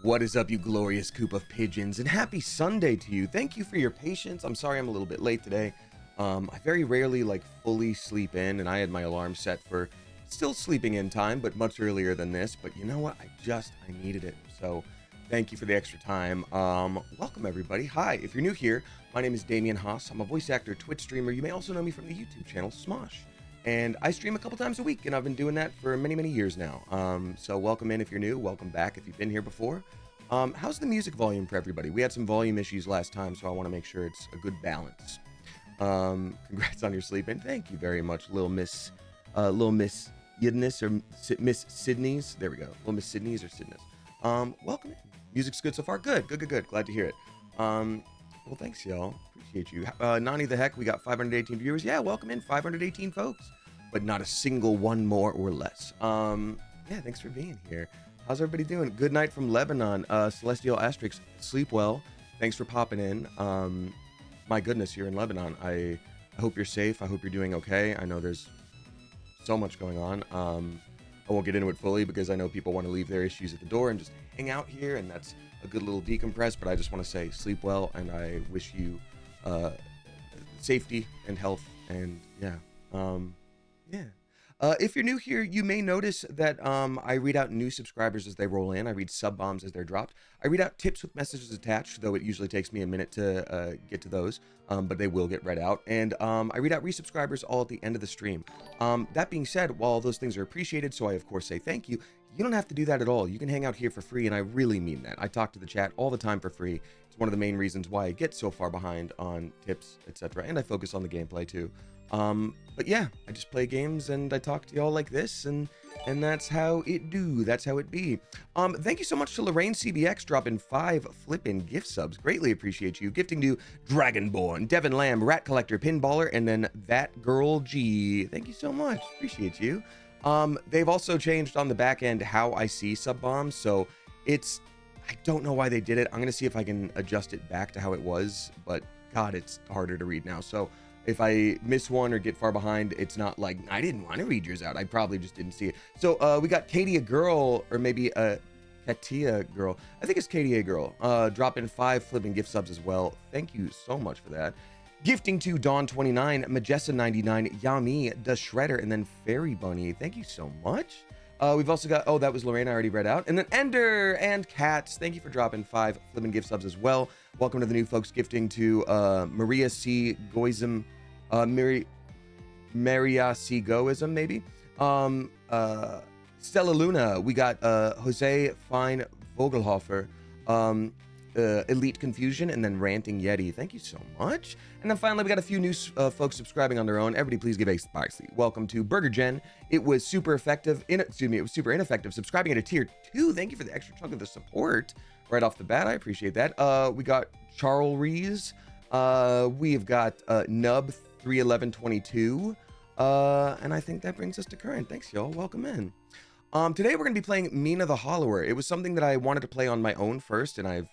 What is up, you glorious coop of pigeons, and happy Sunday to you. Thank you for your patience. I'm sorry I'm a little bit late today. I very rarely fully sleep in, and I had my alarm set for still sleeping in time, but much earlier than this. But you know what? I needed it. So thank you for the extra time. Welcome everybody. Hi, if you're new here, my name is Damian Haas. I'm a voice actor, Twitch streamer. You may also know me from the YouTube channel Smosh. And I stream a couple times a week, and I've been doing that for many years now. So welcome in if you're new, welcome back if you've been here before. How's the music volume for everybody? We had some volume issues last time, so I want to make sure it's a good balance. Congrats on your sleep, and thank you very much, Little Miss Yidness, or Miss Sydney's. There we go, Little Miss Sydney's or Sydney's. Welcome in. Music's good so far. Good. Glad to hear it. Well, thanks, y'all. Appreciate you. Nani the Heck, we got 518 viewers. Yeah, welcome in, 518 folks, but not a single one more or less. Yeah, thanks for being here. How's everybody doing? Good night from Lebanon. Celestial Asterix, sleep well. Thanks for popping in. My goodness, you're in Lebanon. I hope you're safe. I hope you're doing okay. I know there's so much going on. I won't get into it fully because I know people want to leave their issues at the door and just hang out here, and that's a good little decompress, but I just want to say sleep well, and I wish you safety and health, and yeah. If you're new here, you may notice that I read out new subscribers as they roll in. I read sub bombs as they're dropped. I read out tips with messages attached, though it usually takes me a minute to get to those, but they will get read out. And I read out resubscribers all at the end of the stream. That being said, while those things are appreciated, so I of course say thank you, you don't have to do that at all. You can hang out here for free, and I really mean that. I talk to the chat all the time for free. It's one of the main reasons why I get so far behind on tips, etc., and I focus on the gameplay too. But yeah, I just play games and I talk to y'all like this, and that's how it do. That's how it be. Thank you so much to Lorraine CBX dropping 5 flippin' gift subs. Greatly appreciate you. Gifting to Dragonborn, Devin Lamb, Rat Collector, Pinballer, and then That Girl G. Thank you so much. Appreciate you. They've also changed on the back end how I see sub bombs, so I don't know why they did it. I'm gonna see if I can adjust it back to how it was, but God, it's harder to read now. So if I miss one or get far behind, it's not like I didn't want to read yours out. I probably just didn't see it. So we got Katia Girl, or maybe Katia Girl. I think it's Katia Girl. Dropping 5 flipping gift subs as well. Thank you so much for that. Gifting to Dawn29, Majesta99, Yami, The Shredder, and then Fairy Bunny. Thank you so much. We've also got, that was Lorraine, I already read out. And then Ender and Cats, thank you for dropping 5 flipping gift subs as well. Welcome to the new folks. Gifting to Maria C. Goism, Maria C. Goism, maybe. Stella Luna, we got Jose Fine Vogelhofer, Elite Confusion, and then Ranting Yeti. Thank you so much. And then finally, we got a few new folks subscribing on their own. Everybody, please give a spicy welcome to Burger Gen. It was super effective. It was super ineffective. Subscribing at a tier 2. Thank you for the extra chunk of the support right off the bat. I appreciate that. We got Charles Rees. We've got Nub 31122. And I think that brings us to current. Thanks, y'all. Welcome in. Today we're going to be playing Mina the Hollower. It was something that I wanted to play on my own first, and I've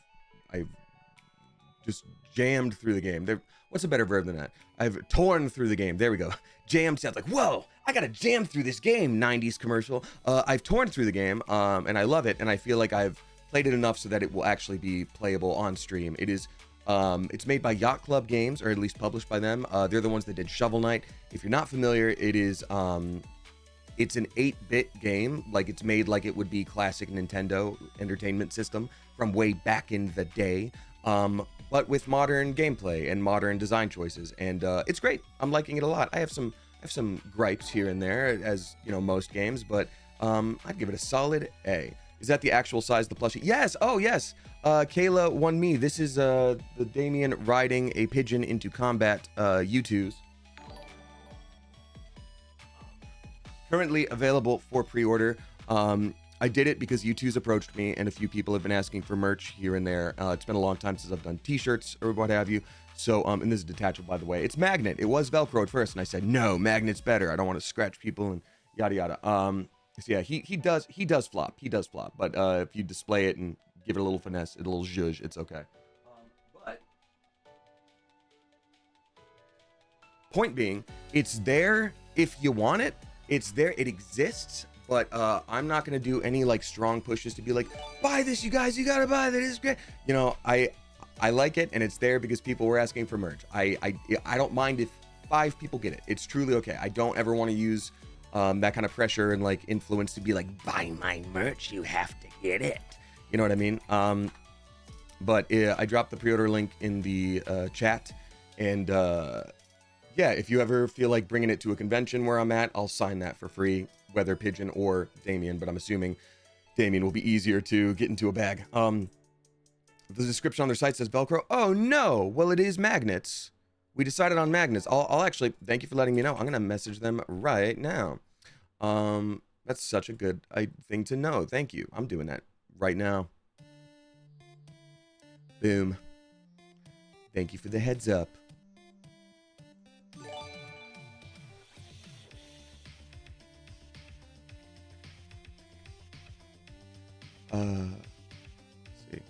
just jammed through the game. What's a better verb than that? I've torn through the game. There we go. Jammed sounds like, whoa, I gotta jam through this game. 90s commercial. I've torn through the game, and I love it, and I feel like I've played it enough so that it will actually be playable on stream. It is, it's made by Yacht Club Games, or at least published by them. They're the ones that did Shovel Knight. If you're not familiar, it is, it's an 8-bit game. Like, it's made like it would be classic Nintendo Entertainment System from way back in the day, but with modern gameplay and modern design choices, and it's great. I'm liking it a lot. I have some gripes here and there, as you know, most games, but I'd give it a solid A. Is that the actual size of the plushie? Yes. Oh yes. Kayla won me. This is the Damien riding a pigeon into combat U2s. Currently available for pre-order. I did it because U2's approached me, and a few people have been asking for merch here and there. It's been a long time since I've done t-shirts or what have you. So, and this is detachable, by the way. It's magnet. It was Velcro at first, and I said, no, magnet's better. I don't want to scratch people and yada yada. So yeah, he does flop. He does flop. But if you display it and give it a little finesse, a little zhuzh, it's okay. But point being, it's there if you want it. It's there. It exists. but I'm not gonna do any like strong pushes to be like, buy this, you guys, you gotta buy that, it's great. You know, I like it, and it's there because people were asking for merch. I don't mind if 5 people get it. It's truly okay. I don't ever want to use that kind of pressure and like influence to be like, buy my merch, you have to get it. You know what I mean? But I dropped the pre-order link in the chat, and yeah, if you ever feel like bringing it to a convention where I'm at, I'll sign that for free, whether Pigeon or Damien, but I'm assuming Damien will be easier to get into a bag. The description on their site says Velcro. Oh no, well it is magnets. We decided on magnets. I'll actually, thank you for letting me know. I'm gonna message them right now. That's such a good thing to know. Thank you. I'm doing that right now. Boom. Thank you for the heads up. Let's see.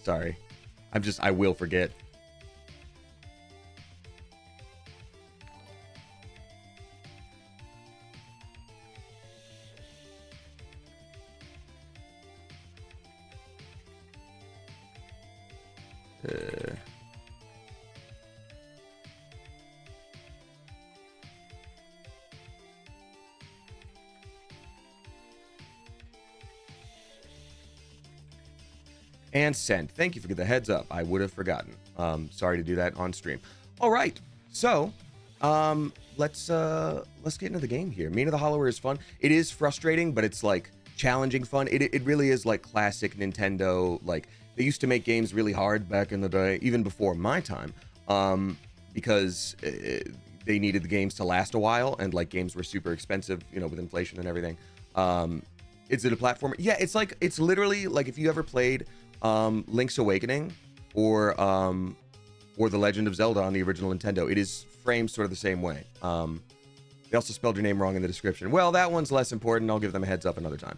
Sorry. I will forget. And send. Thank you for the heads up. I would have forgotten. Sorry to do that on stream. All right. So, let's get into the game here. Mina the Hollower is fun. It is frustrating, but it's like challenging fun. It really is like classic Nintendo. Like they used to make games really hard back in the day, even before my time, because they needed the games to last a while, and like games were super expensive, you know, with inflation and everything. Is it a platformer? Yeah, it's literally like if you ever played Link's Awakening or The Legend of Zelda on the original Nintendo. It is framed sort of the same way. They also spelled your name wrong in the description. Well, that one's less important. I'll give them a heads up another time.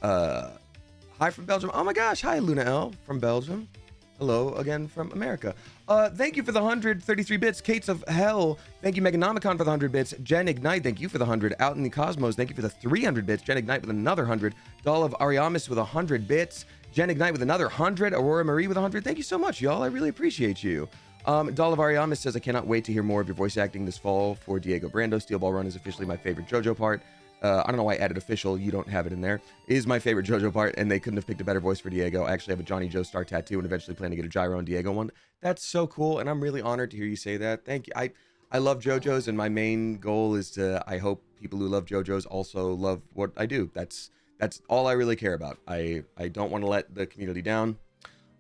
Hi from Belgium. Oh my gosh. Hi, Luna L from Belgium. Hello again from America. Thank you for the 133 bits. Kates of Hell. Thank you, Meganomicon, for the 100 bits. Jen Ignite, thank you for the 100. Out in the Cosmos, thank you for the 300 bits. Jen Ignite with another 100. Doll of Ariamis with 100 bits. Jen Ignite with another 100. Aurora Marie with 100. Thank you so much, y'all. I really appreciate you. Doll of Ariamis says, I cannot wait to hear more of your voice acting this fall for Diego Brando. Steel Ball Run is officially my favorite JoJo part. I don't know why I added official. You don't have it in there. It is my favorite JoJo part, and they couldn't have picked a better voice for Diego. I actually have a Johnny Joestar tattoo and eventually plan to get a Gyro and Diego one. That's so cool, and I'm really honored to hear you say that. Thank you. I love JoJo's, and my main goal is to, I hope people who love JoJo's also love what I do. That's all I really care about. I don't want to let the community down.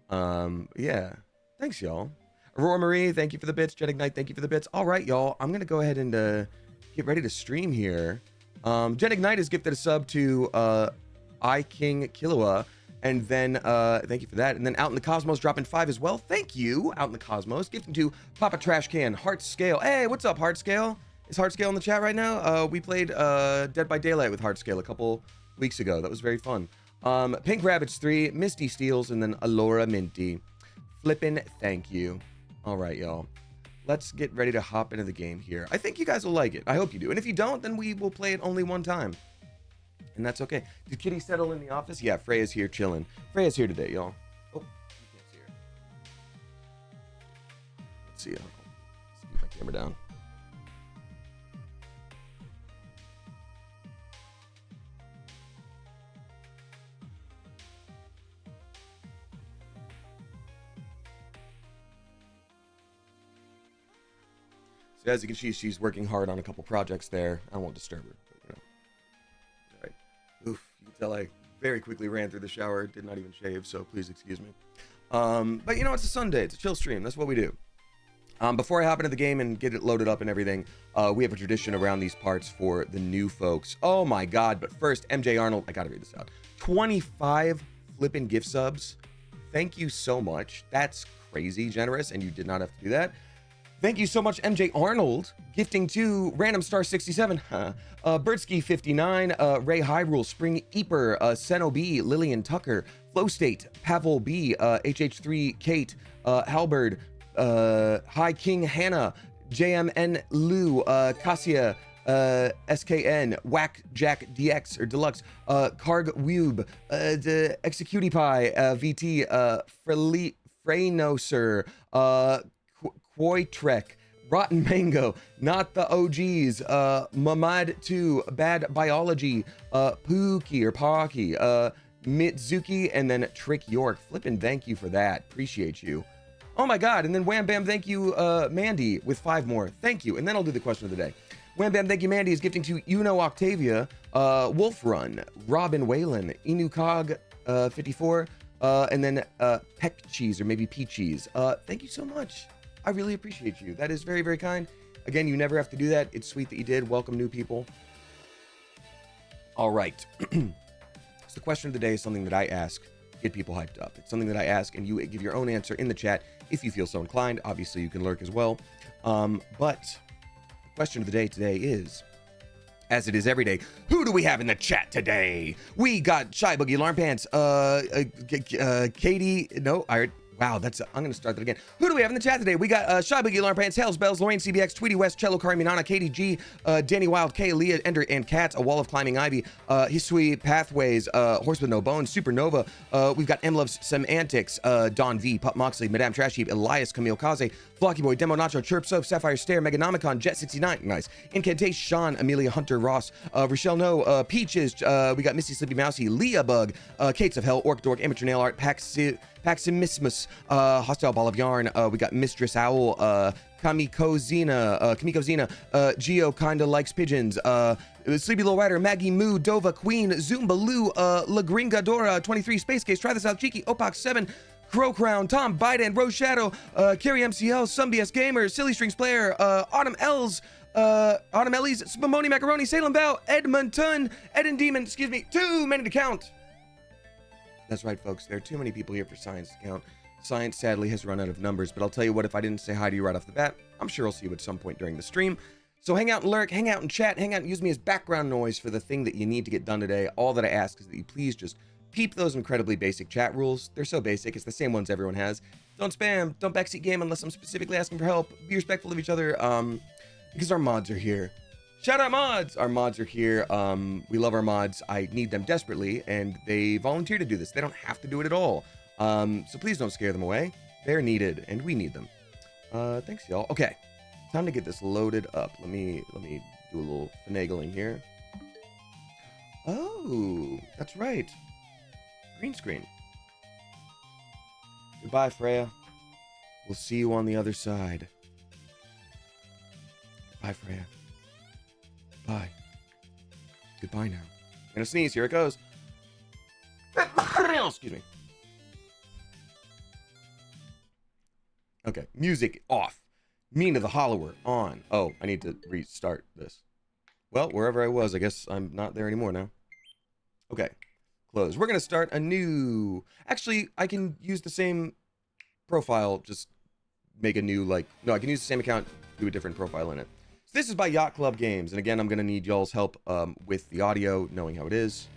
Yeah. Thanks, y'all. Aurora Marie, thank you for the bits. Jet Ignite, thank you for the bits. All right, y'all. I'm going to go ahead and get ready to stream here. Jen Ignite has gifted a sub to iKing Killua, and then thank you for that. And then Out in the Cosmos dropping 5 as well. Thank you, Out in the Cosmos. Gifting to Papa Trash Can, Heart Scale. Hey, what's up, Heart Scale? Is Heart Scale in the chat right now? We played Dead by Daylight with Heart Scale a couple weeks ago. That was very fun. Pink Rabbits 3, Misty Steals, and then Alora Minty. Flippin' thank you. All right, y'all. Let's get ready to hop into the game here. I think you guys will like it. I hope you do. And if you don't, then we will play it only one time. And that's okay. Did Kitty settle in the office? Yeah, Freya's here chilling. Freya's here today, y'all. Oh, you can't see her. Let's see. Let's keep my camera down. As you can see, she's working hard on a couple projects there. I won't disturb her, but, you know. All right. Oof, you can tell I very quickly ran through the shower, did not even shave, so please excuse me. But you know, it's a Sunday, it's a chill stream, that's what we do. Before I hop into the game and get it loaded up and everything, we have a tradition around these parts for the new folks. Oh my God, but first, MJ Arnold, I gotta read this out. 25 flippin' gift subs. Thank you so much. That's crazy generous, and you did not have to do that. Thank you so much, MJ Arnold, gifting to Random Star 67, Birdsky 59, Ray Hyrule, Spring Eeper, Seno B, Lillian Tucker, Flow State, Pavel B, HH3 Kate, Halberd, Hi King Hannah, JMN Lou, Cassia, SKN, Whack Jack DX or Deluxe, Karg Wube, the Executie VT, Freynoser, Quoitrek, Rotten Mango, Not the OGs, Mamad 2, Bad Biology, Pookie or Pocky, Mitsuki, and then Trick York. Flippin' thank you for that. Appreciate you. Oh my God. And then Wham Bam, thank you, Mandy, with 5 more. Thank you. And then I'll do the question of the day. Wham Bam, thank you, Mandy, is gifting to Octavia, Wolf Run, Robin Whalen, Inukog 54, and then Peck Cheese, or maybe Peaches. Thank you so much. I really appreciate you. That is very, very kind. Again, you never have to do that. It's sweet that you did. Welcome new people. All right. So the question of the day is something that I ask, get people hyped up. It's something that I ask, and you give your own answer in the chat if you feel so inclined. Obviously, you can lurk as well. But the question of the day today is, as it is every day, who do we have in the chat today? We got Shy Boogie Alarm Pants, Katie, no, wow, I'm going to start that again. Who do we have in the chat today? We got Shy Boogie Alarm Pants, Hells Bells, Lorraine CBX, Tweety West, Cello Kari Minana, Katie G, Danny Wild, K, Leah, Ender, and Cats, A Wall of Climbing Ivy, Hisui Pathways, Horse with No Bones, Supernova. We've got M Loves Semantics, Don V, Pup Moxley, Madame Trash Heap, Elias, Camille Kaze, Flocky Boy, Demo Nacho, Chirp Soap, Sapphire Stare, Meganomicon, Jet 69, nice. Incantation, Sean, Amelia Hunter Ross, Rochelle No, Peaches, we got Misty Slippy Mousy, Leah Bug, Kates of Hell, Orc Dork, Amateur Nail Art, Paximismus, Hostile Ball of Yarn, we got Mistress Owl, Kamiko Zena, Geo Kinda Likes Pigeons, Sleepy Little Rider, Maggie Moo, Dova Queen, Zumba Lou, La Gringa Dora, 23, Space Case, Try This Out, Cheeky, Opox 7, Crow Crown, Tom Biden, Rose Shadow, Carrie MCL, Some BS Gamer, Silly Strings Player, Autumn Ells, Autumn Ellies, Spumoni Macaroni, Salem Bow, Edmonton, Eden Demon, excuse me, too many to count. That's right, folks. There are too many people here for science to count. Science, sadly, has run out of numbers, but I'll tell you what, if I didn't say hi to you right off the bat, I'm sure I'll see you at some point during the stream. So hang out and lurk, hang out and chat, hang out and use me as background noise for the thing that you need to get done today. All that I ask is that you please just peep those incredibly basic chat rules. They're so basic. It's the same ones everyone has. Don't spam, don't backseat game unless I'm specifically asking for help. Be respectful of each other, because our mods are here. Shout out mods! Our mods are here. We love our mods. I need them desperately, and they volunteer to do this. They don't have to do it at all. So please don't scare them away. They're needed, and we need them. Thanks, y'all. Okay, time to get this loaded up. Let me do a little finagling here. Oh, that's right. Green screen. Goodbye, Freya. We'll see you on the other side. Bye, Freya. Bye. Goodbye now. I'm gonna sneeze. Here it goes. Excuse me. Okay, music off. Mina the Hollower on. Oh, I need to restart this. Well, wherever I was, I guess I'm not there anymore now. Okay, close. We're gonna start a new... Actually, I can use the same profile, just make a new, like... No, I can use the same account, do a different profile in it. So this is by Yacht Club Games, and again, I'm gonna need y'all's help with the audio, knowing how it is.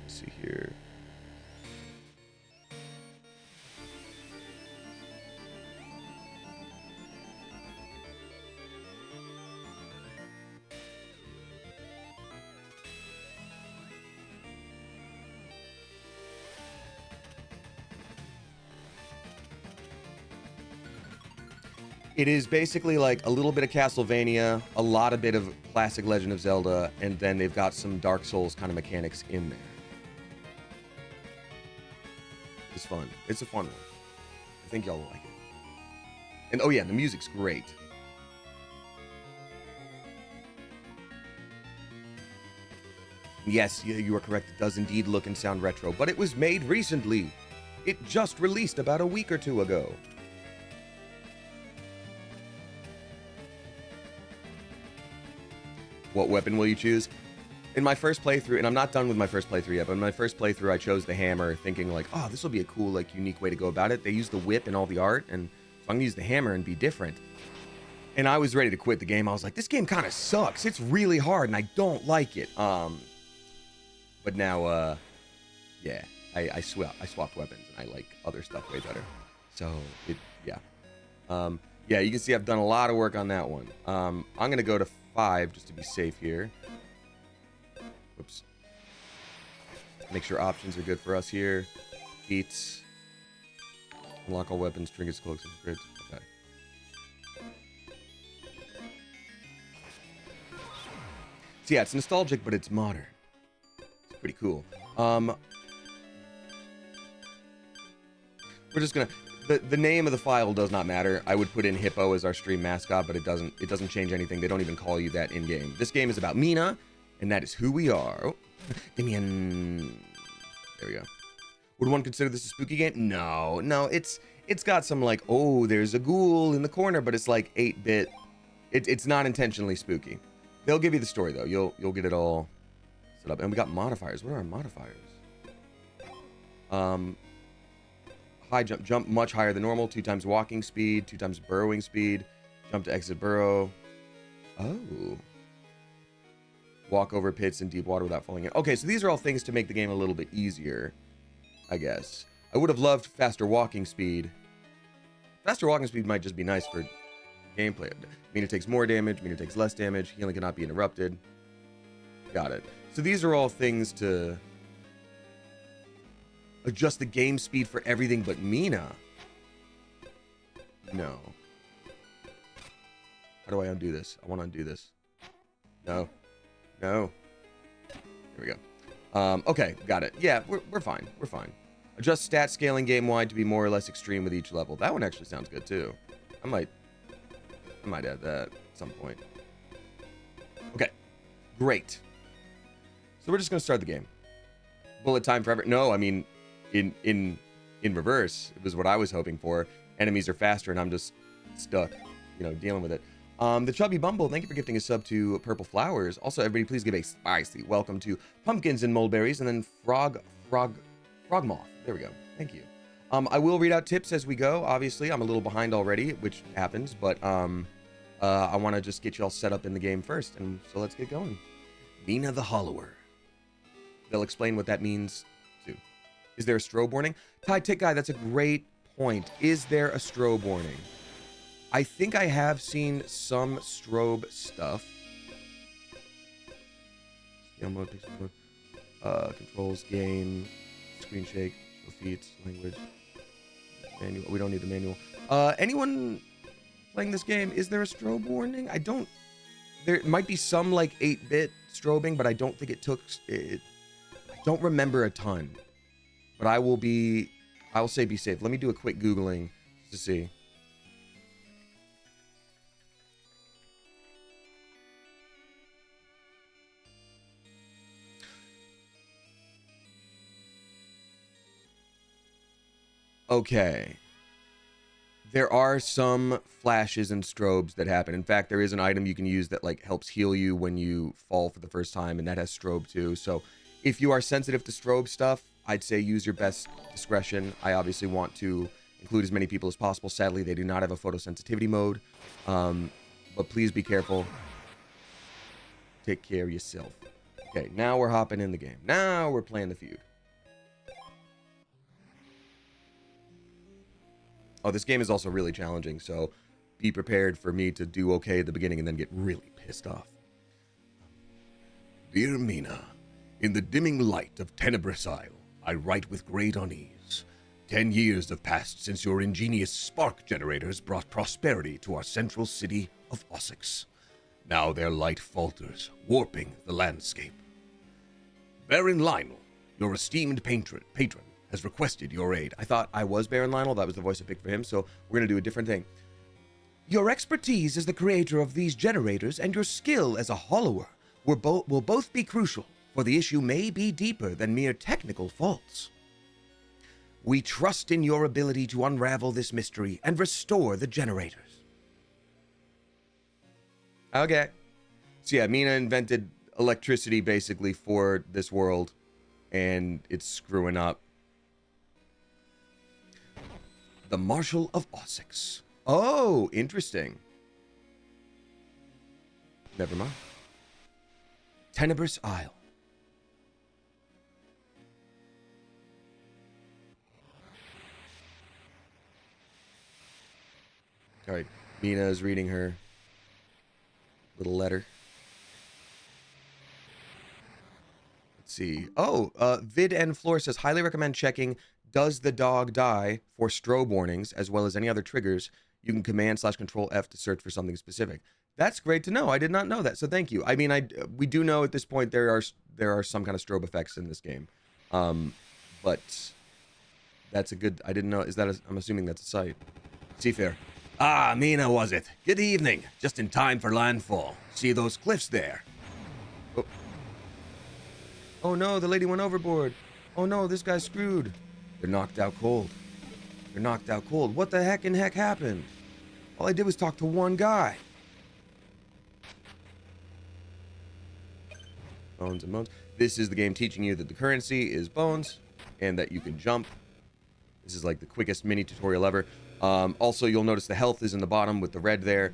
Let's see here. It is basically like a little bit of Castlevania, a lot of bit of classic Legend of Zelda, and then they've got some Dark Souls kind of mechanics in there. It's fun. It's a fun one. I think y'all will like it. And oh yeah, the music's great. Yes, you are correct. It does indeed look and sound retro, but it was made recently. It just released about a week or two ago. What weapon will you choose? In my first playthrough, and I'm not done with my first playthrough yet, but in my first playthrough, I chose the hammer, thinking like, oh, this will be a cool, like, unique way to go about it. They use the whip in all the art, and I'm gonna use the hammer and be different. And I was ready to quit the game. I was like, this game kind of sucks. It's really hard and I don't like it. But now, yeah, I swapped weapons and I like other stuff way better. So yeah. Yeah, you can see I've done a lot of work on that one. I'm gonna go to 5 just to be safe here. Whoops. Make sure options are good for us here. Feats. Unlock all weapons, trinkets, cloaks, and grids. Okay. So yeah, it's nostalgic, but it's modern. It's pretty cool. We're just gonna... The name of the file does not matter. I would put in Hippo as our stream mascot, but it doesn't change anything. They don't even call you that in-game. This game is about Mina, and that is who we are. Oh, give me an... There we go. Would one consider this a spooky game? No, it's got some like, oh, there's a ghoul in the corner, but it's like 8-bit. It's not intentionally spooky. They'll give you the story though. You'll get it all set up. And we got modifiers. What are our modifiers? High jump much higher than normal. 2 times walking speed, 2 times burrowing speed. Jump to exit burrow. Oh. Walk over pits in deep water without falling in. Okay, so these are all things to make the game a little bit easier, I guess. I would have loved faster walking speed. Faster walking speed might just be nice for gameplay. Mina takes more damage, Mina takes less damage, healing cannot be interrupted. Got it. So these are all things to adjust the game speed for everything but Mina. No. How do I undo this? I want to undo this. No. No. There we go. Okay, got it. Yeah, we're fine. We're fine. Adjust stat scaling game-wide to be more or less extreme with each level. That one actually sounds good, too. I might add that at some point. Okay. Great. So we're just going to start the game. Bullet time forever. No, I mean, in reverse. It was what I was hoping for. Enemies are faster, and I'm just stuck, dealing with it. The Chubby Bumble, thank you for gifting a sub to Purple Flowers. Also, everybody, please give a spicy welcome to Pumpkins and Mulberries, and then Frog Moth. There we go. Thank you. I will read out tips as we go. Obviously, I'm a little behind already, which happens, but I want to just get you all set up in the game first, and so let's get going. Mina the Hollower. They'll explain what that means too. Is there a strobe warning? Ty Tick Guy, that's a great point. Is there a strobe warning? I think I have seen some strobe stuff. Scale mode, pixel mode, controls, game, screen shake, show feats, language, manual. We don't need the manual. Anyone playing this game, is there a strobe warning? There might be some like 8-bit strobing, but I don't think it took it. I don't remember a ton. But I'll say be safe. Let me do a quick Googling to see. Okay. There are some flashes and strobes that happen. In fact, there is an item you can use that like helps heal you when you fall for the first time, and that has strobe too. So if you are sensitive to strobe stuff, I'd say use your best discretion. I obviously want to include as many people as possible. Sadly, they do not have a photosensitivity mode. But please be careful. Take care of yourself. Okay, now we're hopping in the game. Now we're playing the feud. Oh, this game is also really challenging, so be prepared for me to do okay at the beginning and then get really pissed off. Dear Mina, in the dimming light of tenebrous isle, I write with great unease. 10 years have passed since your ingenious spark generators brought prosperity to our central city of Ossex. Now their light falters, warping the landscape. Baron Lionel, your esteemed patron, has requested your aid. I thought I was Baron Lionel. That was the voice I picked for him, so we're going to do a different thing. Your expertise as the creator of these generators and your skill as a hollower will both be crucial, for the issue may be deeper than mere technical faults. We trust in your ability to unravel this mystery and restore the generators. Okay. So yeah, Mina invented electricity basically for this world, and it's screwing up. The Marshal of Ossex. Oh, interesting. Never mind. Tenebrous Isle. All right, Mina is reading her little letter. Let's see. Oh, Vid and Floor says, highly recommend checking does the dog die for strobe warnings, as well as any other triggers. You can command/control F to search for something specific. That's great to know. I did not know that, so thank you. I mean, we do know at this point there are some kind of strobe effects in this game, but that's a good. I didn't know. I'm assuming that's a site. Seafair. Ah, Mina, was it? Good evening. Just in time for landfall. See those cliffs there? Oh no, the lady went overboard. Oh no, this guy's screwed. They're knocked out cold. They're knocked out cold. What the heck happened? All I did was talk to one guy. Bones and bones. This is the game teaching you that the currency is bones and that you can jump. This is like the quickest mini tutorial ever. Also, you'll notice the health is in the bottom with the red there.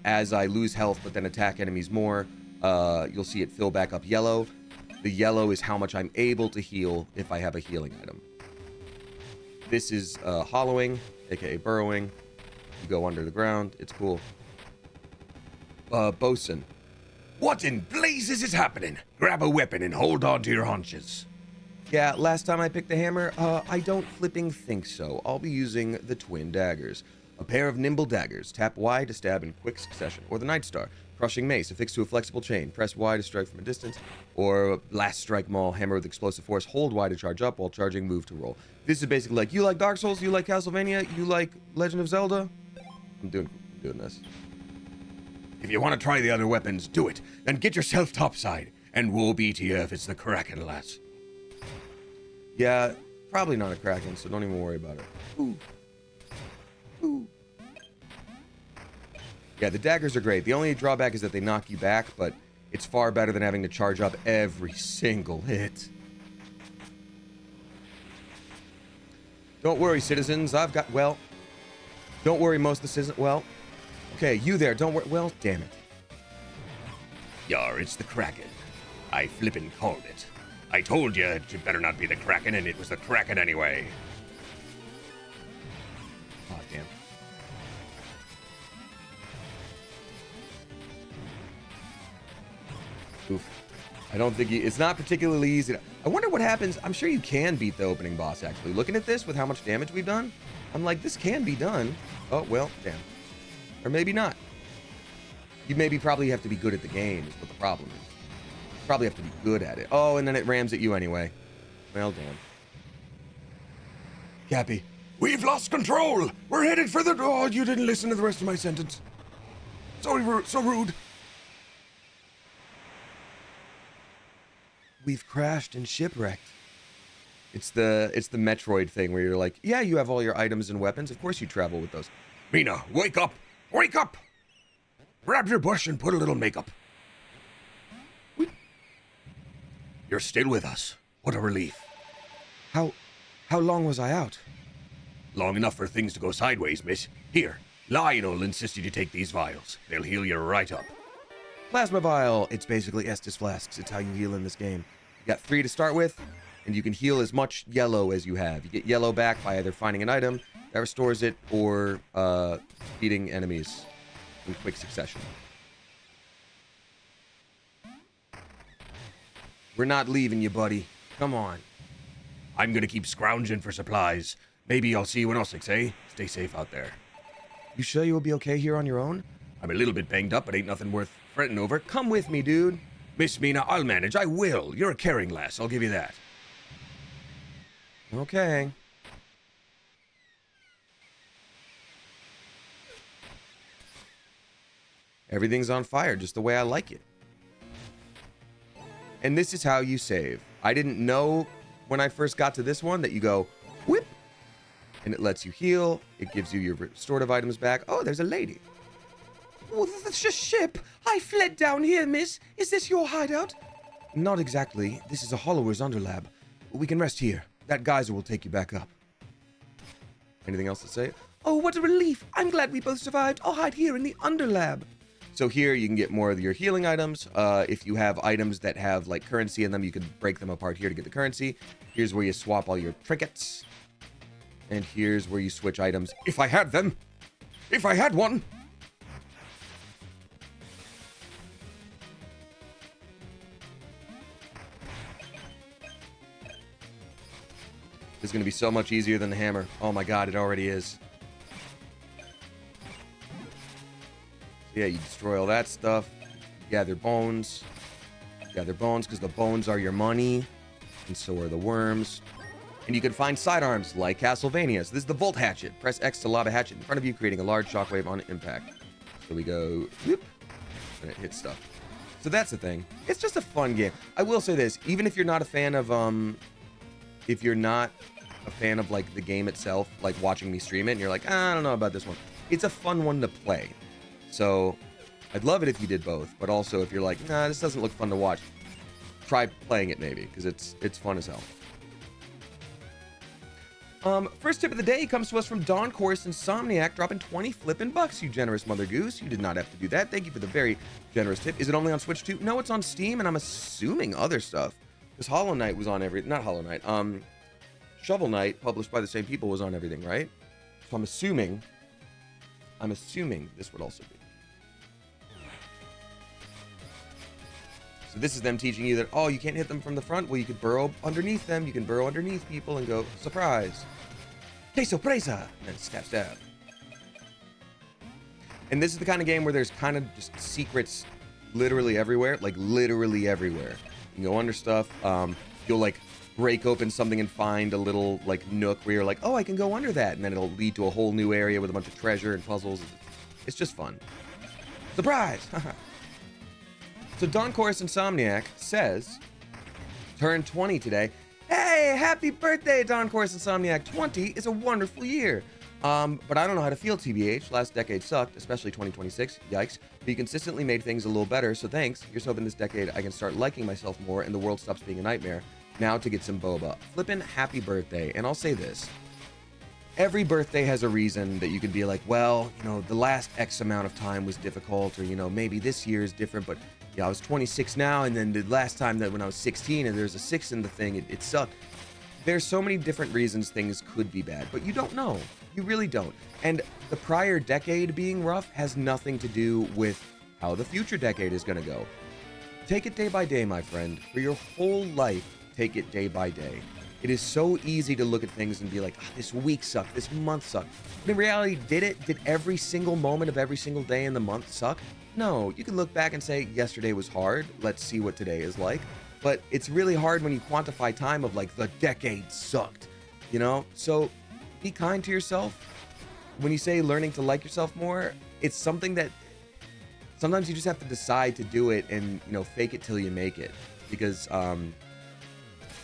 As I lose health but then attack enemies more, you'll see it fill back up yellow. The yellow is how much I'm able to heal if I have a healing item. This is hollowing, aka burrowing. You go under the ground. It's cool. Bosun. What in blazes is happening? Grab a weapon and hold on to your haunches. Yeah, last time I picked the hammer, I don't flipping think so. I'll be using the twin daggers. A pair of nimble daggers. Tap Y to stab in quick succession. Or the Night Star. Crushing mace, affixed to a flexible chain. Press Y to strike from a distance. Or Last Strike Maul, hammer with explosive force. Hold Y to charge up while charging, move to roll. This is basically like, you like Dark Souls, you like Castlevania, you like Legend of Zelda? I'm doing this. If you want to try the other weapons, do it. Then get yourself topside. And woe be to you if it's the Kraken, lass. Yeah, probably not a Kraken, so don't even worry about it. Ooh. Ooh. Yeah, the daggers are great. The only drawback is that they knock you back, but it's far better than having to charge up every single hit. Don't worry, citizens. Don't worry, most of the citizens. Well, okay, you there, don't worry. Well, damn it. Yar, it's the Kraken. I flippin' called it. I told you it better not be the Kraken, and it was the Kraken anyway. Oh, damn. Oof. I don't think it's not particularly easy. I wonder what happens. I'm sure you can beat the opening boss, actually. Looking at this with how much damage we've done, I'm like, this can be done. Oh, well, damn. Or maybe not. You maybe probably have to be good at the game is what the problem is. You probably have to be good at it. Oh, and then it rams at you anyway. Well, damn. Cappy. We've lost control. We're headed for the... Oh, you didn't listen to the rest of my sentence. So rude. We've crashed and shipwrecked. It's the Metroid thing where you're like, yeah, you have all your items and weapons. Of course you travel with those. Mina, wake up! Wake up! Grab your brush and put a little makeup. You're still with us. What a relief. How long was I out? Long enough for things to go sideways, miss. Here, Lionel'll insist you to take these vials. They'll heal you right up. Plasma vial. It's basically Estus flasks. It's how you heal in this game. You got 3 to start with, and you can heal as much yellow as you have. You get yellow back by either finding an item that restores it or beating enemies in quick succession. We're not leaving you, buddy. Come on. I'm gonna keep scrounging for supplies. Maybe I'll see you in Essex, eh? Stay safe out there. You sure you will be okay here on your own? I'm a little bit banged up, but ain't nothing worth fretting over. Come with me, dude. Miss Mina, I'll manage. I will. You're a caring lass. I'll give you that. Okay. Everything's on fire, just the way I like it. And this is how you save. I didn't know when I first got to this one that you go, whip, and it lets you heal. It gives you your restorative items back. Oh, there's a lady. Oh, that's a ship. I fled down here, miss. Is this your hideout? Not exactly. This is a Hollower's underlab. We can rest here. That geyser will take you back up. Anything else to say? Oh, what a relief. I'm glad we both survived. I'll hide here in the underlab. So here you can get more of your healing items. If you have items that have like currency in them, you can break them apart here to get the currency. Here's where you swap all your trinkets. And here's where you switch items. If I had them. If I had one. This is going to be so much easier than the hammer. Oh my god, it already is. Yeah, you destroy all that stuff. Gather bones. Gather bones because the bones are your money. And so are the worms. And you can find sidearms like Castlevania. So this is the Volt Hatchet. Press X to lob a hatchet in front of you, creating a large shockwave on impact. So we go, whoop, and it hits stuff. So that's the thing. It's just a fun game. I will say this, even if you're not a fan of, like the game itself, like watching me stream it, and you're like, I don't know about this one. It's a fun one to play. So I'd love it if you did both, but also if you're like, nah, this doesn't look fun to watch, try playing it maybe, because it's fun as hell. First tip of the day comes to us from Dawn Chorus Insomniac, dropping 20 flippin' bucks, you generous mother goose. You did not have to do that. Thank you for the very generous tip. Is it only on Switch too? No, it's on Steam, and I'm assuming other stuff. Because Hollow Knight was on not Hollow Knight, Shovel Knight, published by the same people, was on everything, right? So I'm assuming this would also be. So this is them teaching you that, oh, you can't hit them from the front. Well, you could burrow underneath them. You can burrow underneath people and go, surprise. Que sorpresa! And then stab, stab. And this is the kind of game where there's kind of just secrets literally everywhere. Like, literally everywhere. You can go under stuff. You'll, like, break open something and find a little, like, nook where you're like, oh, I can go under that. And then it'll lead to a whole new area with a bunch of treasure and puzzles. It's just fun. Surprise! So Dawn Chorus Insomniac says, turned 20 today. Hey, happy birthday, Dawn Chorus Insomniac. 20 is a wonderful year. But I don't know how to feel, TBH. Last decade sucked, especially 2026. Yikes. But you consistently made things a little better, so thanks. Here's hoping this decade I can start liking myself more and the world stops being a nightmare. Now to get some boba. Flippin' happy birthday. And I'll say this. Every birthday has a reason that you could be like, well, you know, the last X amount of time was difficult, or, you know, maybe this year is different, but yeah, I was 26 now, and then the last time that when I was 16 and there's a 6 in the thing, it sucked. There's so many different reasons things could be bad, but you don't know. You really don't. And the prior decade being rough has nothing to do with how the future decade is going to go. Take it day by day, my friend. For your whole life, take it day by day. It is so easy to look at things and be like, oh, this week sucked, this month sucked. But in reality, did every single moment of every single day in the month suck? No, you can look back and say, yesterday was hard, let's see what today is like. But it's really hard when you quantify time of like, the decade sucked, you know? So be kind to yourself. When you say learning to like yourself more, it's something that sometimes you just have to decide to do it and, you know, fake it till you make it. Because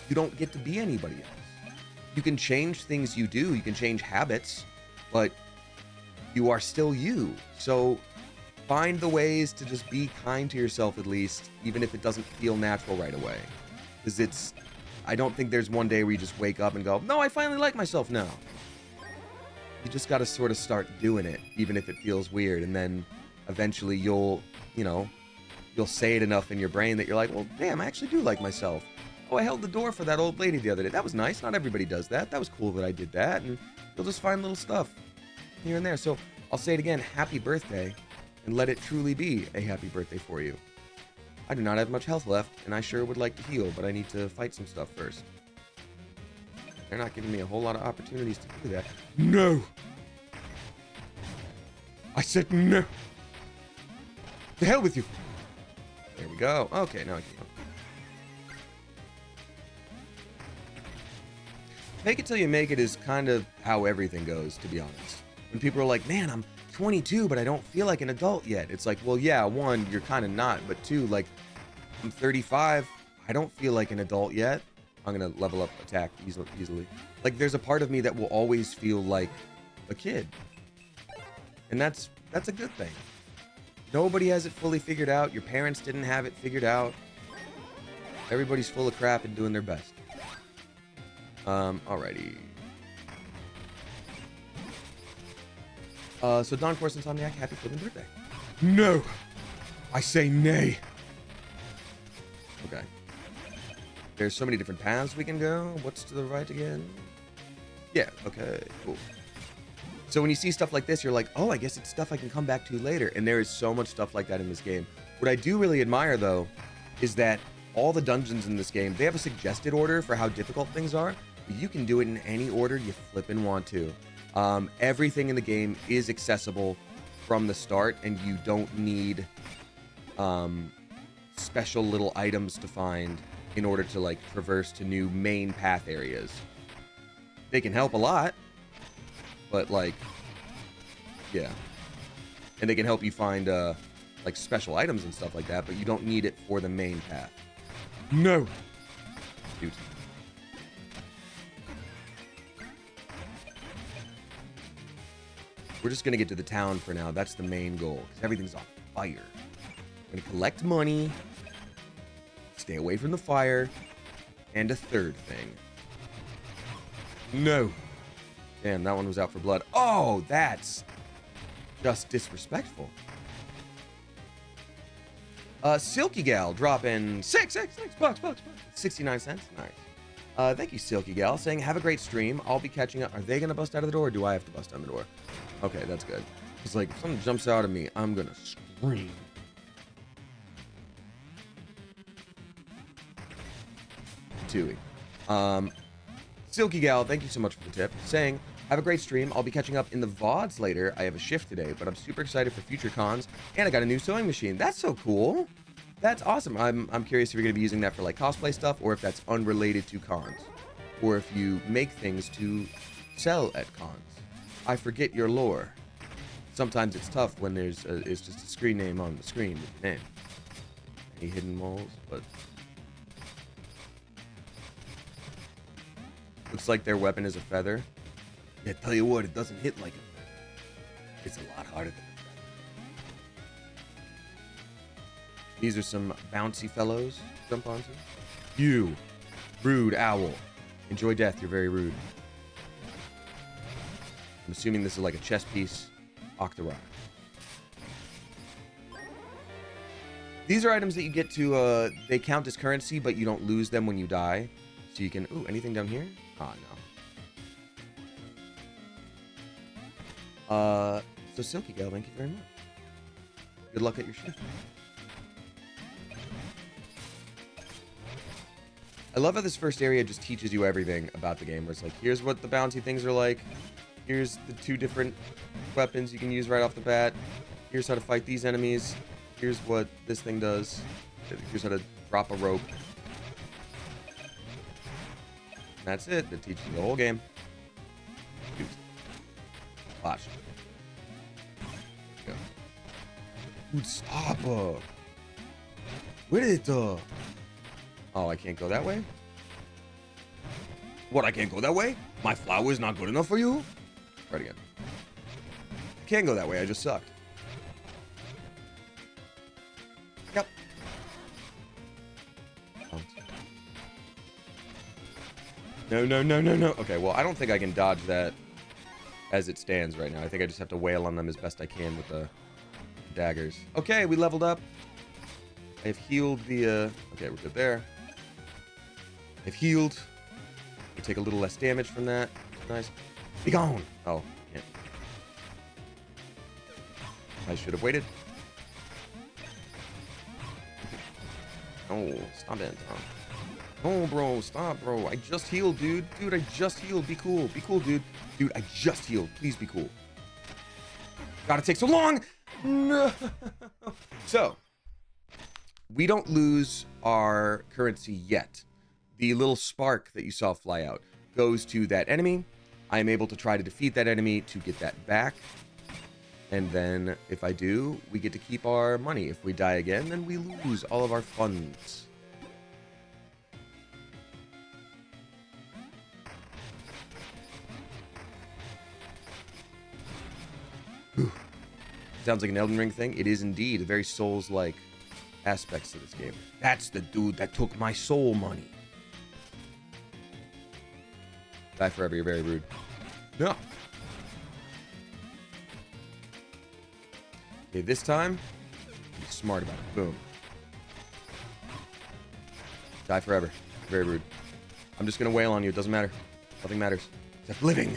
you don't get to be anybody else. You can change things you do, you can change habits, but you are still you. So find the ways to just be kind to yourself at least, even if it doesn't feel natural right away. Because I don't think there's one day where you just wake up and go, no, I finally like myself now. You just got to sort of start doing it, even if it feels weird. And then eventually you'll say it enough in your brain that you're like, well, damn, I actually do like myself. Oh, I held the door for that old lady the other day. That was nice. Not everybody does that. That was cool that I did that. And you'll just find little stuff here and there. So I'll say it again, happy birthday. And let it truly be a happy birthday for you. I do not have much health left, and I sure would like to heal, but I need to fight some stuff first. They're not giving me a whole lot of opportunities to do that. No! I said no! The hell with you! There we go. Okay, now I can heal. Fake it till you make it is kind of how everything goes, to be honest. When people are like, man, I'm 22, but I don't feel like an adult yet. It's like, well, yeah, one, you're kind of not, but two, like, I'm 35. I don't feel like an adult yet. I'm going to level up attack easily. Like, there's a part of me that will always feel like a kid. And that's a good thing. Nobody has it fully figured out. Your parents didn't have it figured out. Everybody's full of crap and doing their best. Alrighty. So Don Course Insomniac, happy flipping birthday. No! I say nay. Okay. There's so many different paths we can go. What's to the right again? Yeah, okay, cool. So when you see stuff like this, you're like, oh, I guess it's stuff I can come back to later. And there is so much stuff like that in this game. What I do really admire, though, is that all the dungeons in this game, they have a suggested order for how difficult things are. But you can do it in any order you flippin' want to. Everything in the game is accessible from the start, and you don't need special little items to find in order to, like, traverse to new main path areas. They can help a lot, but, like, yeah. And they can help you find, like, special items and stuff like that, but you don't need it for the main path. No! Dude. We're just gonna get to the town for now. That's the main goal, because everything's on fire. We're gonna collect money, stay away from the fire, and a third thing. No. Damn, that one was out for blood. Oh, that's just disrespectful. Silky Gal dropping six bucks. 69 cents. Nice. Thank you, Silky Gal, saying, have a great stream. I'll be catching up. Are they gonna bust out of the door, or do I have to bust down the door? Okay, that's good. It's like, if something jumps out at me, I'm gonna scream. Tui. Silky Gal, thank you so much for the tip. Saying, have a great stream. I'll be catching up in the VODs later. I have a shift today, but I'm super excited for future cons. And I got a new sewing machine. That's so cool. That's awesome. I'm curious if you're going to be using that for, like, cosplay stuff, or if that's unrelated to cons. Or if you make things to sell at cons. I forget your lore. Sometimes it's tough when it's just a screen name on the screen with your name. Any hidden moles, but... Looks like their weapon is a feather. Yeah, tell you what, it doesn't hit like a feather. It's a lot harder than a feather. These are some bouncy fellows to jump onto. You, rude owl. Enjoy death, you're very rude. I'm assuming this is like a chess piece. Octorok. These are items that you get to, they count as currency, but you don't lose them when you die. So you can, ooh, anything down here? Ah, no. So Silky Gal, thank you very much. Good luck at your shift. I love how this first area just teaches you everything about the game. Where it's like, here's what the bouncy things are like. Here's the 2 different weapons you can use right off the bat. Here's how to fight these enemies. Here's what this thing does. Here's how to drop a rope. And that's it. That teaches you the whole game. Watch. Go. Dude, stop. Where did it? Oh, I can't go that way? What, I can't go that way? My flower is not good enough for you? Right again. I can't go that way, I just sucked. Yep. Oh. No. Okay, well, I don't think I can dodge that as it stands right now. I think I just have to wail on them as best I can with the daggers. Okay, we leveled up. I have healed the, okay, we're good there. I've healed. We take a little less damage from that. Nice. Be gone! Oh, yeah. I should have waited. Oh, stop it. Oh, bro, stop, bro. I just healed, dude. Dude, I just healed. Be cool. Be cool, dude. Dude, I just healed. Please be cool. God, it takes so long! No! So, we don't lose our currency yet. The little spark that you saw fly out goes to that enemy. I am able to try to defeat that enemy to get that back. And then, if I do, we get to keep our money. If we die again, then we lose all of our funds. Whew. Sounds like an Elden Ring thing. It is indeed. Very Souls-like aspects to this game. That's the dude that took my soul money. Die forever, you're very rude. No. Okay, this time, be smart about it. Boom. Die forever. Very rude. I'm just gonna wail on you. It doesn't matter. Nothing matters. Except living.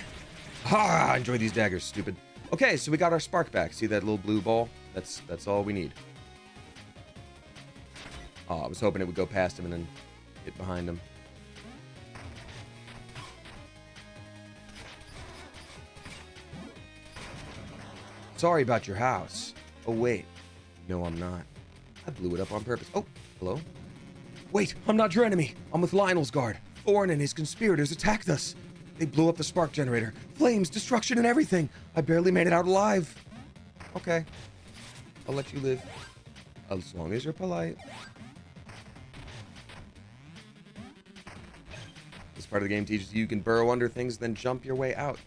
Ha! Enjoy these daggers, stupid. Okay, so we got our spark back. See that little blue ball? That's all we need. Oh, I was hoping it would go past him and then hit behind him. Sorry about your house. Oh, wait. No, I'm not. I blew it up on purpose. Oh, hello? Wait, I'm not your enemy. I'm with Lionel's guard. Thorn and his conspirators attacked us. They blew up the spark generator. Flames, destruction, and everything. I barely made it out alive. Okay. I'll let you live. As long as you're polite. This part of the game teaches you can burrow under things, then jump your way out.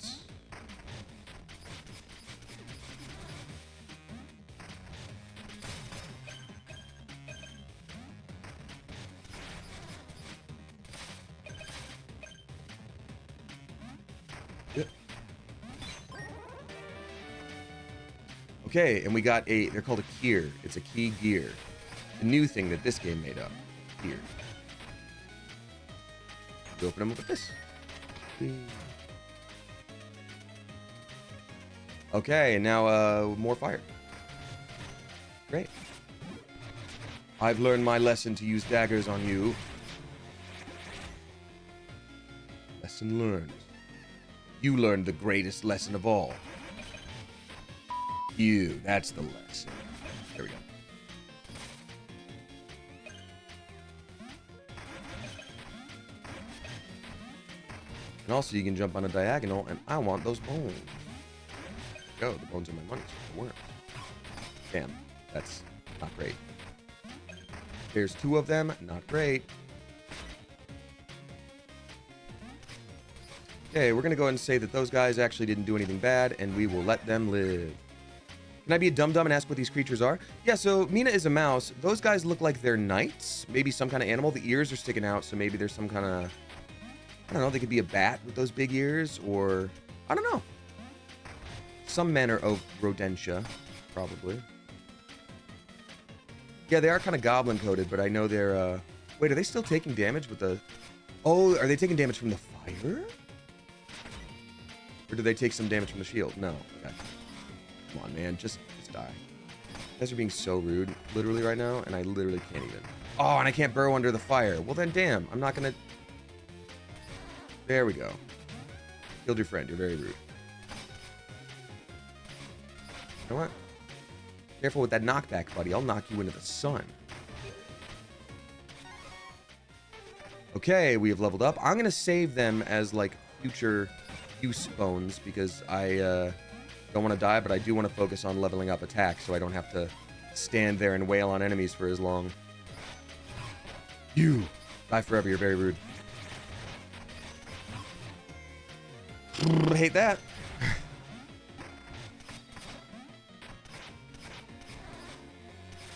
Okay, and we got they're called a gear. It's a key gear. The new thing that this game made up. Here. You open them up with this. Okay, and now more fire. Great. I've learned my lesson to use daggers on you. Lesson learned. You learned the greatest lesson of all. You, that's the lesson. There we go. And also you can jump on a diagonal, and I want those bones. Go, the bones are my money, so the worms. Damn, that's not great. There's 2 of them, not great. Okay, we're gonna go ahead and say that those guys actually didn't do anything bad, and we will let them live. Can I be a dum-dum and ask what these creatures are? Yeah, so Mina is a mouse. Those guys look like they're knights. Maybe some kind of animal. The ears are sticking out, so maybe there's some kind of... I don't know, they could be a bat with those big ears, or... I don't know. Some men are rodentia, probably. Yeah, they are kind of goblin-coated, but I know they're... Wait, are they still taking damage with the... Oh, are they taking damage from the fire? Or do they take some damage from the shield? No. Okay. Come on, man. Just die. You guys are being so rude, literally, right now, and I literally can't even. Oh, and I can't burrow under the fire. Well, then, damn. I'm not gonna... There we go. Killed your friend. You're very rude. You know what? Careful with that knockback, buddy. I'll knock you into the sun. Okay, we have leveled up. I'm gonna save them as, like, future use bones, because I, don't want to die, but I do want to focus on leveling up attack so I don't have to stand there and wail on enemies for as long. You! Die forever, you're very rude. I hate that.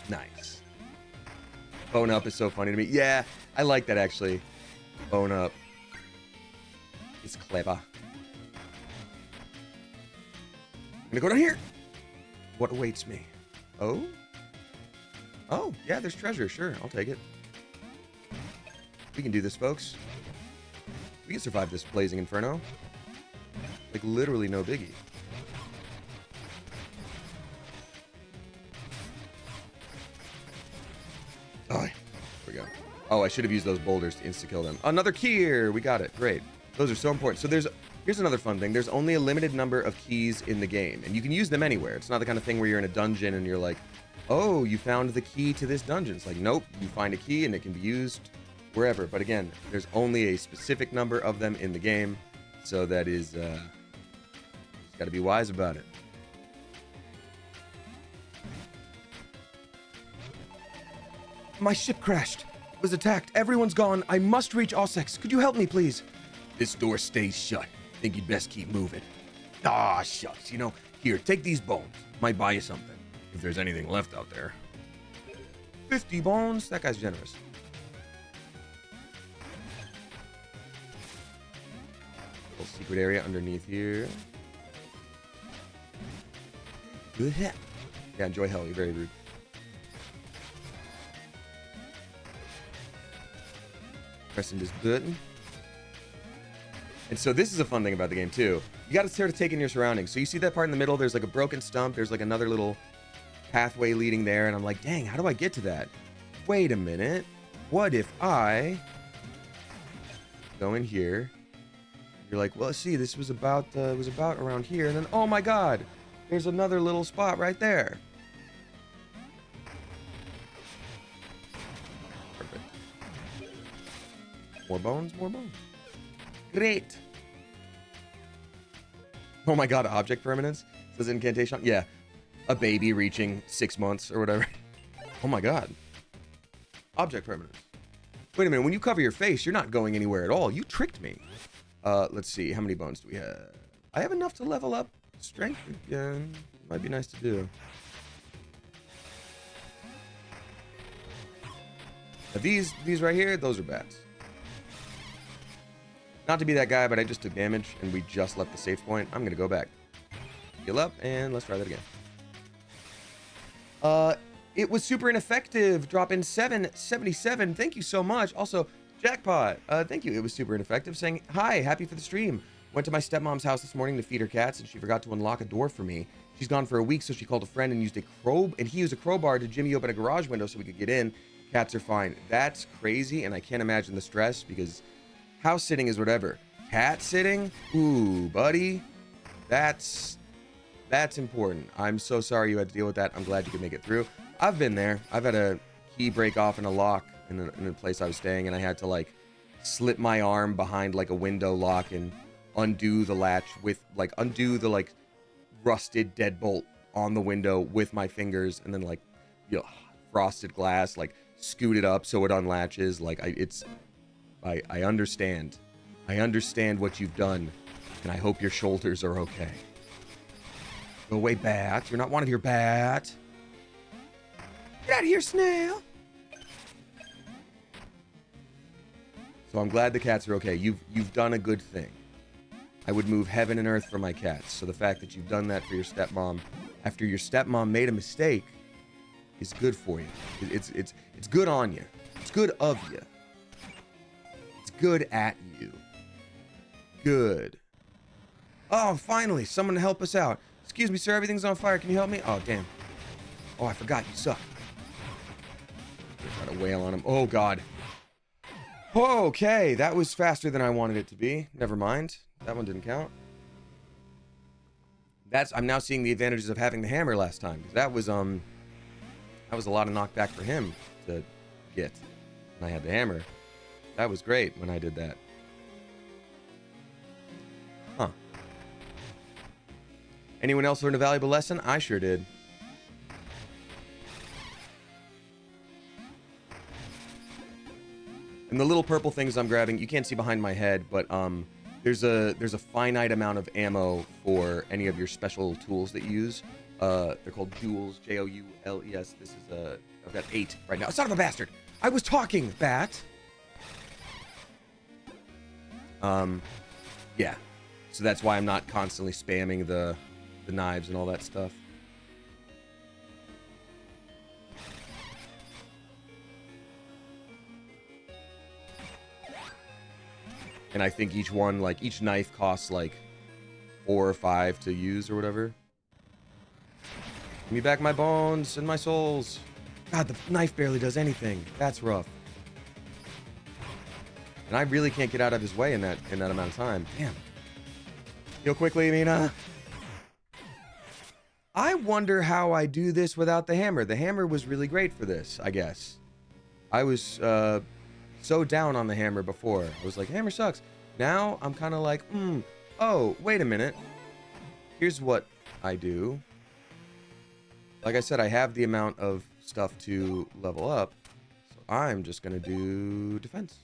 Nice. Bone up is so funny to me. Yeah, I like that actually. Bone up. It's clever. I'm gonna go down here. What awaits me? Oh? Oh, yeah, there's treasure. Sure, I'll take it. We can do this, folks. We can survive this blazing inferno. Like, literally no biggie. Oh, there we go. Oh, I should have used those boulders to insta-kill them. Another key here. We got it. Great. Those are so important. So here's another fun thing. There's only a limited number of keys in the game, and you can use them anywhere. It's not the kind of thing where you're in a dungeon and you're like, oh, you found the key to this dungeon. It's like, nope, you find a key and it can be used wherever. But again, there's only a specific number of them in the game, so that is, got to be wise about it. My ship crashed. It was attacked. Everyone's gone. I must reach Ossex. Could you help me, please? This door stays shut. Think you'd best keep moving. Ah, shucks. You know, here, take these bones. Might buy you something. If there's anything left out there. 50 bones? That guy's generous. Little secret area underneath here. Yeah, enjoy hell. You're very rude. Pressing this button. And so this is a fun thing about the game too. You got to sort of take in your surroundings. So you see that part in the middle, there's like a broken stump, there's like another little pathway leading there, and I'm like, dang, how do I get to that? Wait a minute. What if I go in here? You're like, well, see, this was about around here, and then oh my god, there's another little spot right there. Perfect. More bones, more bones. Great. Oh my god, object permanence? Says incantation. Yeah. A baby reaching 6 months or whatever. Oh my god. Object permanence. Wait a minute, when you cover your face, you're not going anywhere at all. You tricked me. Let's see, how many bones do we have? I have enough to level up strength again. Might be nice to do. Now these right here, those are bats. Not to be that guy, but I just took damage, and we just left the save point. I'm going to go back. Heal up, and let's try that again. It was super ineffective. Drop in 777. Thank you so much. Also, Jackpot. Thank you. It was super ineffective. Saying, hi, happy for the stream. Went to my stepmom's house this morning to feed her cats, and she forgot to unlock a door for me. She's gone for a week, so she called a friend and he used a crowbar to jimmy open a garage window so we could get in. Cats are fine. That's crazy, and I can't imagine the stress because house sitting is whatever. Cat sitting? Ooh, buddy. That's important. I'm so sorry you had to deal with that. I'm glad you could make it through. I've been there. I've had a key break off in a lock in a place I was staying, and I had to like slip my arm behind like a window lock and undo the latch with like undo the like rusted deadbolt on the window with my fingers, and then like, you know, frosted glass, like scoot it up so it unlatches. Like I understand. I understand what you've done, and I hope your shoulders are okay. Go away, bat. You're not wanted here, bat. Get out of here, snail. So I'm glad the cats are okay. You've done a good thing. I would move heaven and earth for my cats. So the fact that you've done that for your stepmom after your stepmom made a mistake is good for you. It's good on you. It's good of you. It's good at you. Good. Oh, finally, someone to help us out. Excuse me, sir, everything's on fire. Can you help me? Oh, damn. Oh, I forgot. You suck. Try to wail on him. Oh, God. Okay, that was faster than I wanted it to be. Never mind. That one didn't count. I'm now seeing the advantages of having the hammer last time. That was a lot of knockback for him to get. And I had the hammer. That was great when I did that. Huh. Anyone else learn a valuable lesson? I sure did. And the little purple things I'm grabbing, you can't see behind my head, but there's a finite amount of ammo for any of your special tools that you use. They're called Joules, Joules. This is I've got 8 right now. Son of a bastard! I was talking, bat. Yeah. So that's why I'm not constantly spamming the knives and all that stuff. And I think each one, like, each knife costs, like, 4 or 5 to use or whatever. Give me back my bones and my souls. God, the knife barely does anything. That's rough. And I really can't get out of his way in that amount of time. Damn. Heal quickly, Mina. I wonder how I do this without the hammer. The hammer was really great for this, I guess. I was so down on the hammer before. I was like, hammer sucks. Now I'm kind of like, oh, wait a minute. Here's what I do. Like I said, I have the amount of stuff to level up. So I'm just going to do defense.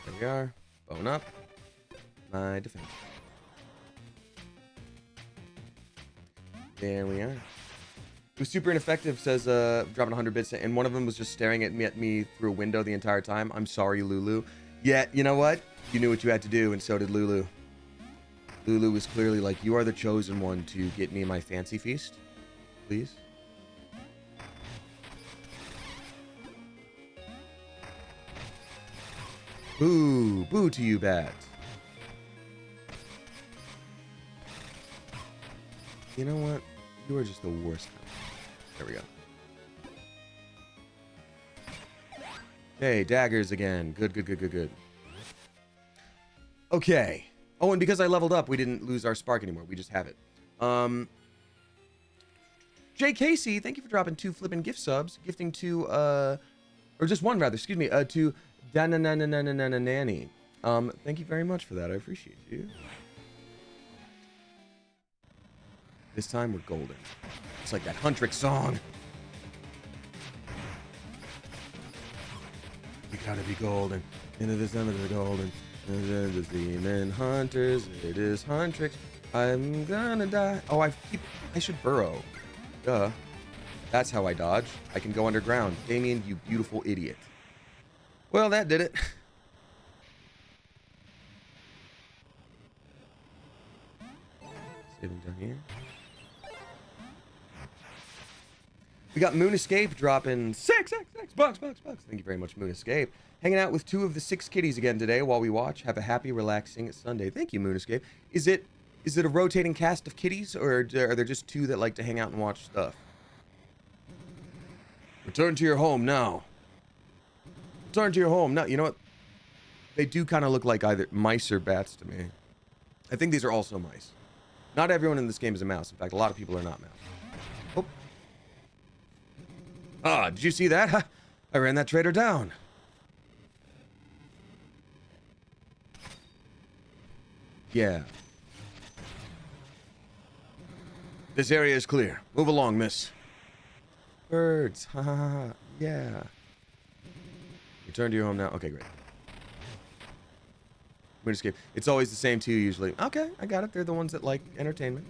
There we are. Bone up. My defense. There we are. It was super ineffective, says dropping 100 bits, and one of them was just staring at me through a window the entire time. I'm sorry, Lulu. Yeah, you know what? You knew what you had to do, and so did Lulu. Lulu was clearly like, you are the chosen one to get me my fancy feast. Please. Boo. Boo to you, bat. You know what? You are just the worst. There we go. Okay, daggers again. Good, good, good, good, good. Okay. Oh, and because I leveled up, we didn't lose our spark anymore. We just have it. Jay Casey, thank you for dropping 2 flippin' gift subs. Gifting to, or just 1 rather, excuse me, to Nanny. Thank you very much for that. I appreciate you. This time we're golden. It's like that Huntrix song. We gotta be golden. Into the sun of the golden. The demon hunters. It is Huntrix. I'm gonna die. Oh, I should burrow. Duh. That's how I dodge. I can go underground. Damien, you beautiful idiot. Well, that did it. Saving down here. We got Moon Escape dropping 6 bucks. Thank you very much, Moon Escape. Hanging out with 2 of the 6 kitties again today while we watch. Have a happy, relaxing Sunday. Thank you, Moon Escape. Is it a rotating cast of kitties, or are there just 2 that like to hang out and watch stuff? Return to your home now. Return to your home now. You know what? They do kind of look like either mice or bats to me. I think these are also mice. Not everyone in this game is a mouse. In fact, a lot of people are not mouse. Oh. Ah, did you see that? I ran that traitor down. Yeah. This area is clear. Move along, miss. Birds. Ha ha ha. Yeah. Return to your home now. Okay, great. Moon Escape. It's always the same 2 usually. Okay, I got it. They're the ones that like entertainment.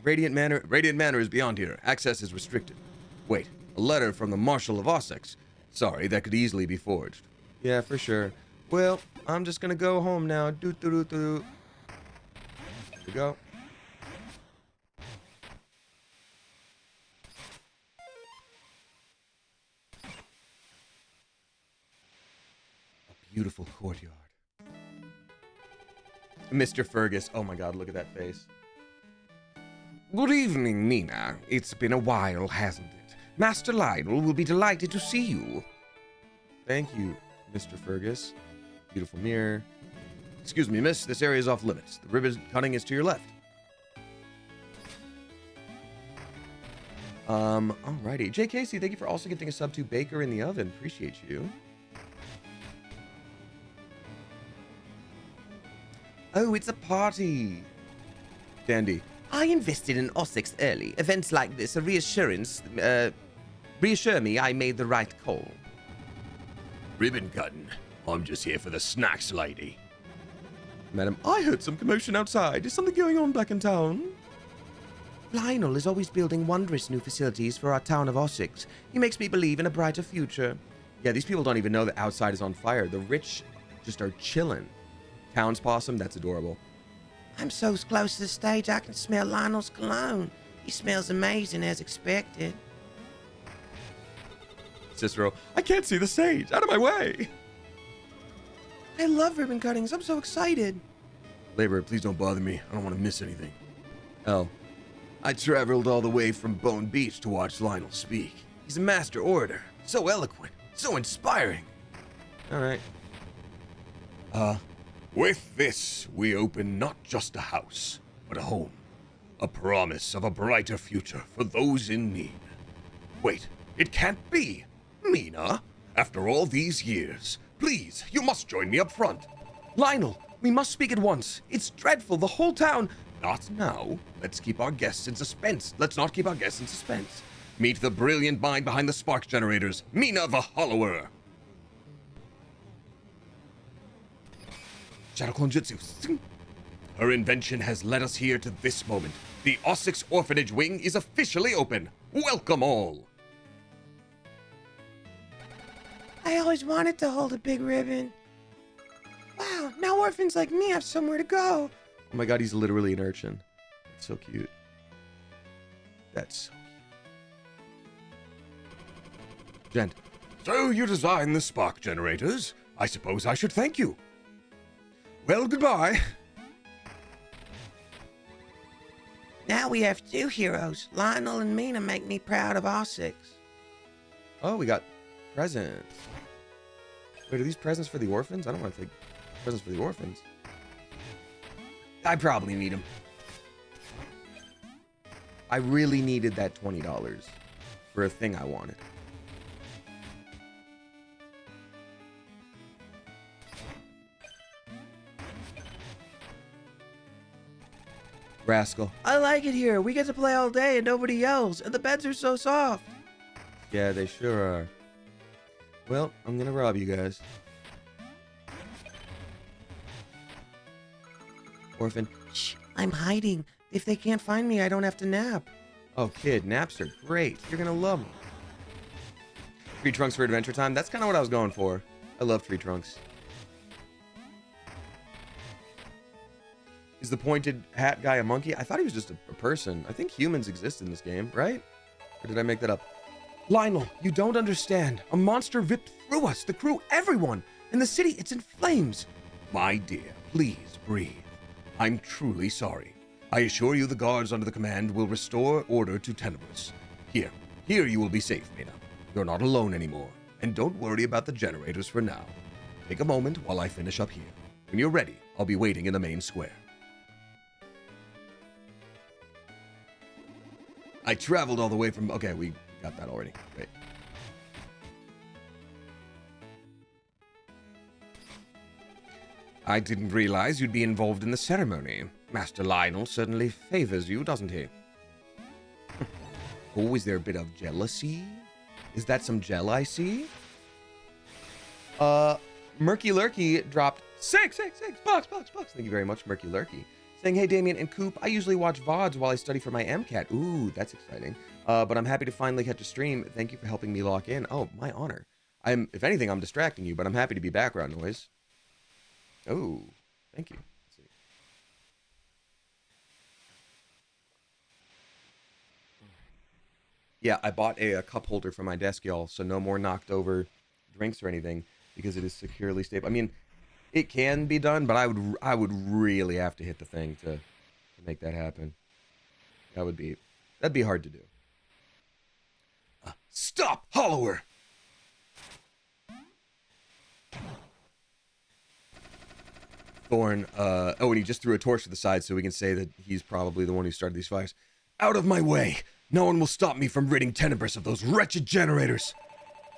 Radiant Manor is beyond here. Access is restricted. Wait, a letter from the Marshal of Ossex. Sorry, that could easily be forged. Yeah, for sure. Well, I'm just gonna go home now. Here we go. A beautiful courtyard. Mr. Fergus. Oh my god, look at that face. Good evening, Mina. It's been a while, hasn't it? Master Lionel will be delighted to see you. Thank you, Mr. Fergus. Beautiful mirror. Excuse me, miss. This area is off limits. The ribbon cutting is to your left. Alrighty. Jay Casey, thank you for also gifting a sub to Baker in the Oven. Appreciate you. Oh, it's a party. Dandy. I invested in Ossex early. Events like this reassure me I made the right call. Ribbon cutting. I'm just here for the snacks, lady. Madam, I heard some commotion outside. Is something going on back in town? Lionel is always building wondrous new facilities for our town of Ossex. He makes me believe in a brighter future. Yeah, these people don't even know that outside is on fire. The rich just are chilling. Town's possum, that's adorable. I'm so close to the stage I can smell Lionel's cologne. He smells amazing as expected. Cicero, I can't see the stage. Out of my way. I love ribbon cuttings. I'm so excited. Laborer, please don't bother me. I don't want to miss anything. Oh. I traveled all the way from Bone Beach to watch Lionel speak. He's a master orator. So eloquent. So inspiring. All right. With this, we open not just a house, but a home. A promise of a brighter future for those in need. Wait, it can't be! Mina, after all these years, please, you must join me up front. Lionel, we must speak at once. It's dreadful, the whole town... Not now. Let's keep our guests in suspense. Let's not keep our guests in suspense. Meet the brilliant mind behind the spark generators, Mina the Hollower. Shadow Clone Jutsu. Her invention has led us here to this moment. The Ossex Orphanage Wing is officially open. Welcome all. I always wanted to hold a big ribbon. Wow, now orphans like me have somewhere to go. Oh my god, he's literally an urchin. That's so cute. That's so cute. Gent. So you designed the spark generators? I suppose I should thank you. Well, goodbye. Now we have 2 heroes. Lionel and Mina make me proud of all 6. Oh, we got presents. Wait, are these presents for the orphans? I don't want to take presents for the orphans. I probably need him. I really needed that $20 for a thing I wanted. Rascal. I like it here. We get to play all day and nobody yells, and the beds are so soft. Yeah, they sure are. Well, I'm gonna rob you guys. Orphan. Shh, I'm hiding. If they can't find me, I don't have to nap. Oh, kid, naps are great. You're gonna love them. Tree trunks for Adventure Time. That's kind of what I was going for. I love tree trunks. Is the pointed hat guy a monkey? I thought he was just a person. I think humans exist in this game, right? Or did I make that up? Lionel, you don't understand. A monster ripped through us, the crew, everyone. In the city, it's in flames. My dear, please breathe. I'm truly sorry. I assure you the guards under the command will restore order to Tenebris. Here you will be safe, Mina. You're not alone anymore. And don't worry about the generators for now. Take a moment while I finish up here. When you're ready, I'll be waiting in the main square. I traveled all the way from... Okay, we got that already. Great. I didn't realize you'd be involved in the ceremony. Master Lionel certainly favors you, doesn't he? Oh, is there a bit of jealousy? Is that some gel I see? Murky Lurky dropped six bucks. Thank you very much, Murky Lurky. Saying, hey, Damien and Coop, I usually watch VODs while I study for my MCAT. Ooh, that's exciting. But I'm happy to finally catch a stream. Thank you for helping me lock in. Oh, my honor. If anything, I'm distracting you, but I'm happy to be background noise. Oh, thank you. Let's see. Yeah, I bought a cup holder for my desk, y'all, so no more knocked over drinks or anything, because it is securely stable. I mean, it can be done, but I would really have to hit the thing to make that happen. That'd be hard to do. Stop, Hollower! Thorn, oh, and he just threw a torch to the side so we can say that he's probably the one who started these fires. Out of my way! No one will stop me from ridding Tenebris of those wretched generators!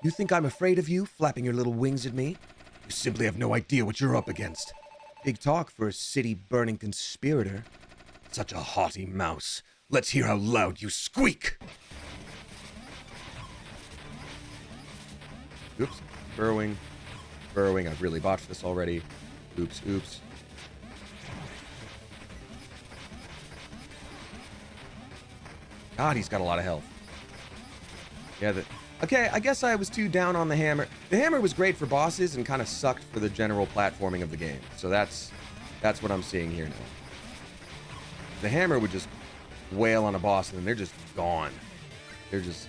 You think I'm afraid of you, flapping your little wings at me? You simply have no idea what you're up against. Big talk for a city-burning conspirator. Such a haughty mouse. Let's hear how loud you squeak! Oops. Burrowing. I've really botched this already. Oops. God, he's got a lot of health. Yeah, okay, I guess I was too down on the hammer. The hammer was great for bosses and kind of sucked for the general platforming of the game. So that's what I'm seeing here now. The hammer would just wail on a boss and then they're just gone. They're just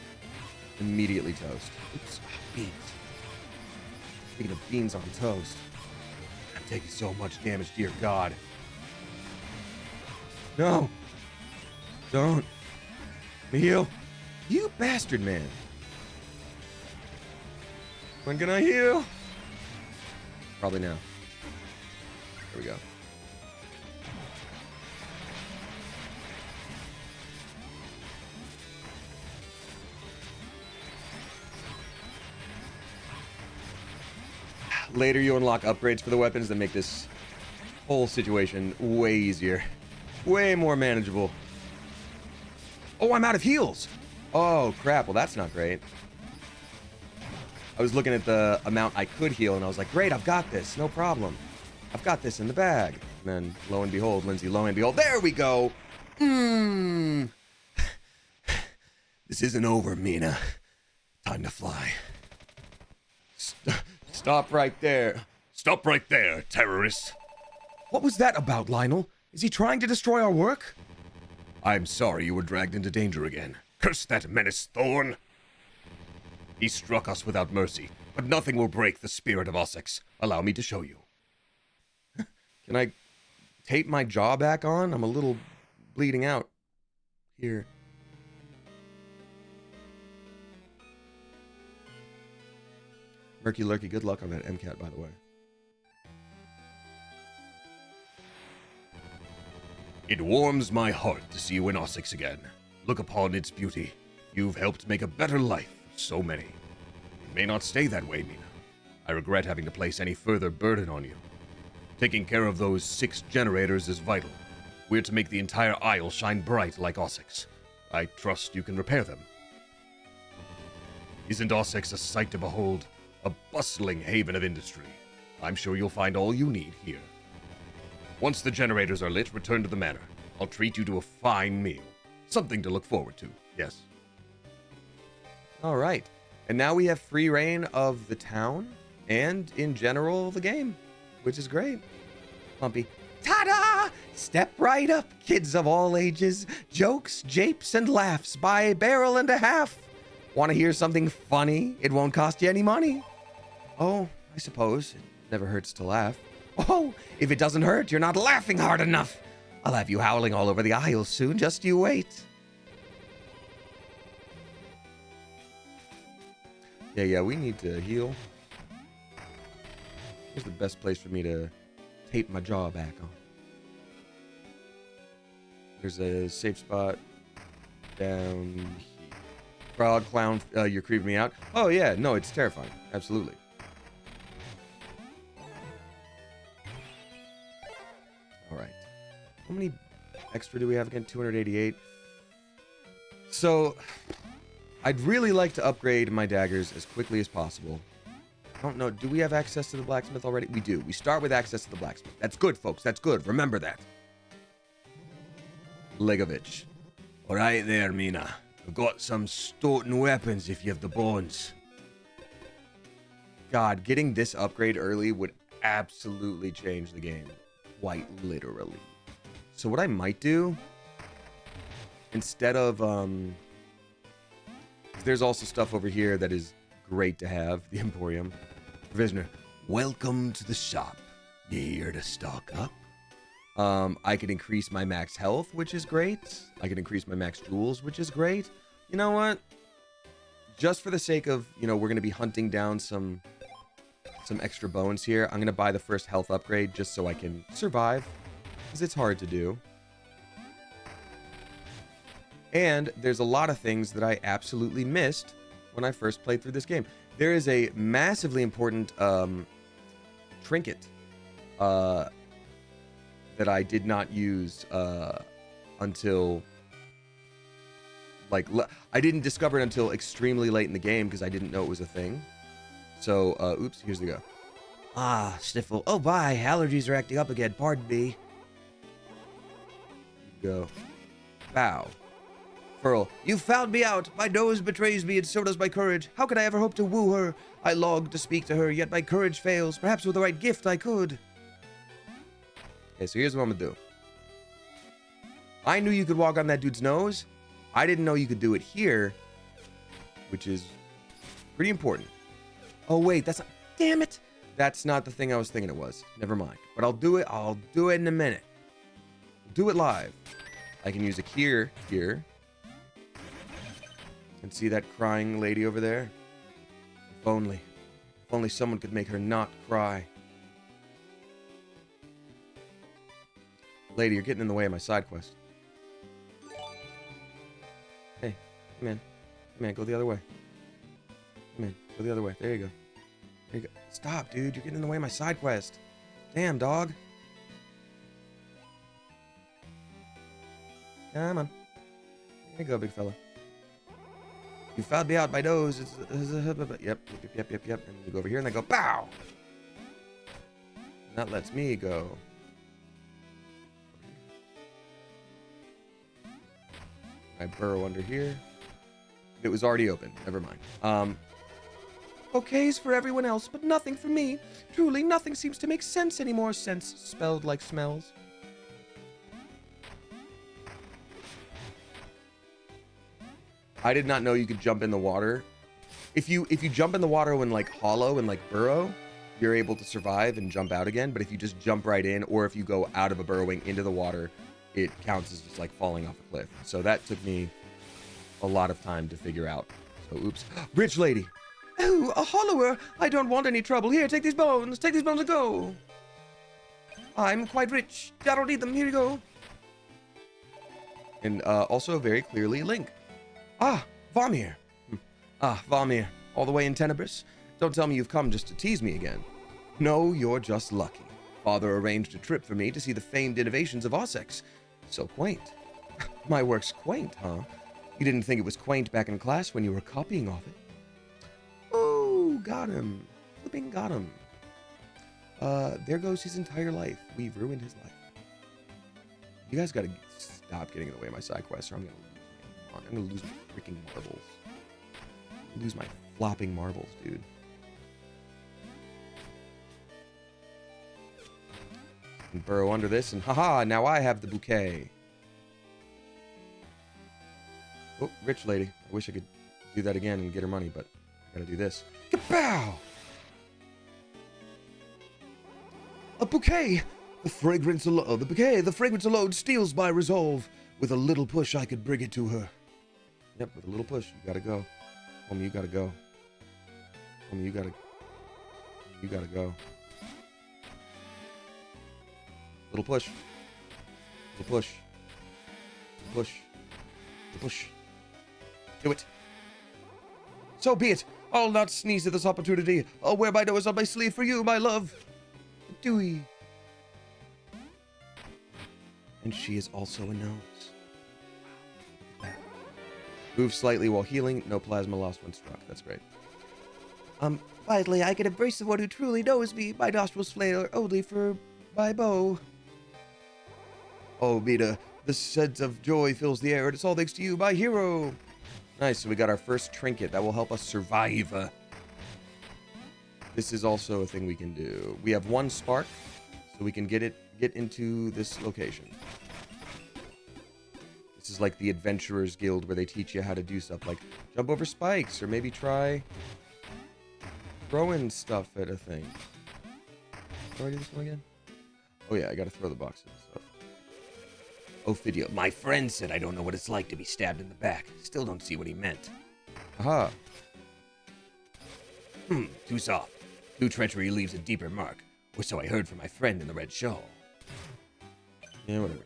immediately toast. Oops, beans. Speaking of beans on toast. I'm taking so much damage, dear God. No. Don't. Heal. You bastard, man. When can I heal? Probably now. There we go. Later, you unlock upgrades for the weapons that make this whole situation way easier. Way more manageable. Oh, I'm out of heals. Oh, crap. Well, that's not great. I was looking at the amount I could heal, and I was like, great, I've got this. No problem. I've got this in the bag. And then, lo and behold, Lindsay, lo and behold, there we go. This isn't over, Mina. Time to fly. Stop right there. Stop right there, terrorist. What was that about, Lionel? Is he trying to destroy our work? I'm sorry you were dragged into danger again. Curse that menace, Thorn! He struck us without mercy, but nothing will break the spirit of Ossex. Allow me to show you. Can I tape my jaw back on? I'm a little bleeding out. Here. Murky Lurky, good luck on that MCAT, by the way. It warms my heart to see you in Ossex again. Look upon its beauty. You've helped make a better life for so many. It may not stay that way, Mina. I regret having to place any further burden on you. Taking care of those 6 generators is vital. We're to make the entire Isle shine bright like Ossex. I trust you can repair them. Isn't Ossex a sight to behold? A bustling haven of industry. I'm sure you'll find all you need here. Once the generators are lit, return to the manor. I'll treat you to a fine meal. Something to look forward to, yes. All right. And now we have free reign of the town and, in general, the game, which is great. Pumpy. Ta-da! Step right up, kids of all ages. Jokes, japes, and laughs by a barrel and a half. Want to hear something funny? It won't cost you any money. Oh, I suppose. It never hurts to laugh. Oh, if it doesn't hurt, you're not laughing hard enough. I'll have you howling all over the aisle soon. Just you wait. Yeah, we need to heal. Here's the best place for me to tape my jaw back on. There's a safe spot down here. Frog clown, you're creeping me out. Oh yeah, no, it's terrifying. Absolutely. All right. How many extra do we have again? 288. So, I'd really like to upgrade my daggers as quickly as possible. I don't know. Do we have access to the blacksmith already? We do. We start with access to the blacksmith. That's good, folks. That's good. Remember that. Legovich. All right there, Mina. I've got some stoting weapons if you have the bones. God, getting this upgrade early would absolutely change the game. Quite literally. So what I might do, instead of, there's also stuff over here that is great to have. The Emporium. Provisioner. Welcome to the shop. You here to stock up? I could increase my max health, which is great. I could increase my max jewels, which is great. You know what? Just for the sake of, we're going to be hunting down some extra bones here, I'm going to buy the first health upgrade just so I can survive, because it's hard to do. And there's a lot of things that I absolutely missed when I first played through this game. There is a massively important trinket that I did not use until, I didn't discover it until extremely late in the game because I didn't know it was a thing. So, oops, here's the go. Ah, sniffle. Oh, bye. Allergies are acting up again. Pardon me. Go. Bow. Furl. You found me out. My nose betrays me, and so does my courage. How could I ever hope to woo her? I long to speak to her, yet my courage fails. Perhaps with the right gift I could. Okay, so here's what I'm gonna do. I knew you could walk on that dude's nose. I didn't know you could do it here, which is pretty important. Oh, wait, that's not... Damn it! That's not the thing I was thinking it was. Never mind. But I'll do it in a minute. Do it live. I can use a here. And see that crying lady over there? If only someone could make her not cry. Lady, you're getting in the way of my side quest. Hey, come in. Come in, go the other way. Come in, go the other way. There you go. There you go. Stop, dude. You're getting in the way of my side quest. Damn, dog. Come on. There you go, big fella. You found me out my nose. Yep. And you go over here and I go, pow! And that lets me go. I burrow under here. It was already open. Never mind. Bouquets for everyone else, but nothing for me. Truly, nothing seems to make sense anymore. Sense spelled like smells. I did not know you could jump in the water. If you jump in the water when like hollow and like burrow, you're able to survive and jump out again. But if you just jump right in, or if you go out of a burrowing into the water, it counts as just like falling off a cliff. So that took me a lot of time to figure out. So oops. Rich lady. Oh, a hollower! I don't want any trouble. Here, take these bones. Take these bones and go. I'm quite rich. I don't need them. Here you go. And also very clearly Link. Ah, Vamir. Ah, Vamir, all the way in Tenebris? Don't tell me you've come just to tease me again. No, you're just lucky. Father arranged a trip for me to see the famed innovations of Ossex. So quaint. My work's quaint, huh? You didn't think it was quaint back in class when you were copying off it? Oh, got him. Flipping got him. There goes his entire life. We've ruined his life. You guys gotta stop getting in the way of my side quests, or I'm gonna lose my freaking marbles. Lose my flopping marbles, dude. And burrow under this, and haha, now I have the bouquet. Oh, rich lady. I wish I could do that again and get her money, but I gotta do this. Kapow! A bouquet! The fragrance alone, the fragrance alone steals my resolve. With a little push, I could bring it to her. Yep, with a little push, you gotta go. Homie, you gotta go. Homie, you gotta go. Little push. Little push. Push. Push. Do it. So be it. I'll not sneeze at this opportunity. I'll wear my nose on my sleeve for you, my love. Dewey. And she is also a nose. Move slightly while healing. No plasma lost when struck. That's great. Quietly, I can embrace the one who truly knows me. My nostrils flare only for my bow. Oh, Mina, the sense of joy fills the air, and it's all thanks to you, my hero. Nice, so we got our first trinket. That will help us survive. This is also a thing we can do. We have one spark, so we can get into this location. This is like the Adventurers Guild where they teach you how to do stuff like jump over spikes or maybe try throwing stuff at a thing. Do I do this one again? Oh yeah, I gotta throw the boxes and stuff. Ophidio. My friend said I don't know what it's like to be stabbed in the back. Still don't see what he meant. Aha. Too soft. True treachery leaves a deeper mark. Or so I heard from my friend in the red shawl. Yeah, whatever.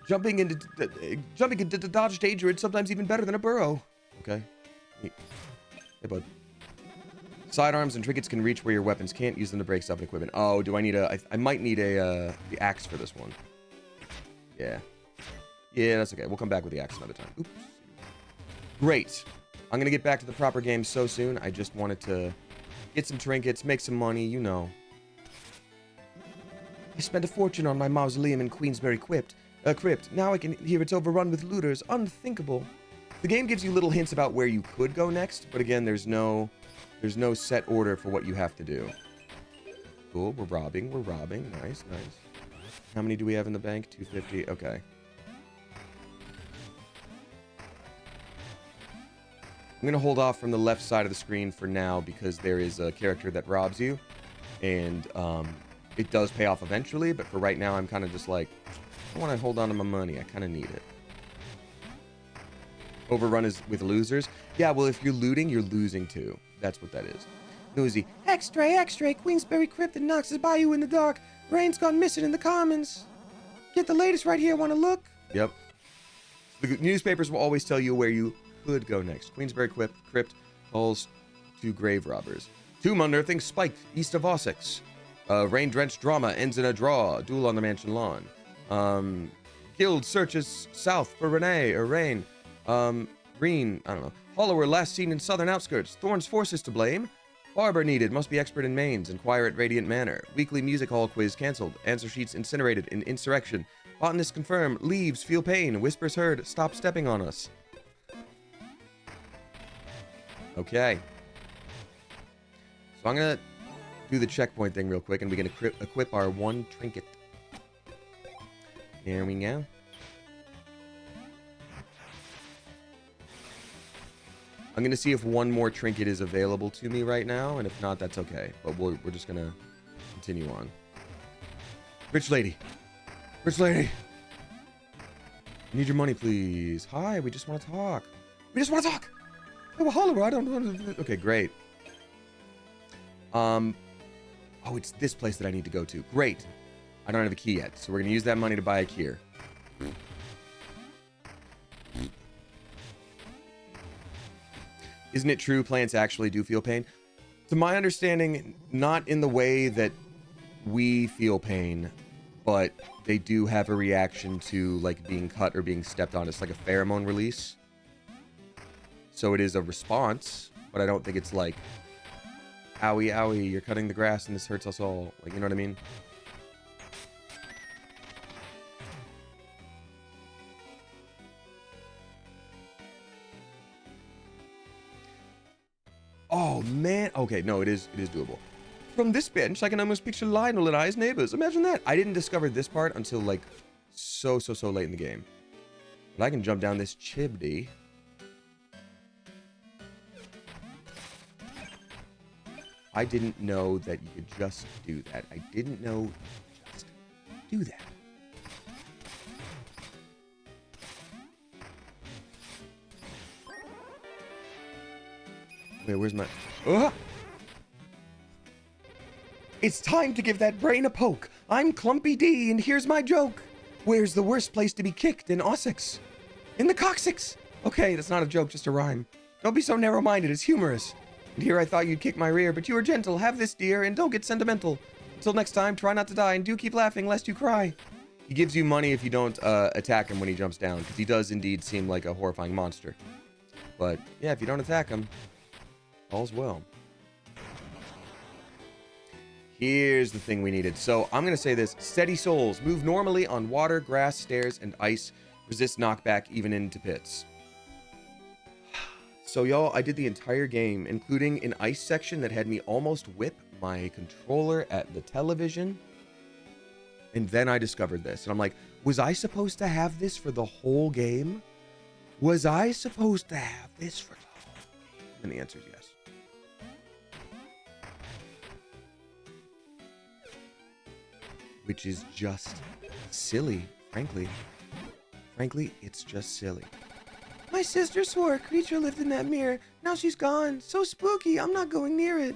Jumping into dodge danger, it's sometimes even better than a burrow. Okay. Hey, bud. Sidearms and trinkets can reach where your weapons can't. Use them to break stuff and equipment. Oh, do I need I might need the axe for this one. Yeah. Yeah, that's okay. We'll come back with the axe another time. Oops. Great. I'm going to get back to the proper game so soon. I just wanted to get some trinkets, make some money, you know. I spent a fortune on my mausoleum in Queensberry Crypt. Now I can hear it's overrun with looters. Unthinkable. The game gives you little hints about where you could go next, but again, there's no set order for what you have to do. Cool, we're robbing. Nice. How many do we have in the bank? 250. Okay. I'm going to hold off from the left side of the screen for now because there is a character that robs you, and it does pay off eventually, but for right now, I'm kind of just like, I want to hold on to my money. I kind of need it. Overrun is with losers. Yeah, well, if you're looting, you're losing too. That's what that is. Nosy. Extra, Queensberry Crypt that knocks us by you in the dark. Rain's gone missing in the commons. Get the latest right here, want to look? Yep. The newspapers will always tell you where you could go next. Queensberry Crypt calls to grave robbers. Tomb unearthing spiked east of Ossex. Rain-drenched drama ends in a draw. Duel on the mansion lawn. Guild searches south for Rain. Green, I don't know. Hollower last seen in southern outskirts. Thorn's forces to blame. Barber needed. Must be expert in mains. Inquire at Radiant Manor. Weekly music hall quiz cancelled. Answer sheets incinerated in insurrection. Botanist confirmed. Leaves feel pain. Whispers heard. Stop stepping on us. Okay. So I'm going to do the checkpoint thing real quick, and we're going to equip our one trinket. There we go. I'm going to see if one more trinket is available to me right now, and if not, that's okay. But we're just going to continue on. Rich lady. Rich lady. I need your money, please. Hi, we just want to talk. We just want to talk. I'm a Hollower. I don't want to... Okay, great. Oh, it's this place that I need to go to. Great. I don't have a key yet, so we're going to use that money to buy a key. Isn't it true plants actually do feel pain? To my understanding, not in the way that we feel pain, but they do have a reaction to like being cut or being stepped on. It's like a pheromone release. So it is a response, but I don't think it's like, owie, owie, you're cutting the grass and this hurts us all. Like, you know what I mean? Oh, man. Okay, no, it is doable. From this bench, I can almost picture Lionel and I as neighbors. Imagine that. I didn't discover this part until, like, so late in the game. But I can jump down this chimney. I didn't know that you could just do that. I didn't know you could just do that. Wait, where's my... Oh! It's time to give that brain a poke. I'm Clumpy D, and here's my joke. Where's the worst place to be kicked in Ossex? In the coccyx. Okay, that's not a joke, just a rhyme. Don't be so narrow-minded, it's humorous. And here I thought you'd kick my rear, but you were gentle. Have this, dear, and don't get sentimental. Until next time, try not to die, and do keep laughing lest you cry. He gives you money if you don't attack him when he jumps down, because he does indeed seem like a horrifying monster. But, yeah, if you don't attack him, all's well. Here's the thing we needed. So, I'm going to say this. Steady souls. Move normally on water, grass, stairs, and ice. Resist knockback even into pits. So, y'all, I did the entire game, including an ice section that had me almost whip my controller at the television. And then I discovered this. And I'm like, was I supposed to have this for the whole game? Was I supposed to have this for the whole game? And the answer is yes. Which is just silly, frankly. Frankly, it's just silly. My sister swore a creature lived in that mirror. Now she's gone. So spooky, I'm not going near it.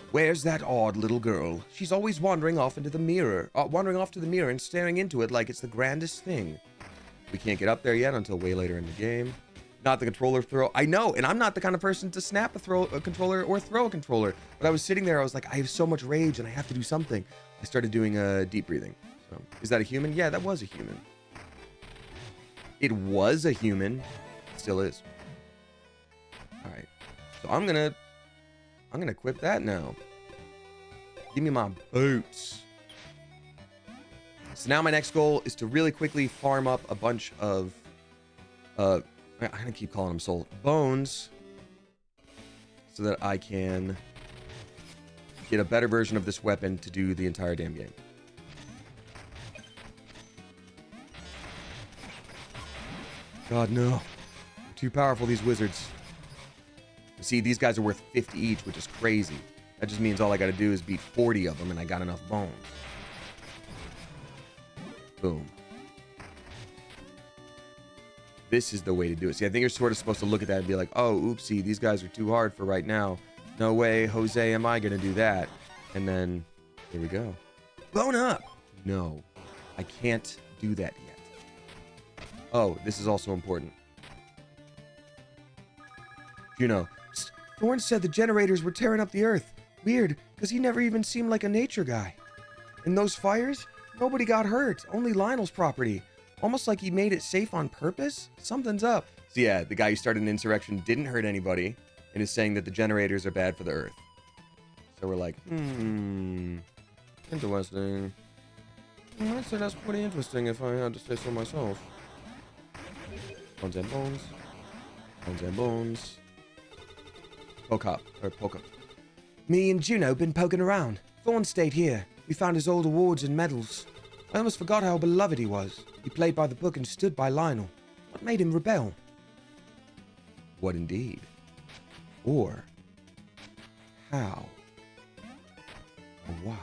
Where's that odd little girl? She's always wandering off into the mirror. Wandering off to the mirror and staring into it like it's the grandest thing. We can't get up there yet until way later in the game. Not the controller throw. I know, and I'm not the kind of person to snap a controller or throw a controller. But I was sitting there, I was like, I have so much rage and I have to do something. I started doing deep breathing. So, is that a human? Yeah, that was a human. It was a human. It still is. All right. So I'm gonna equip that now. Give me my boots. So now my next goal is to really quickly farm up a bunch of I'm gonna keep calling them soul bones, so that I can get a better version of this weapon to do the entire damn game. God, no. They're too powerful, these wizards. See, these guys are worth 50 each, which is crazy. That just means all I gotta do is beat 40 of them, and I got enough bones. Boom. This is the way to do it. See, I think you're sort of supposed to look at that and be like, oh, oopsie, these guys are too hard for right now. No way, Jose, am I gonna do that? And then, here we go. Bone up! No, I can't do that yet. Oh, this is also important. Juno. Psst, Thorn said the generators were tearing up the earth. Weird, because he never even seemed like a nature guy. In those fires, nobody got hurt. Only Lionel's property. Almost like he made it safe on purpose. Something's up. So yeah, the guy who started an insurrection didn't hurt anybody and is saying that the generators are bad for the earth. So we're like, interesting. I'd say that's pretty interesting if I had to say so myself. Bones and bones. Bones and bones. Poke up. Me and Juno been poking around. Thorn stayed here. We found his old awards and medals. I almost forgot how beloved he was. He played by the book and stood by Lionel. What made him rebel? What indeed? Or how? Or why?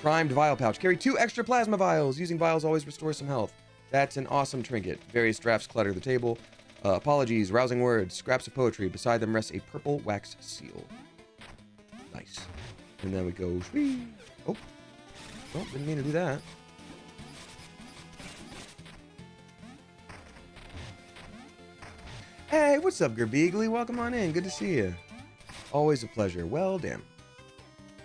Primed vial pouch. Carry 2 extra plasma vials. Using vials always restores some health. That's an awesome trinket. Various drafts clutter the table. Apologies, rousing words, scraps of poetry. Beside them rests a purple wax seal. Nice. And then we go. Oh, didn't mean to do that. Hey, what's up, Gerbeagly? Welcome on in. Good to see you. Always a pleasure. Well, damn.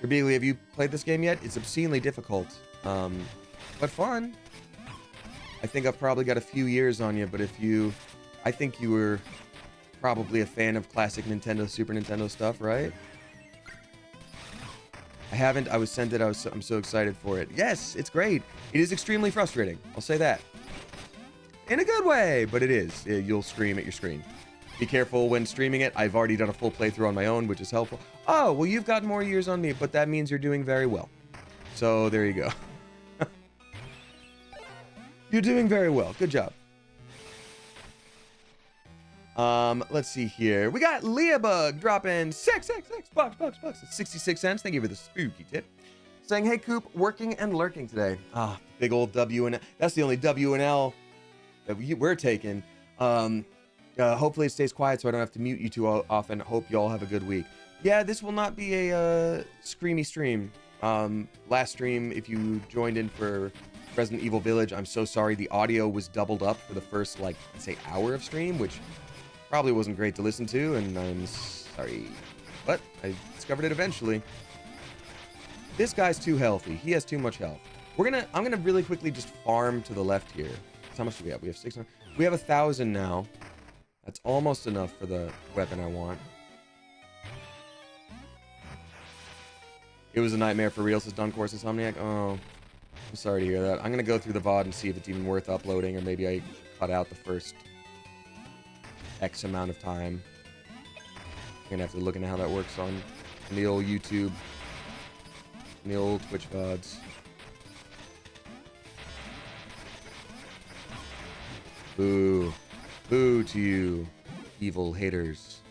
Gerbeagly, have you played this game yet? It's obscenely difficult, but fun. I think I've probably got a few years on you, but I think you were probably a fan of classic Nintendo, Super Nintendo stuff, right? I haven't. I was sent it. I'm so excited for it. Yes, it's great. It is extremely frustrating. I'll say that. In a good way, but it is. You'll scream at your screen. Be careful when streaming it. I've already done a full playthrough on my own, which is helpful. Oh, well, you've got more years on me, but that means you're doing very well. So there you go. You're doing very well. Good job. Let's see here. We got Leabug dropping $6 bucks. It's 66 cents. Thank you for the spooky tip. Saying, hey, Coop, working and lurking today. Ah, big old W and L. That's the only W and L that we're taking. Hopefully it stays quiet so I don't have to mute you too often. Hope you all have a good week. Yeah, this will not be a screamy stream. Last stream, if you joined in for Resident Evil Village, I'm so sorry. The audio was doubled up for the first, like, say, hour of stream, which probably wasn't great to listen to, and I'm sorry. But I discovered it eventually. This guy's too healthy. He has too much health. I'm gonna really quickly just farm to the left here. How much do we have? We have 600. We have 1,000 now. That's almost enough for the weapon I want. It was a nightmare for real, says Dun Course Insomniac. Oh, I'm sorry to hear that. I'm gonna go through the VOD and see if it's even worth uploading, or maybe I cut out the first X amount of time. I'm gonna have to look into how that works on the old YouTube, and the old Twitch VODs. Boo. Boo to you, evil haters.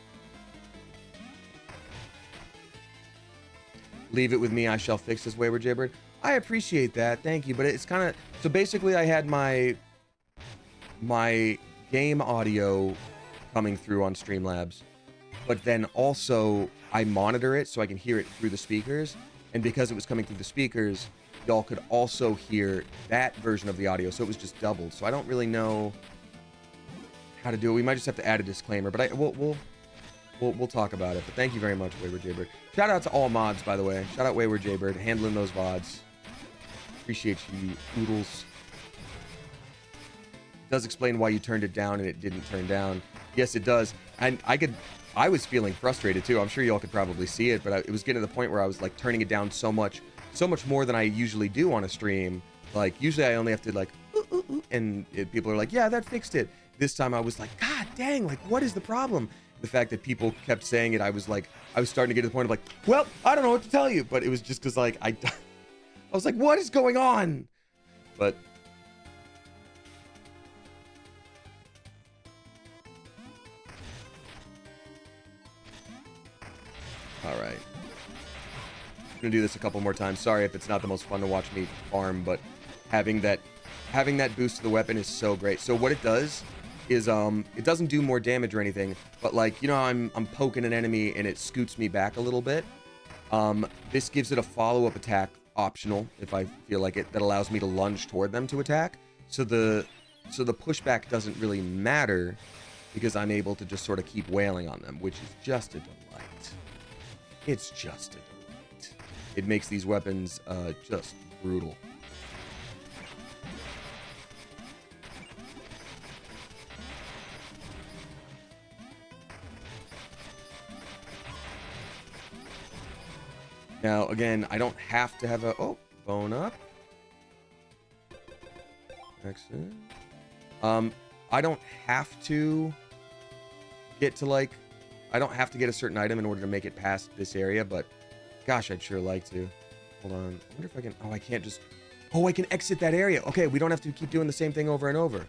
Leave it with me, I shall fix this, Wayward Jaybird. I appreciate that, thank you, but it's kind of... So basically I had my game audio coming through on Streamlabs, but then also I monitor it so I can hear it through the speakers, and because it was coming through the speakers, y'all could also hear that version of the audio, so it was just doubled. So I don't really know how to do it. We might just have to add a disclaimer, but we'll talk about it. But thank you very much, Wayward Jaybird. Shout out to all mods, by the way. Shout out Wayward Jaybird, handling those VODs. Appreciate you, oodles. It does explain why you turned it down and it didn't turn down. Yes, it does. And I was feeling frustrated too. I'm sure y'all could probably see it, but it was getting to the point where I was like turning it down so much more than I usually do on a stream. Like usually I only have to like, and people are like, yeah, that fixed it. This time I was like, God dang, like what is the problem? The fact that people kept saying it, I was starting to get to the point of like, well, I don't know what to tell you. But it was just because like, I was like, what is going on? But all right. I'm gonna do this a couple more times. Sorry if it's not the most fun to watch me farm, but having that boost to the weapon is so great. So what it does is it doesn't do more damage or anything, but like, you know, I'm poking an enemy and it scoots me back a little bit. This gives it a follow-up attack optional if I feel like it, that allows me to lunge toward them to attack. So the pushback doesn't really matter because I'm able to just sort of keep wailing on them, which is just a delight. It's just a delight. It makes these weapons just brutal. Now, again, I don't have to have a... Oh, bone up. Excellent. I don't have to get to like, I don't have to get a certain item in order to make it past this area, but gosh, I'd sure like to. Hold on. I wonder if I can, oh, I can't just, oh, I can exit that area. Okay, we don't have to keep doing the same thing over and over.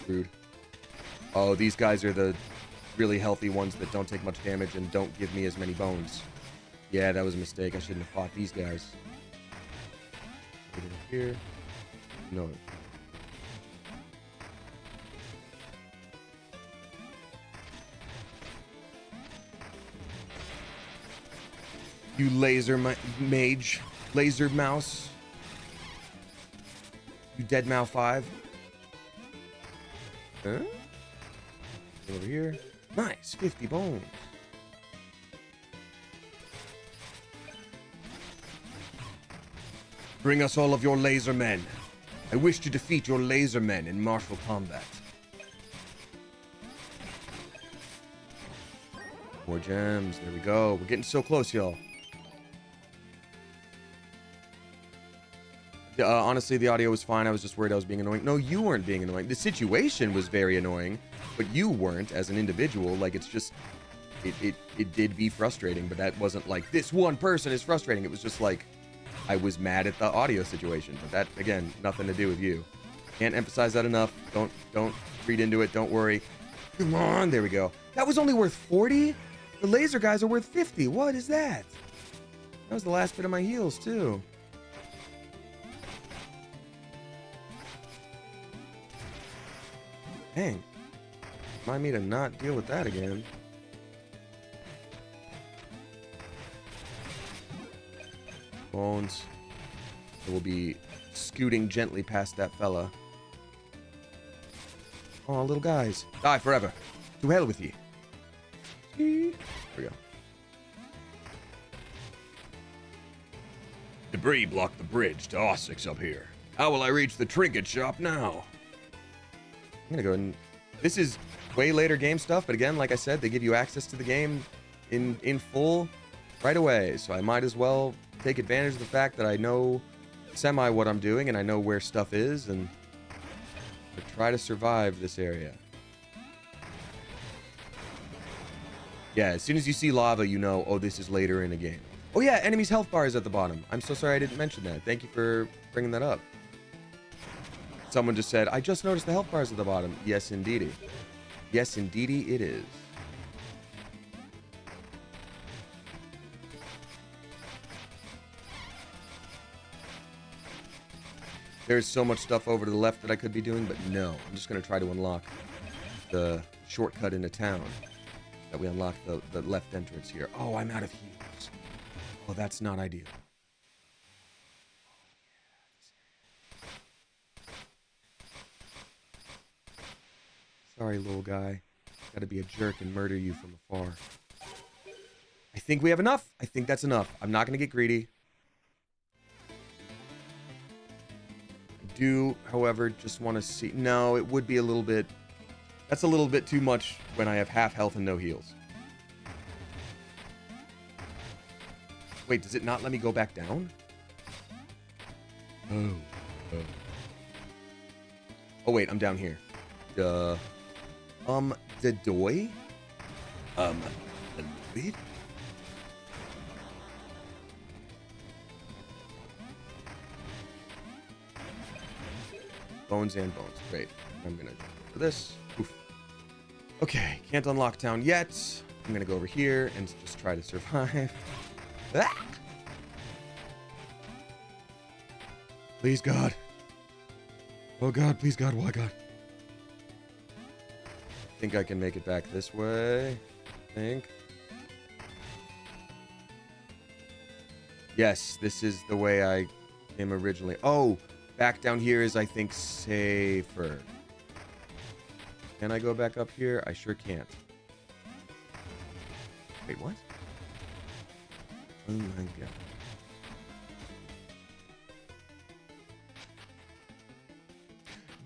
Rude. Oh, these guys are the really healthy ones that don't take much damage and don't give me as many bones. Yeah, that was a mistake. I shouldn't have fought these guys. Get in here. No. You laser mage. Laser mouse. You dead Mao 5. Huh? Over here. Nice. 50 bones. Bring us all of your laser men. I wish to defeat your laser men in martial combat. More gems. There we go. We're getting so close, y'all. Honestly, the audio was fine. I was just worried I was being annoying. No, you weren't being annoying. The situation was very annoying, but you weren't as an individual. Like, it's just, it did be frustrating, but that wasn't like, this one person is frustrating. It was just like, I was mad at the audio situation. But that, again, nothing to do with you. Can't emphasize that enough. Don't read into it. Don't worry. Come on. There we go. That was only worth 40? The laser guys are worth 50. What is that? That was the last bit of my heals, too. Dang. Remind me to not deal with that again. Bones. So we'll be scooting gently past that fella. Oh, little guys. Die forever. To hell with ye. There we go. Debris blocked the bridge to Ossix up here. How will I reach the trinket shop now? I'm gonna go and this is way later game stuff, but again, like I said, they give you access to the game in full right away. So I might as well take advantage of the fact that I know semi what I'm doing and I know where stuff is and try to survive this area. Yeah, as soon as you see lava, you know, oh, this is later in the game. Oh yeah, enemy's health bar is at the bottom. I'm so sorry I didn't mention that. Thank you for bringing that up. Someone just said, I just noticed the health bars at the bottom. Yes, indeedy. Yes, indeedy it is. There's so much stuff over to the left that I could be doing, but no. I'm just going to try to unlock the shortcut into town. That we unlock the left entrance here. Oh, I'm out of heals. Oh, that's not ideal. Sorry, little guy. Gotta be a jerk and murder you from afar. I think we have enough. I think that's enough. I'm not gonna get greedy. I do, however, just want to see... No, it would be a little bit... That's a little bit too much when I have half health and no heals. Wait, does it not let me go back down? Oh. Oh, wait, I'm down here. Duh. The doy? A bit? Bones and bones. Great. I'm gonna go for this. Oof. Okay, can't unlock town yet. I'm gonna go over here and just try to survive. Ah! Please, God. Oh, God. Please, God. Why, God? I think I can make it back this way. I think. Yes, this is the way I came originally. Oh, back down here is, I think, safer. Can I go back up here? I sure can't. Wait, what? Oh my God.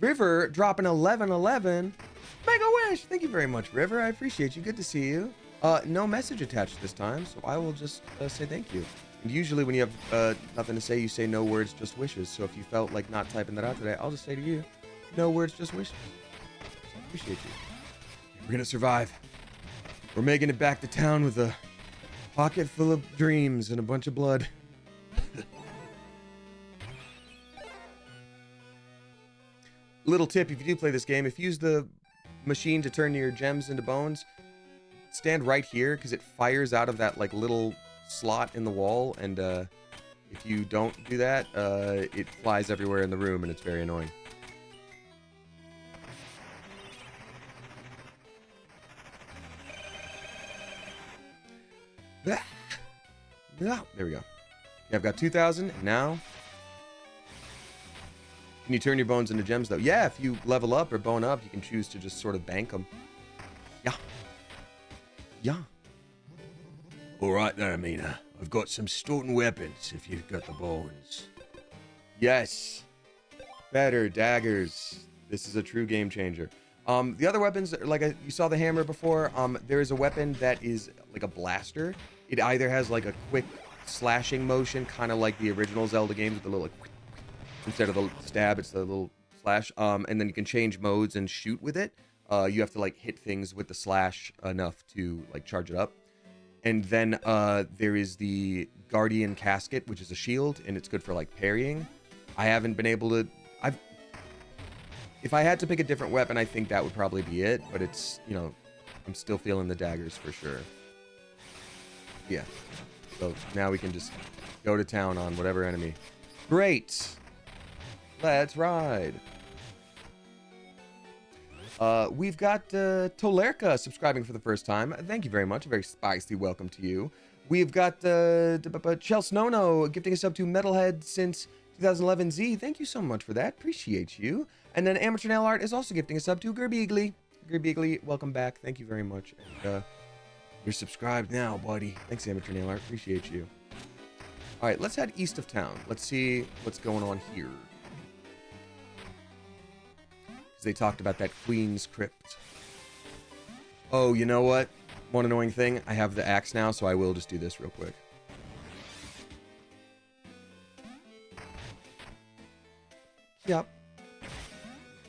River dropping 1111. Make a wish. Thank you very much, River. I appreciate you. Good to see you. No message attached this time, so I will just say thank you. And usually when you have nothing to say, you say no words, just wishes. So if you felt like not typing that out today, I'll just say to you, no words, just wishes. So I appreciate you. We're gonna survive. We're making it back to town with a pocket full of dreams and a bunch of blood. Little tip, if you do play this game, if you use the machine to turn your gems into bones, stand right here because it fires out of that like little slot in the wall, and if you don't do that, it flies everywhere in the room and it's very annoying. There we go. Okay, I've got 2,000, and now... Can you turn your bones into gems, though? Yeah, if you level up or bone up, you can choose to just sort of bank them. Yeah. Yeah. All right there, Mina. I've got some stone weapons if you've got the bones. Yes. Better daggers. This is a true game changer. The other weapons, like you saw the hammer before, there is a weapon that is like a blaster. It either has like a quick slashing motion, kind of like the original Zelda games with the little, like, instead of the stab, it's the little slash. And then you can change modes and shoot with it. You have to like hit things with the slash enough to like charge it up. And then there is the Guardian Casket, which is a shield, and it's good for like parrying. I haven't been able to... If I had to pick a different weapon, I think that would probably be it. But it's, you know, I'm still feeling the daggers for sure. Yeah. So now we can just go to town on whatever enemy. Great. Let's ride. We've got Tolerka subscribing for the first time. Thank you very much. A very spicy welcome to you. We've got Chelsnono gifting us up to Metalhead since 2011Z. Thank you so much for that. Appreciate you. And then Amateur Nail Art is also gifting us up to Gerbeagly. Gerbeagly, welcome back. Thank you very much. And, you're subscribed now, buddy. Thanks, Amateur Nail Art. Appreciate you. All right, let's head east of town. Let's see what's going on here. Because they talked about that Queen's Crypt. Oh, you know what? One annoying thing. I have the axe now, so I will just do this real quick. Yep. There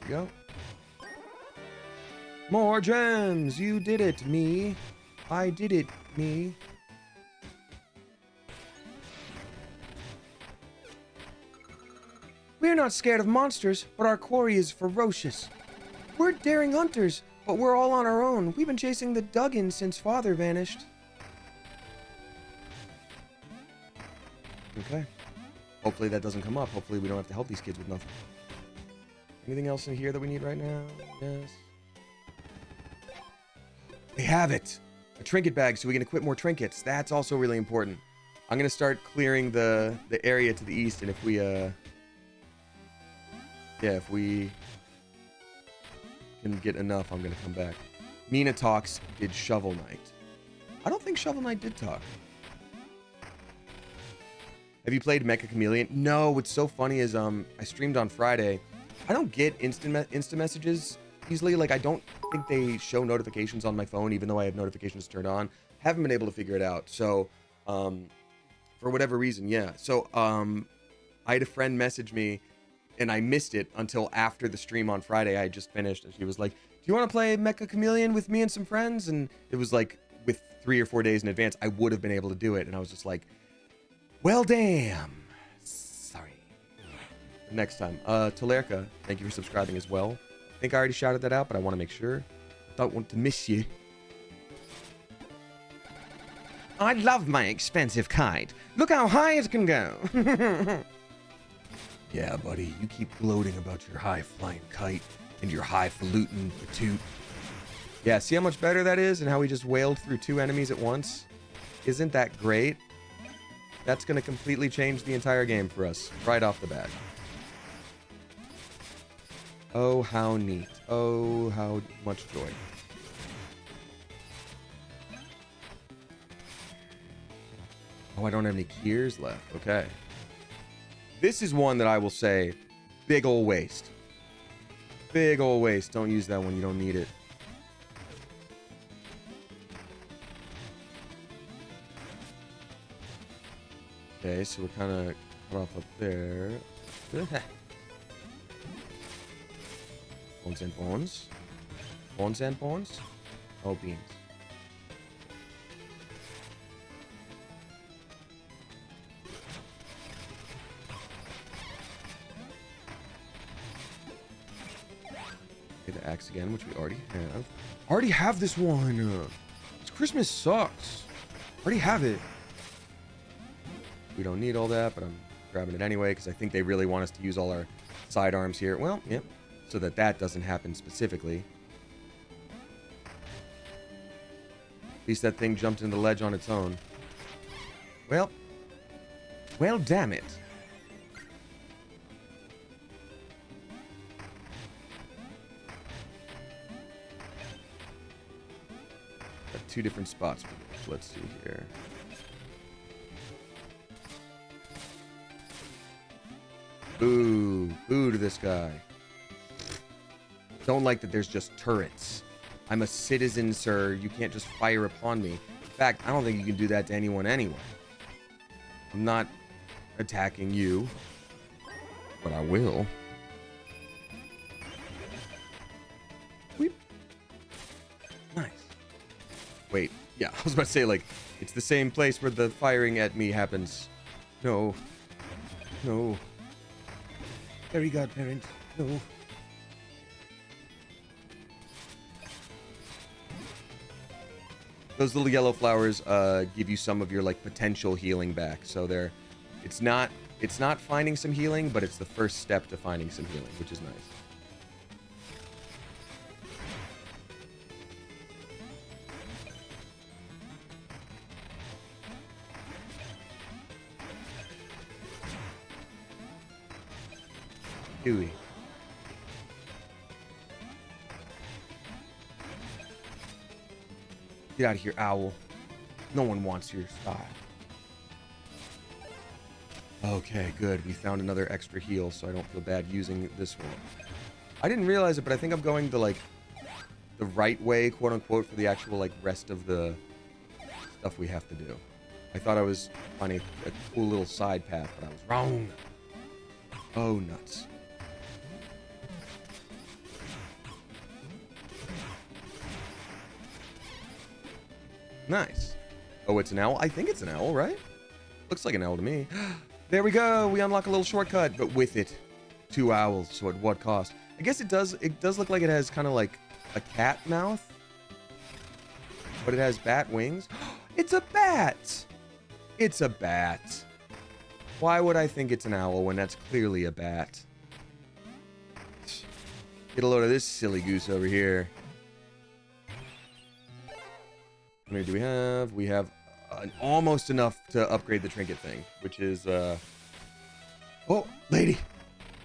we go. More gems! You did it, me. I did it, me. We're not scared of monsters, but our quarry is ferocious. We're daring hunters, but we're all on our own. We've been chasing the Duggins since Father vanished. Okay. Hopefully that doesn't come up. Hopefully we don't have to help these kids with nothing. Anything else in here that we need right now? Yes. We have it! A trinket bag so we can equip more trinkets. That's also really important. I'm going to start clearing the area to the east, and if we, if we can get enough, I'm going to come back. Mina talks, did Shovel Knight. I don't think Shovel Knight did talk. Have you played Mecha Chameleon? No, what's so funny is I streamed on Friday. I don't get instant messages easily. Like, I don't think they show notifications on my phone, even though I have notifications turned on. Haven't been able to figure it out. So, for whatever reason, yeah. So, I had a friend message me, and I missed it until after the stream on Friday. I had just finished, and she was like, "Do you want to play Mecha Chameleon with me and some friends?" And it was like, with 3 or 4 days in advance, I would have been able to do it. And I was just like, well, damn. Sorry. Next time. Tolerka, thank you for subscribing as well. I think I already shouted that out, but I want to make sure. Don't want to miss you. I love my expensive kite. Look how high it can go. Yeah, buddy, you keep gloating about your high-flying kite and your highfalutin patoot. Yeah, see how much better that is and how we just wailed through 2 enemies at once? Isn't that great? That's going to completely change the entire game for us, right off the bat. Oh, how neat. Oh, how much joy. Oh, I don't have any gears left. Okay. This is one that I will say, big ol' waste. Big ol' waste. Don't use that one. You don't need it. Okay, so we're kind of cut off up there. Bones and bones. Bones and bones. Oh, beans. Okay, the axe again, which we already have. Already have this one. This Christmas sucks. Already have it. We don't need all that, but I'm grabbing it anyway because I think they really want us to use all our sidearms here. Well, yep. So that doesn't happen specifically. At least that thing jumped into the ledge on its own. Well, damn it. Got 2 different spots for this. Let's see here. Boo. Boo to this guy. Don't like that there's just turrets. I'm a citizen, sir. You can't just fire upon me. In fact, I don't think you can do that to anyone anyway. I'm not attacking you, but I will. Weep. Nice. Wait, yeah, I was about to say, like, it's the same place where the firing at me happens. No. No. Fairy godparent. No. Those little yellow flowers give you some of your like potential healing back. So it's not finding some healing, but it's the first step to finding some healing, which is nice. Huey. Get out of here, owl. No one wants your style. Okay, good. We found another extra heal, so I don't feel bad using this one. I didn't realize it, but I think I'm going the, like, the right way, quote-unquote, for the actual, like, rest of the stuff we have to do. I thought I was finding a cool little side path, but I was wrong. Oh, nuts. Nice. Oh, it's an owl? I think it's an owl, right? Looks like an owl to me. There we go. We unlock a little shortcut, but with it, 2 owls. So at what cost? I guess it does look like it has kind of like a cat mouth, but it has bat wings. It's a bat. It's a bat. Why would I think it's an owl when that's clearly a bat? Get a load of this silly goose over here. How many do we have? We have almost enough to upgrade the trinket thing, which is, Oh, lady.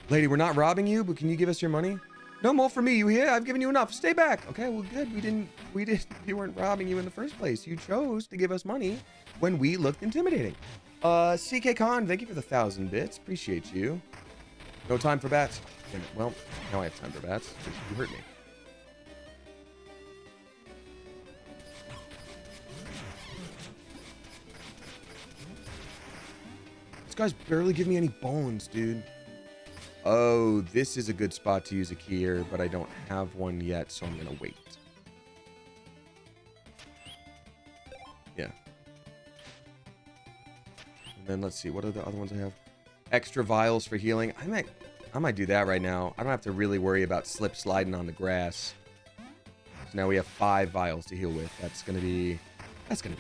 Lady, we're not robbing you, but can you give us your money? No more for me, you hear? I've given you enough. Stay back. Okay, well, good. We weren't robbing you in the first place. You chose to give us money when we looked intimidating. CK Khan, thank you for the 1,000 bits. Appreciate you. No time for bats. Damn it. Well, now I have time for bats. You hurt me. Guys barely give me any bones, dude. Oh, this is a good spot to use a key here, but I don't have one yet, so I'm gonna wait. Yeah. And then let's see, what are the other ones I have? Extra vials for healing. I might do that right now. I don't have to really worry about slip sliding on the grass. So now we have 5 vials to heal with. That's gonna be helpful.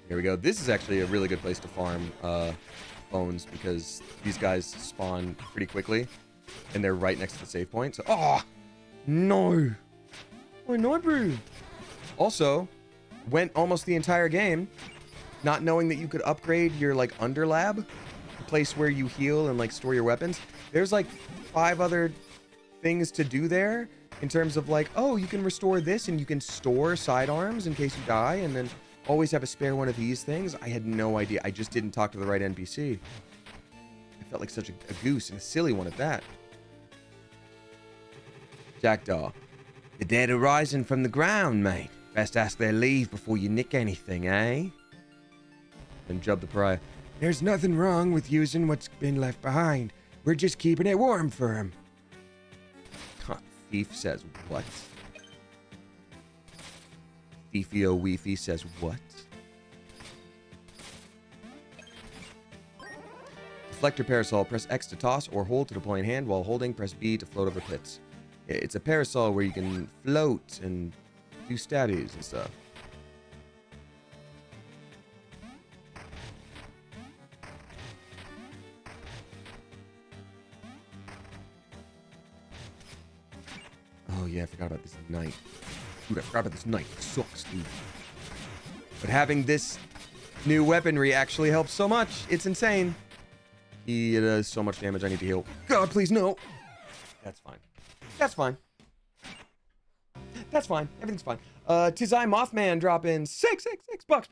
Here we go. This is actually a really good place to farm bones because these guys spawn pretty quickly and they're right next to the save point. So, oh, no. Oh, no, bro. Also, went almost the entire game not knowing that you could upgrade your, like, underlab, the place where you heal and, like, store your weapons. There's, like, 5 other things to do there in terms of, like, oh, you can restore this and you can store sidearms in case you die and then always have a spare one of these things. I had no idea. I just didn't talk to the right NPC. I felt like such a goose and a silly one at that. Jackdaw. The dead are rising from the ground, mate. Best ask their leave before you nick anything, eh? And Jub the Pariah. There's nothing wrong with using what's been left behind. We're just keeping it warm for him. Thief says what? Thiefio Weefy says what? Deflector Parasol. Press X to toss or hold to deploy in hand. While holding, press B to float over pits. It's a parasol where you can float and do stabbies and stuff. Oh yeah, I forgot about this knight. Dude, I forgot about this knight. It sucks, dude. But having this new weaponry actually helps so much. It's insane. He does so much damage. I need to heal. God, please, no. That's fine. That's fine. That's fine. Everything's fine. Tizai Mothman drop in $6 bucks.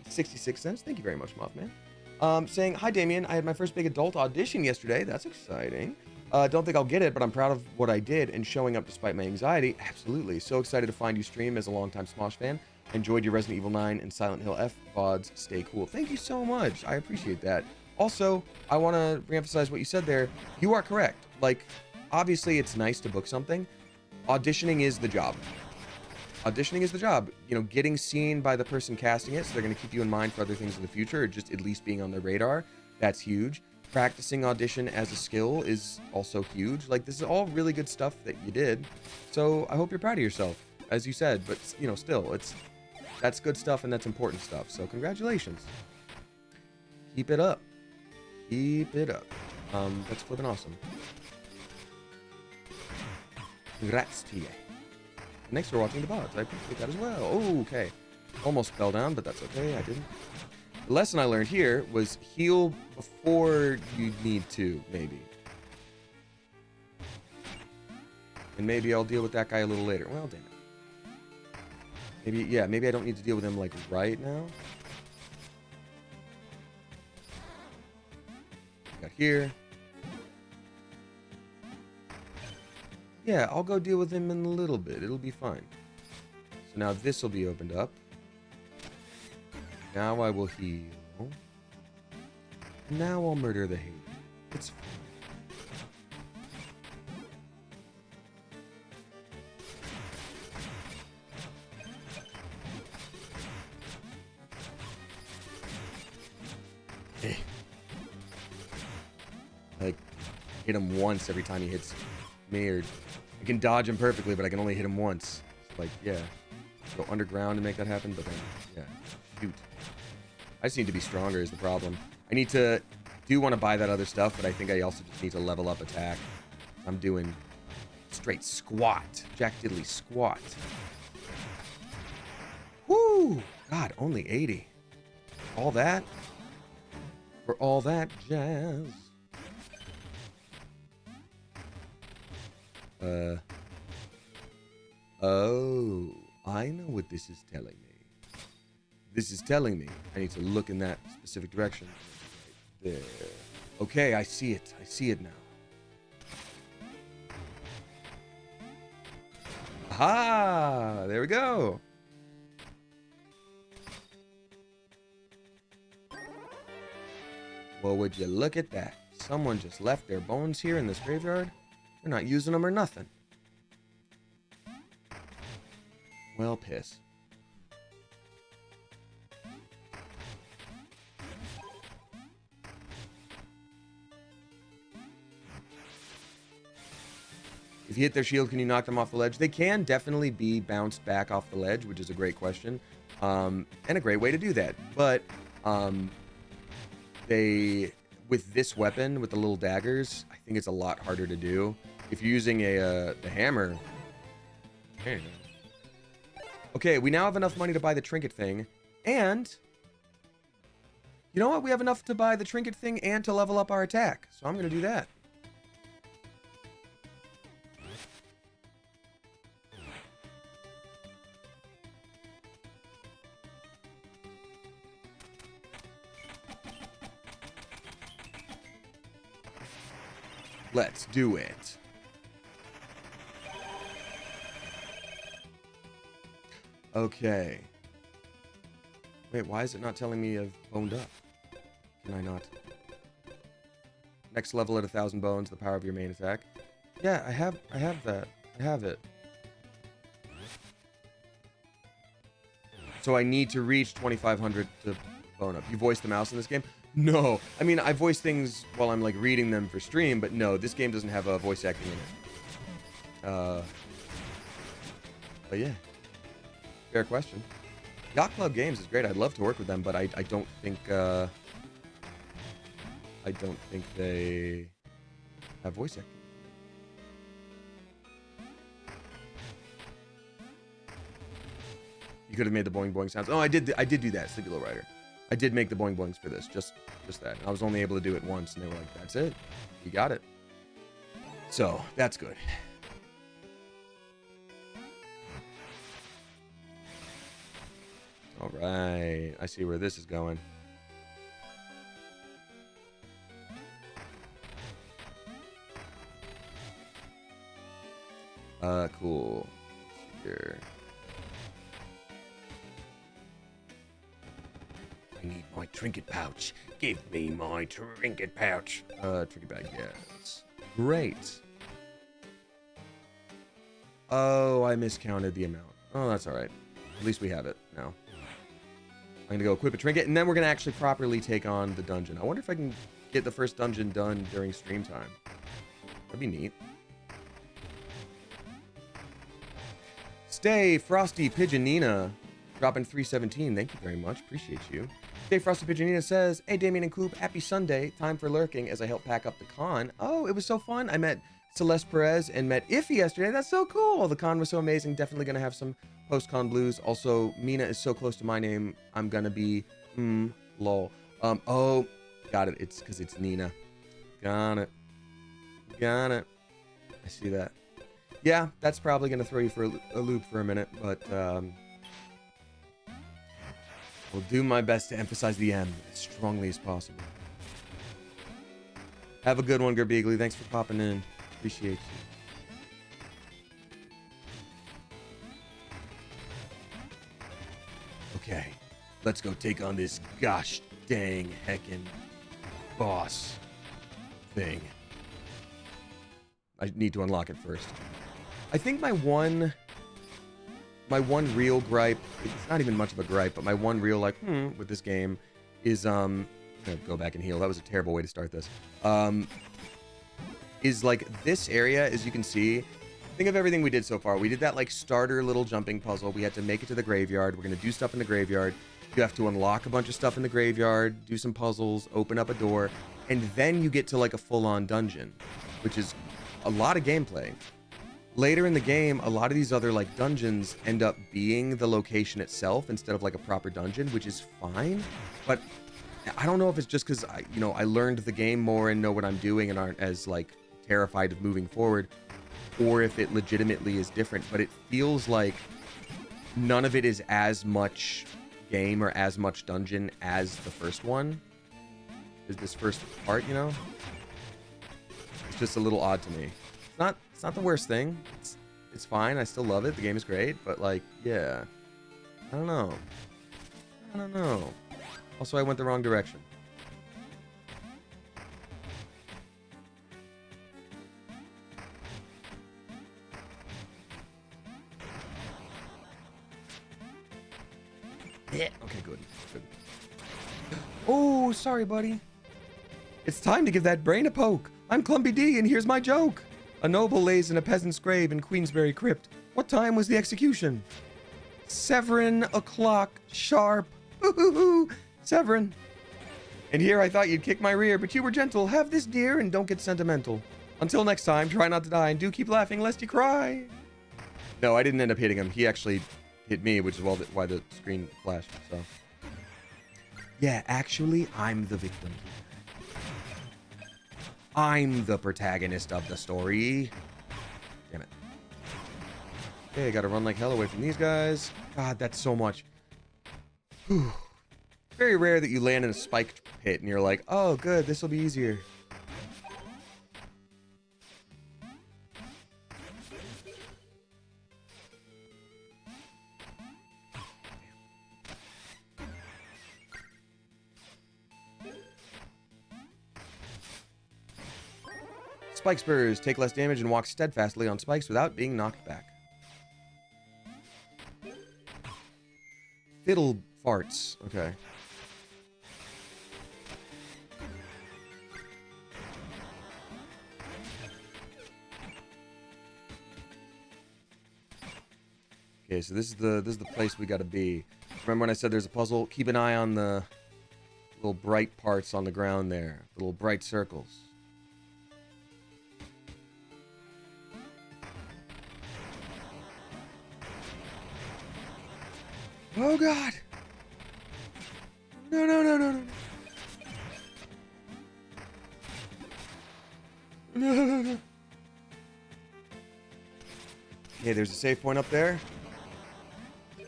66 cents. Thank you very much, Mothman. Saying, hi, Damien. I had my first big adult audition yesterday. That's exciting. Don't think I'll get it, but I'm proud of what I did and showing up despite my anxiety. Absolutely. So excited to find you stream as a longtime Smosh fan. Enjoyed your Resident Evil 9 and Silent Hill F VODs. Stay cool. Thank you so much. I appreciate that. Also, I want to reemphasize what you said there. You are correct. Like, obviously, it's nice to book something. Auditioning is the job. Auditioning is the job. You know, getting seen by the person casting it, so they're going to keep you in mind for other things in the future, or just at least being on their radar. That's huge. Practicing audition as a skill is also huge. Like, this is all really good stuff that you did. So I hope you're proud of yourself, as you said. But, you know, still, that's good stuff and that's important stuff. So congratulations. Keep it up. Keep it up. That's flipping awesome. Congrats to you. Thanks for watching the VODs. I appreciate that as well. Oh, okay. Almost fell down, but that's okay. I didn't. The lesson I learned here was heal before you need to, maybe. And maybe I'll deal with that guy a little later. Well, damn it. Maybe I don't need to deal with him, like, right now. Got here. Yeah, I'll go deal with him in a little bit. It'll be fine. So now this will be opened up. Now I will heal. Now I'll murder the hate. It's fine. Like, hit him once every time he hits me, or I can dodge him perfectly, but I can only hit him once. It's like, yeah, go underground to make that happen, but then, yeah, shoot. I just need to be stronger is the problem. I do want to buy that other stuff, but I think I also just need to level up attack. I'm doing straight squat. Jack Diddley squat. Woo! God, only 80. All that? For all that jazz. Oh, I know what this is telling me. This is telling me I need to look in that specific direction. Right there. Okay, I see it. I see it now. Aha! There we go. Well, would you look at that? Someone just left their bones here in this graveyard. They're not using them or nothing. Well, piss. If you hit their shield, can you knock them off the ledge? They can definitely be bounced back off the ledge, which is a great question. And a great way to do that. But with this weapon, with the little daggers, I think it's a lot harder to do. If you're using the hammer... Okay, we now have enough money to buy the trinket thing. And... you know what? We have enough to buy the trinket thing and to level up our attack. So I'm going to do that. Let's do it. Okay. Wait, why is it not telling me I've boned up? Can I not? Next level at 1,000 bones, the power of your main attack. Yeah, I have that. I have it. So I need to reach 2,500 to bone up. You voice the mouse in this game? No. I mean, I voice things while I'm like reading them for stream, but no, this game doesn't have a voice acting in it. But yeah. Fair question. Yacht Club Games is great. I'd love to work with them, but I don't think they have voice acting. You could have made the boing boing sounds. Oh, I did do that, Sleepy Little Rider. I did make the boing boings for this, just that. I was only able to do it once, and they were like, "That's it, you got it." So that's good. All right, I see where this is going. Cool. Here. I need my trinket pouch. Give me my trinket pouch. Trinket bag, yes. Great. Oh, I miscounted the amount. Oh, that's all right. At least we have it now. I'm gonna go equip a trinket, and then we're gonna actually properly take on the dungeon. I wonder if I can get the first dungeon done during stream time. That'd be neat. Stay Frosty Pigeonina, dropping 317. Thank you very much. Appreciate you. Stay Frosty Pigeonina says, "Hey Damien and Coop, happy Sunday. Time for lurking as I help pack up the con. Oh, it was so fun. I met Celeste Perez and met Iffy yesterday. That's so cool. The con was so amazing. Definitely gonna have some post-con blues. Also, Mina is so close to my name. I'm gonna be lol. Oh, got it. It's because it's Nina. Got it. I see that. Yeah, that's probably gonna throw you for a loop for a minute, but will do my best to emphasize the M as strongly as possible. Have a good one, Gerbeagly. Thanks for popping in. Appreciate you. Okay, let's go take on this gosh dang heckin' boss thing. I need to unlock it first. I think my one real gripe, it's not even much of a gripe, but my one real like, with this game is, I'm gonna go back and heal. That was a terrible way to start this. Is like this area, as you can see, think of everything we did so far. We did that like starter little jumping puzzle. We had to make it to the graveyard. We're gonna do stuff in the graveyard. You have to unlock a bunch of stuff in the graveyard, do some puzzles, open up a door, and then you get to like a full-on dungeon, which is a lot of gameplay. Later in the game, a lot of these other like dungeons end up being the location itself instead of like a proper dungeon, which is fine. But I don't know if it's just because I learned the game more and know what I'm doing and aren't as like terrified of moving forward, or if it legitimately is different. But it feels like none of it is as much game or as much dungeon as the first one. Is this first part, It's just a little odd to me. It's not the worst thing. It's fine. I still love it. The game is great, but like, yeah. I don't know. Also, I went the wrong direction. Yeah. Okay, good. Oh, sorry, buddy. It's time to give that brain a poke. I'm Clumpy D, and here's my joke. A noble lays in a peasant's grave in Queensberry Crypt. What time was the execution? 7 o'clock sharp. Ooh, Severin. And here I thought you'd kick my rear, but you were gentle. Have this, dear, and don't get sentimental. Until next time, try not to die, and do keep laughing lest you cry. No, I didn't end up hitting him. He actually hit me, which is why the screen flashed, so. Yeah, actually, I'm the victim. I'm the protagonist of the story. Damn it. Okay, gotta run like hell away from these guys. God, that's so much. Whew. Very rare that you land in a spiked pit and you're like, oh, good, this will be easier. Spike spurs. Take less damage and walk steadfastly on spikes without being knocked back. Fiddle farts. Okay. Okay, so this is the place we gotta be. Remember when I said there's a puzzle? Keep an eye on the little bright parts on the ground there. Little bright circles. Oh god! No, no, no, no, no. No, no, no. Okay, there's a save point up there.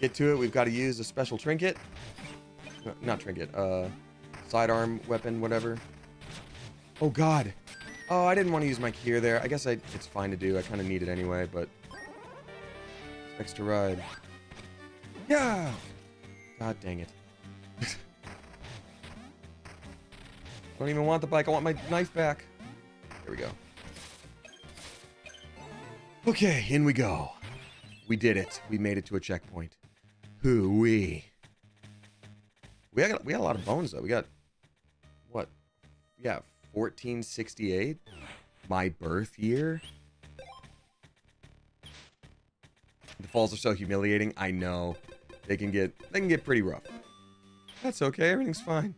Get to it, we've got to use a special trinket. No, not trinket, sidearm weapon, whatever. Oh god. Oh, I didn't want to use my gear there. I guess it's fine to do. I kind of need it anyway, but... Extra ride. Yeah! God dang it. Don't even want the bike. I want my knife back. There we go. Okay, in we go. We did it. We made it to a checkpoint. Hoo-wee. We got a lot of bones, though. We got... What? Yeah, 1468? My birth year? The falls are so humiliating. I know. They can get pretty rough. That's okay. Everything's fine.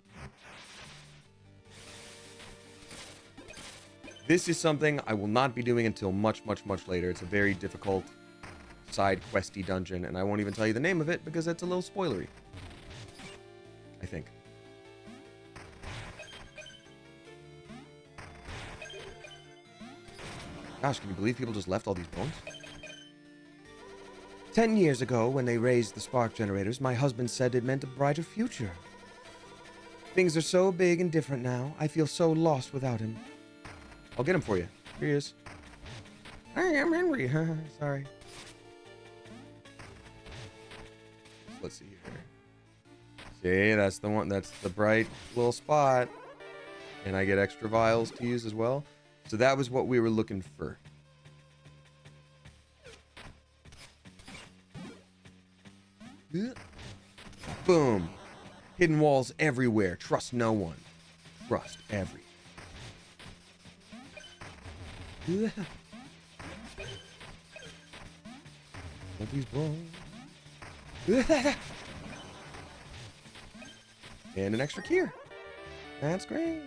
This is something I will not be doing until much, much, much later. It's a very difficult side questy dungeon, and I won't even tell you the name of it because it's a little spoilery. I think. Gosh, can you believe people just left all these bones? 10 years ago, when they raised the spark generators, my husband said it meant a brighter future. Things are so big and different now. I feel so lost without him. I'll get him for you. Here he is. Hey, I'm Henry. Sorry. Let's see here. See, that's the one. That's the bright little spot. And I get extra vials to use as well. So that was what we were looking for. Boom. Hidden walls everywhere. Trust no one. Trust every. All these bones. And an extra key. That's great.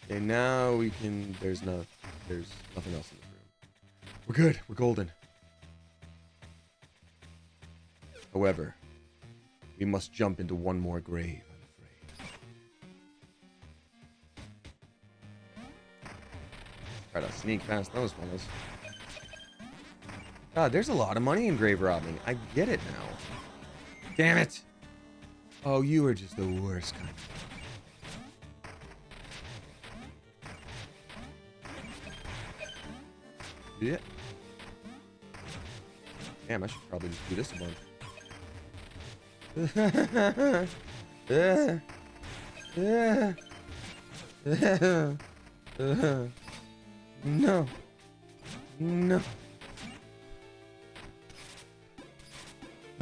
Okay, now we can... There's nothing else in this room. We're good. We're golden. However, we must jump into one more grave, I'm afraid. Try to sneak past those fellas. God, there's a lot of money in grave robbing. I get it now. Damn it! Oh, you are just the worst kind. Yeah. Damn, I should probably just do this a bunch. No. No.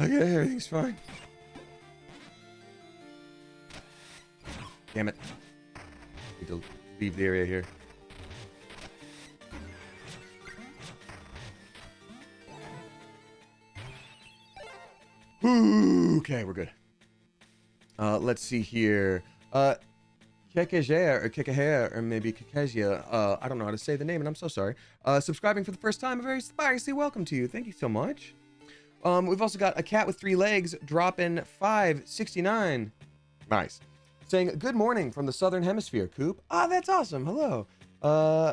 Okay, everything's fine. Damn it. Need to leave the area here. Okay, we're good. Let's see here. Kekajer, or maybe Kekejia. I don't know how to say the name, and I'm so sorry. Subscribing for the first time, a very spicy welcome to you. Thank you so much. We've also got a cat with 3 legs dropping 569. Nice. Saying, good morning from the Southern Hemisphere, Coop. Ah, that's awesome. Hello.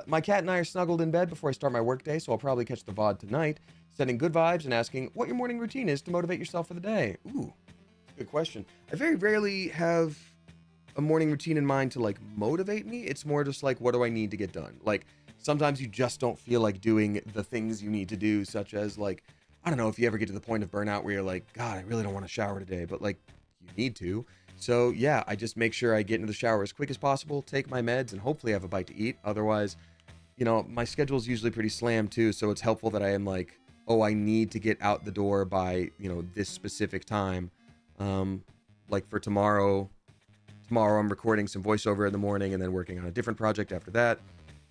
My cat and I are snuggled in bed before I start my workday, so I'll probably catch the VOD tonight. Sending good vibes and asking what your morning routine is to motivate yourself for the day. Ooh, good question. I very rarely have a morning routine in mind to, like, motivate me. It's more just like, what do I need to get done? Like, sometimes you just don't feel like doing the things you need to do, such as, like, I don't know if you ever get to the point of burnout where you're like, God, I really don't want to shower today, but, like, you need to. So yeah, I just make sure I get into the shower as quick as possible, take my meds, and hopefully have a bite to eat. Otherwise, my schedule is usually pretty slammed too, so it's helpful that I am like, oh, I need to get out the door by, this specific time. Like for tomorrow I'm recording some voiceover in the morning and then working on a different project after that.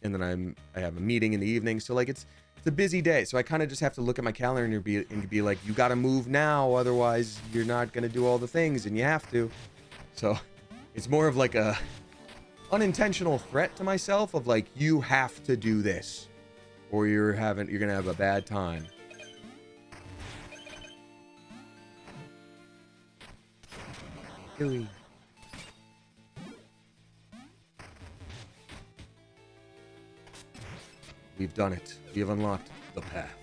And then I have a meeting in the evening. So like it's a busy day. So I kind of just have to look at my calendar and be like, you got to move now, otherwise you're not going to do all the things, and you have to. So it's more of like a unintentional threat to myself of like, you have to do this or you're going to have a bad time. Gooey. We've done it. We have unlocked the path.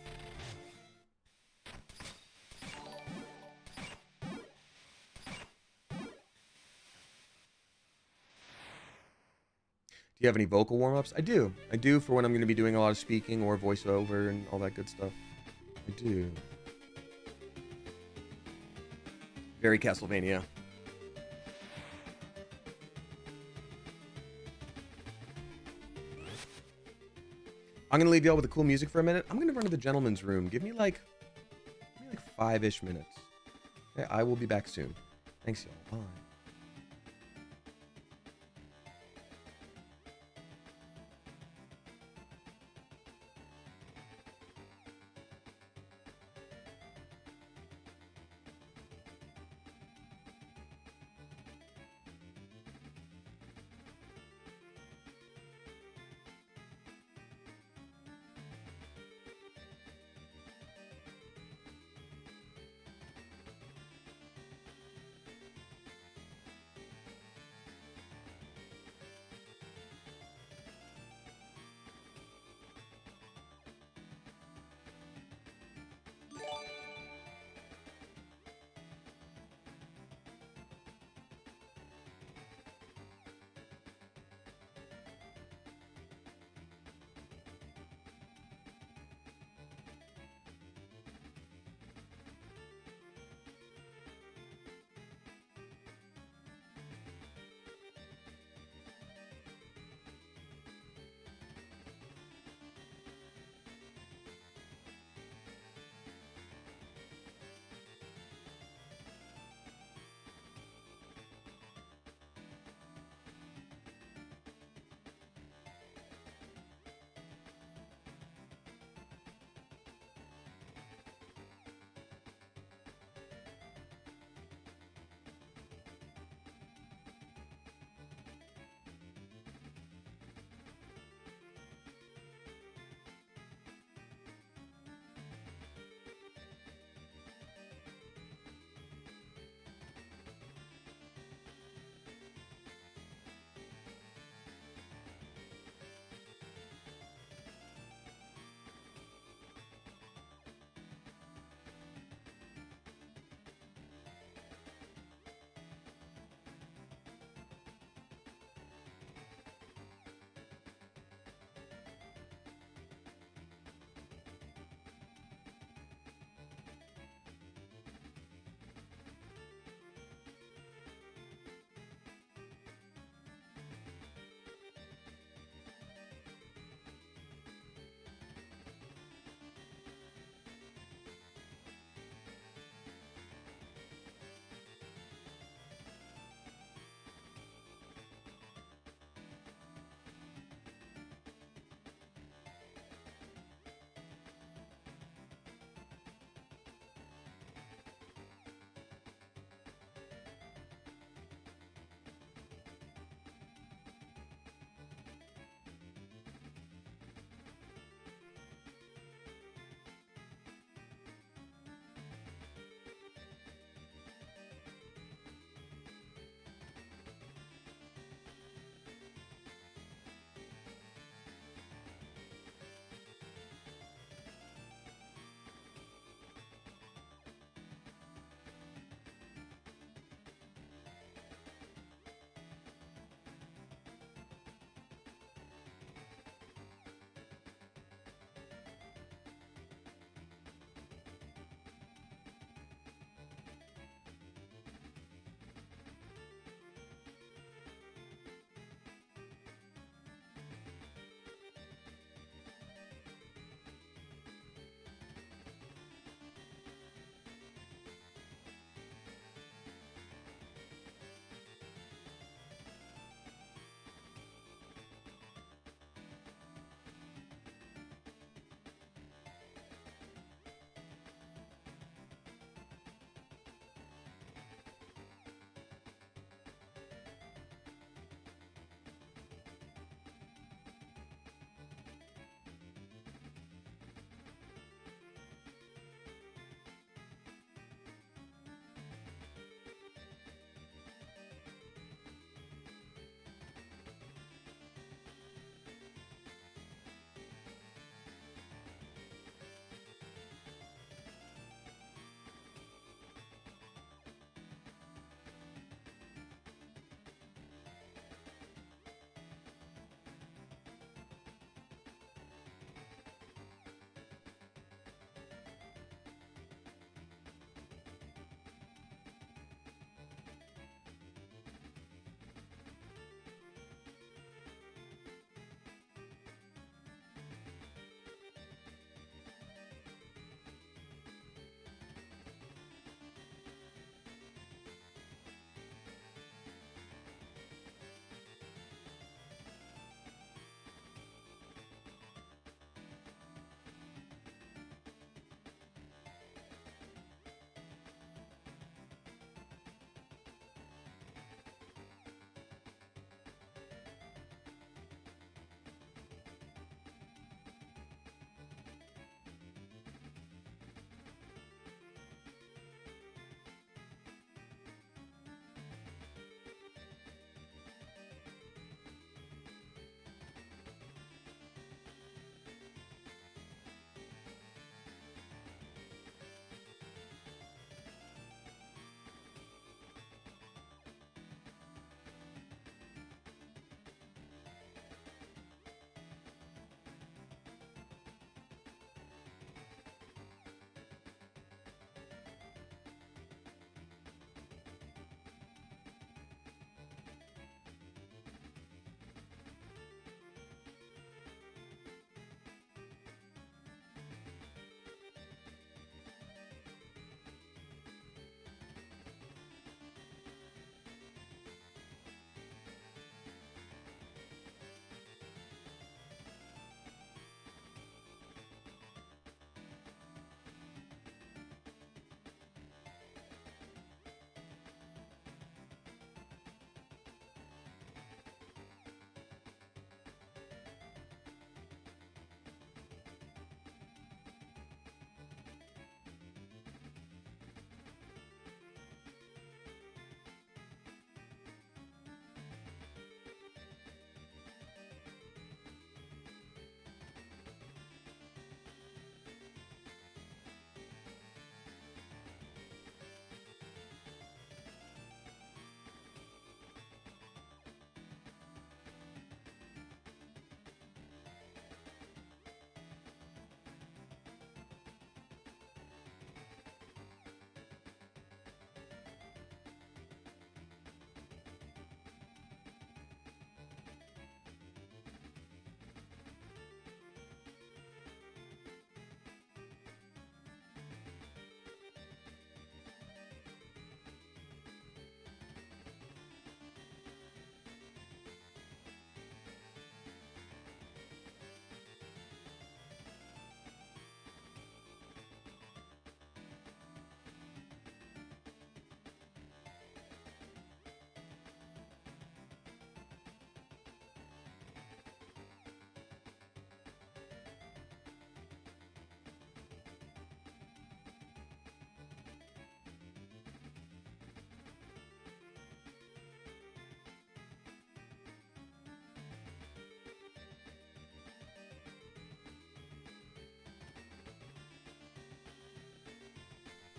Do you have any vocal warm-ups? I do. I do for when I'm going to be doing a lot of speaking or voiceover and all that good stuff. I do. Very Castlevania. I'm going to leave y'all with the cool music for a minute. I'm going to run to the gentleman's room. Give me like 5-ish minutes. Okay, I will be back soon. Thanks, y'all. Bye.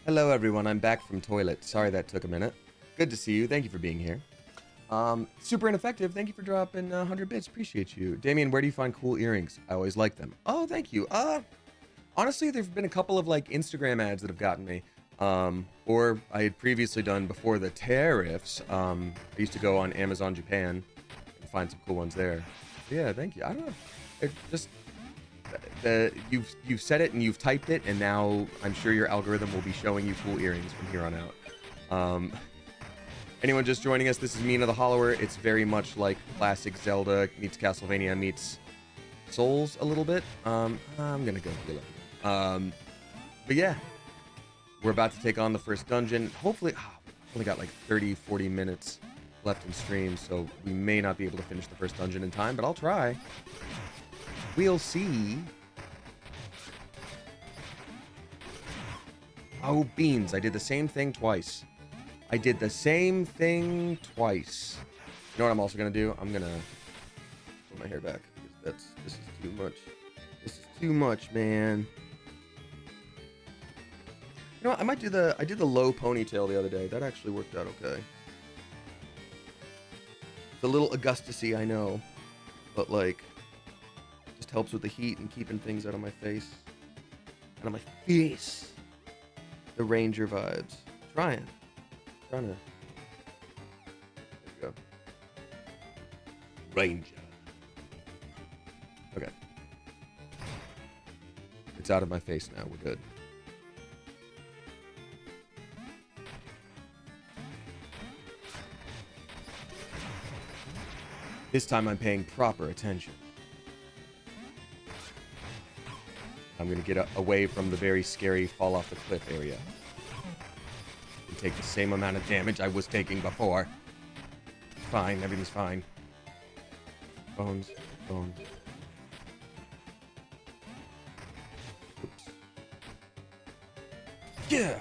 Hello, everyone. I'm back from toilet. Sorry that took a minute. Good to see you. Thank you for being here. Super ineffective. Thank you for dropping 100 bits. Appreciate you. Damien, where do you find cool earrings? I always like them. Oh, thank you. Honestly, there've been a couple of like Instagram ads that have gotten me. Or I had previously done before the tariffs. I used to go on Amazon Japan and find some cool ones there. Yeah, thank you. I don't know. It just you've said it and you've typed it, and now I'm sure your algorithm will be showing you cool earrings from here on out. Anyone just joining us, this is Mina the Hollower. It's very much like classic Zelda meets Castlevania meets Souls a little bit. I'm gonna go heal it. But yeah, we're about to take on the first dungeon. Hopefully, only got like 30-40 minutes left in stream, so we may not be able to finish the first dungeon in time, but I'll try. We'll see. Oh, beans. I did the same thing twice. You know what I'm also going to do? I'm going to put my hair back. This is too much. This is too much, man. You know what? I did the low ponytail the other day. That actually worked out okay. It's a little Augustus-y, I know. But, like, just helps with the heat and keeping things out of my face. Out of my face. The Ranger vibes. Trying to. There we go. Ranger. Okay. It's out of my face now. We're good. This time I'm paying proper attention. I'm going to get away from the very scary fall off the cliff area. And take the same amount of damage I was taking before. Fine, everything's fine. Bones. Oops. Yeah!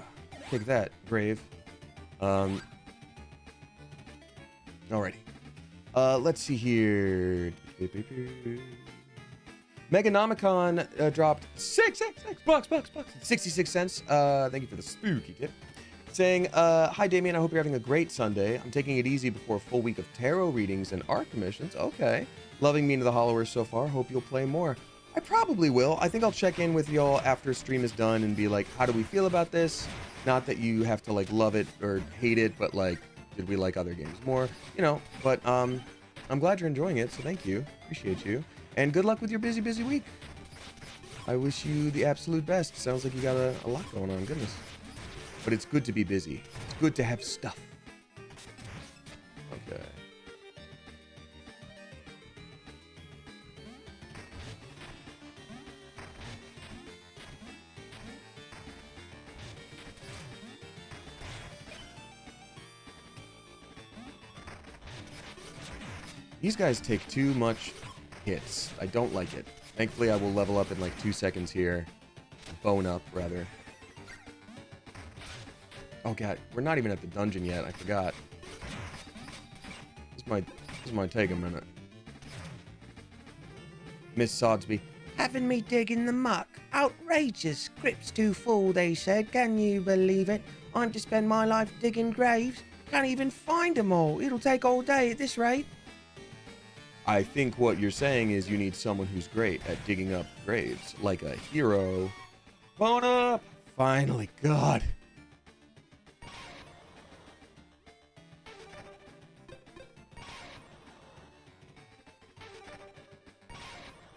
Take that, brave. Alrighty. Let's see here. Meganomicon dropped $6 66 cents. Thank you for the spooky tip. Saying, hi Damien, I hope you're having a great Sunday. I'm taking it easy before a full week of tarot readings and art commissions. Okay. Loving Mina the Hollower so far. Hope you'll play more. I probably will. I think I'll check in with y'all after stream is done and be like, how do we feel about this? Not that you have to like love it or hate it, but like, did we like other games more? You know, but I'm glad you're enjoying it, so thank you. Appreciate you. And good luck with your busy week. I wish you the absolute best. Sounds like you got a lot going on, goodness. But it's good to be busy. It's good to have stuff. Okay. These guys take too much hits. I don't like it. Thankfully, I will level up in like 2 seconds here. Bone up, rather. Oh god, we're not even at the dungeon yet. I forgot. This might take a minute. Miss Sodsby. Having me digging the muck. Outrageous. Script's too full, they said. Can you believe it? I'm to spend my life digging graves. Can't even find them all. It'll take all day at this rate. I think what you're saying is you need someone who's great at digging up graves. Like a hero. Bone up! Finally, God.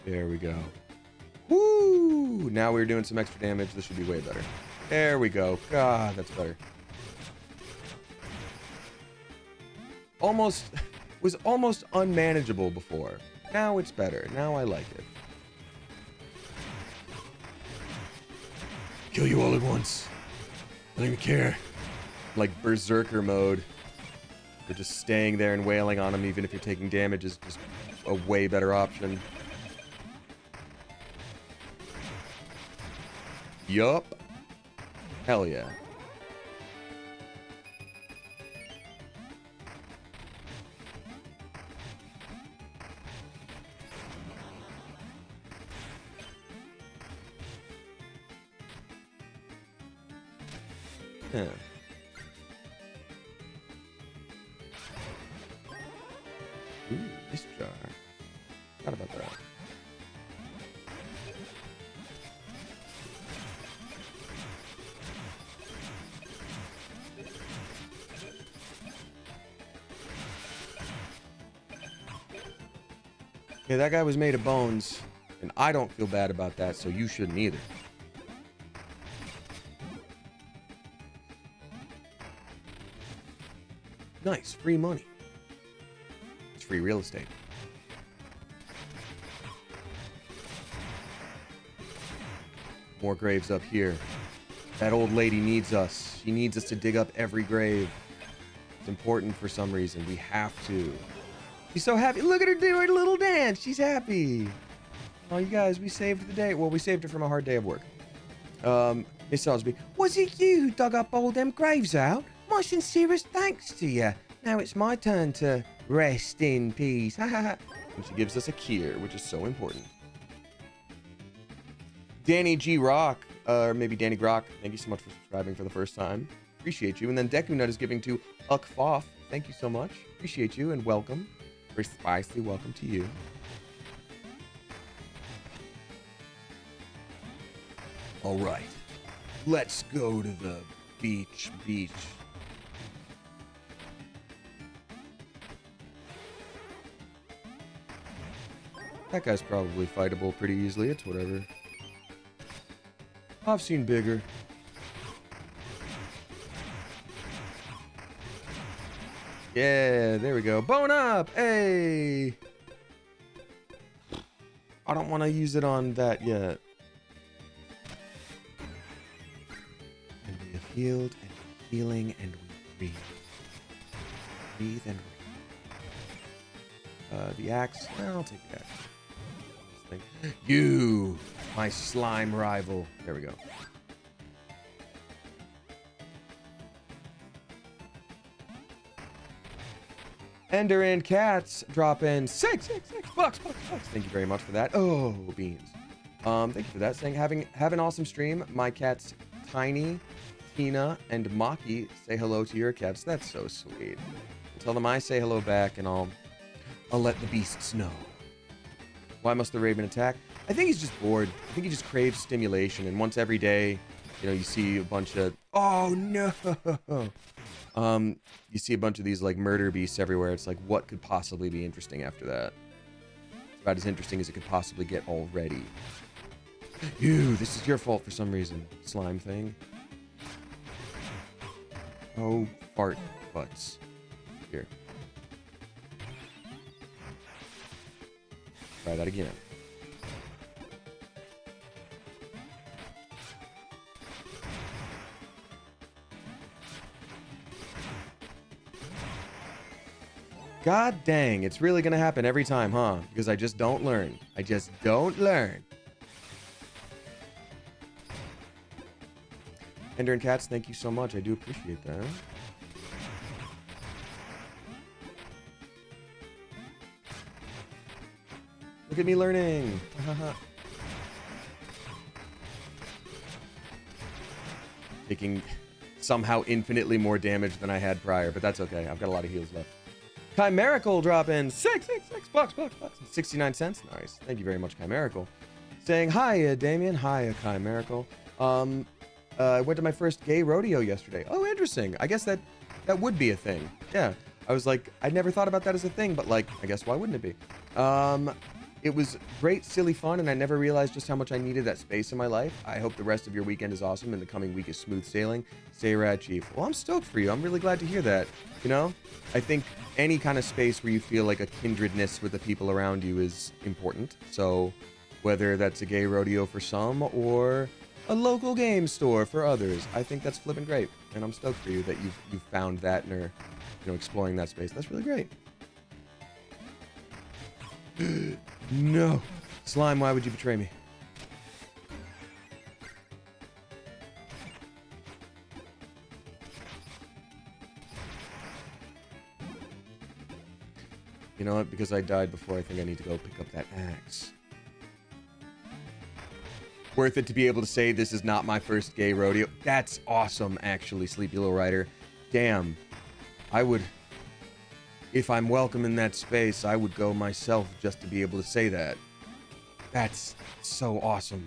There we go. Woo! Now we're doing some extra damage. This should be way better. There we go. God, that's better. Was almost unmanageable before. Now it's better. Now I like it. Kill you all at once. I don't even care. Like berserker mode. You're just staying there and wailing on them even if you're taking damage is just a way better option. Yup. Hell yeah. Yeah. Ooh, this jar. Forgot about that. Okay, that guy was made of bones, and I don't feel bad about that, so you shouldn't either. Nice, free money. It's free real estate. More graves up here. That old lady needs us. She needs us to dig up every grave. It's important for some reason. We have to. She's so happy. Look at her doing a little dance. She's happy. Oh, you guys, we saved the day. Well, we saved her from a hard day of work. Miss Salisbury, was it you who dug up all them graves out? My sincerest thanks to you. Now it's my turn to rest in peace. Ha ha ha. And she gives us a kier, which is so important. Danny G. Rock, or maybe Danny Grock, thank you so much for subscribing for the first time. Appreciate you. And then Deku Nut is giving to Uckfoff. Thank you so much. Appreciate you and welcome. Very spicy. Welcome to you. All right, let's go to the beach. That guy's probably fightable pretty easily. It's whatever. I've seen bigger. Yeah, there we go. Bone up! Hey! I don't want to use it on that yet. And we have healed and healing and we breathe. Breathe and breathe. The axe. I'll take the axe. You, my slime rival. There we go. Ender and Cats drop in six bucks. Thank you very much for that. Oh, beans. Thank you for that. Saying have an awesome stream. My cats Tiny, Tina, and Maki say hello to your cats. That's so sweet. Tell them I say hello back, and I'll let the beasts know. Why must the raven attack? I think he's just bored. I think he just craves stimulation, and once every day, you know, you see a bunch of oh no. You see a bunch of these like murder beasts everywhere. It's like, what could possibly be interesting after that? It's about as interesting as it could possibly get already. You, this is your fault for some reason. Slime thing. Oh, fart butts. Here. Try that again. God dang, it's really gonna happen every time, huh? Because I just don't learn. I just don't learn. Ender and Cats, thank you so much. I do appreciate that. Look at me learning. Taking somehow infinitely more damage than I had prior, but that's okay. I've got a lot of heals left. Chimerical drop in six bucks, 69 cents. Nice. Thank you very much, Chimerical. Saying hi, Damien. Hi, Chimerical. I went to my first gay rodeo yesterday. Oh, interesting. I guess that would be a thing. Yeah. I was like, I never thought about that as a thing, but like, I guess why wouldn't it be? It was great, silly fun, and I never realized just how much I needed that space in my life. I hope the rest of your weekend is awesome and the coming week is smooth sailing. Stay rad, Chief. Well, I'm stoked for you. I'm really glad to hear that. You know, I think any kind of space where you feel like a kindredness with the people around you is important. So whether that's a gay rodeo for some or a local game store for others, I think that's flipping great. And I'm stoked for you that you've found that and are, you know, exploring that space. That's really great. No. Slime, why would you betray me? You know what? Because I died before, I think I need to go pick up that axe. Worth it to be able to say this is not my first gay rodeo. That's awesome, actually, Sleepy Little Rider. Damn. I would, if I'm welcome in that space, I would go myself just to be able to say that. That's so awesome.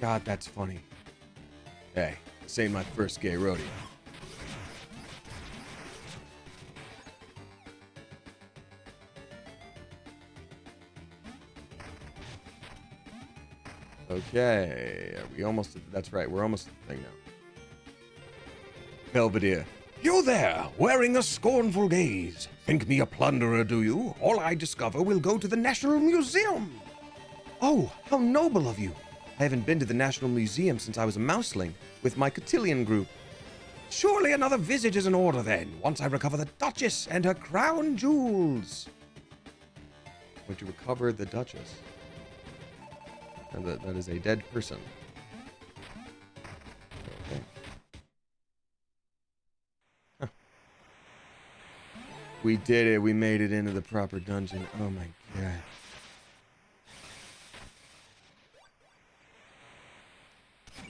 God, that's funny. Hey, this ain't my first gay rodeo. Okay, are we almost, that's right, we're almost at the thing now. Belvedere. You there, wearing a scornful gaze. Think me a plunderer, do you? All I discover will go to the National Museum. Oh, how noble of you. I haven't been to the National Museum since I was a mouseling with my cotillion group. Surely another visit is in order then, once I recover the Duchess and her crown jewels. Going to recover the Duchess. And that is a dead person. Okay. Huh. We did it. We made it into the proper dungeon. Oh my god.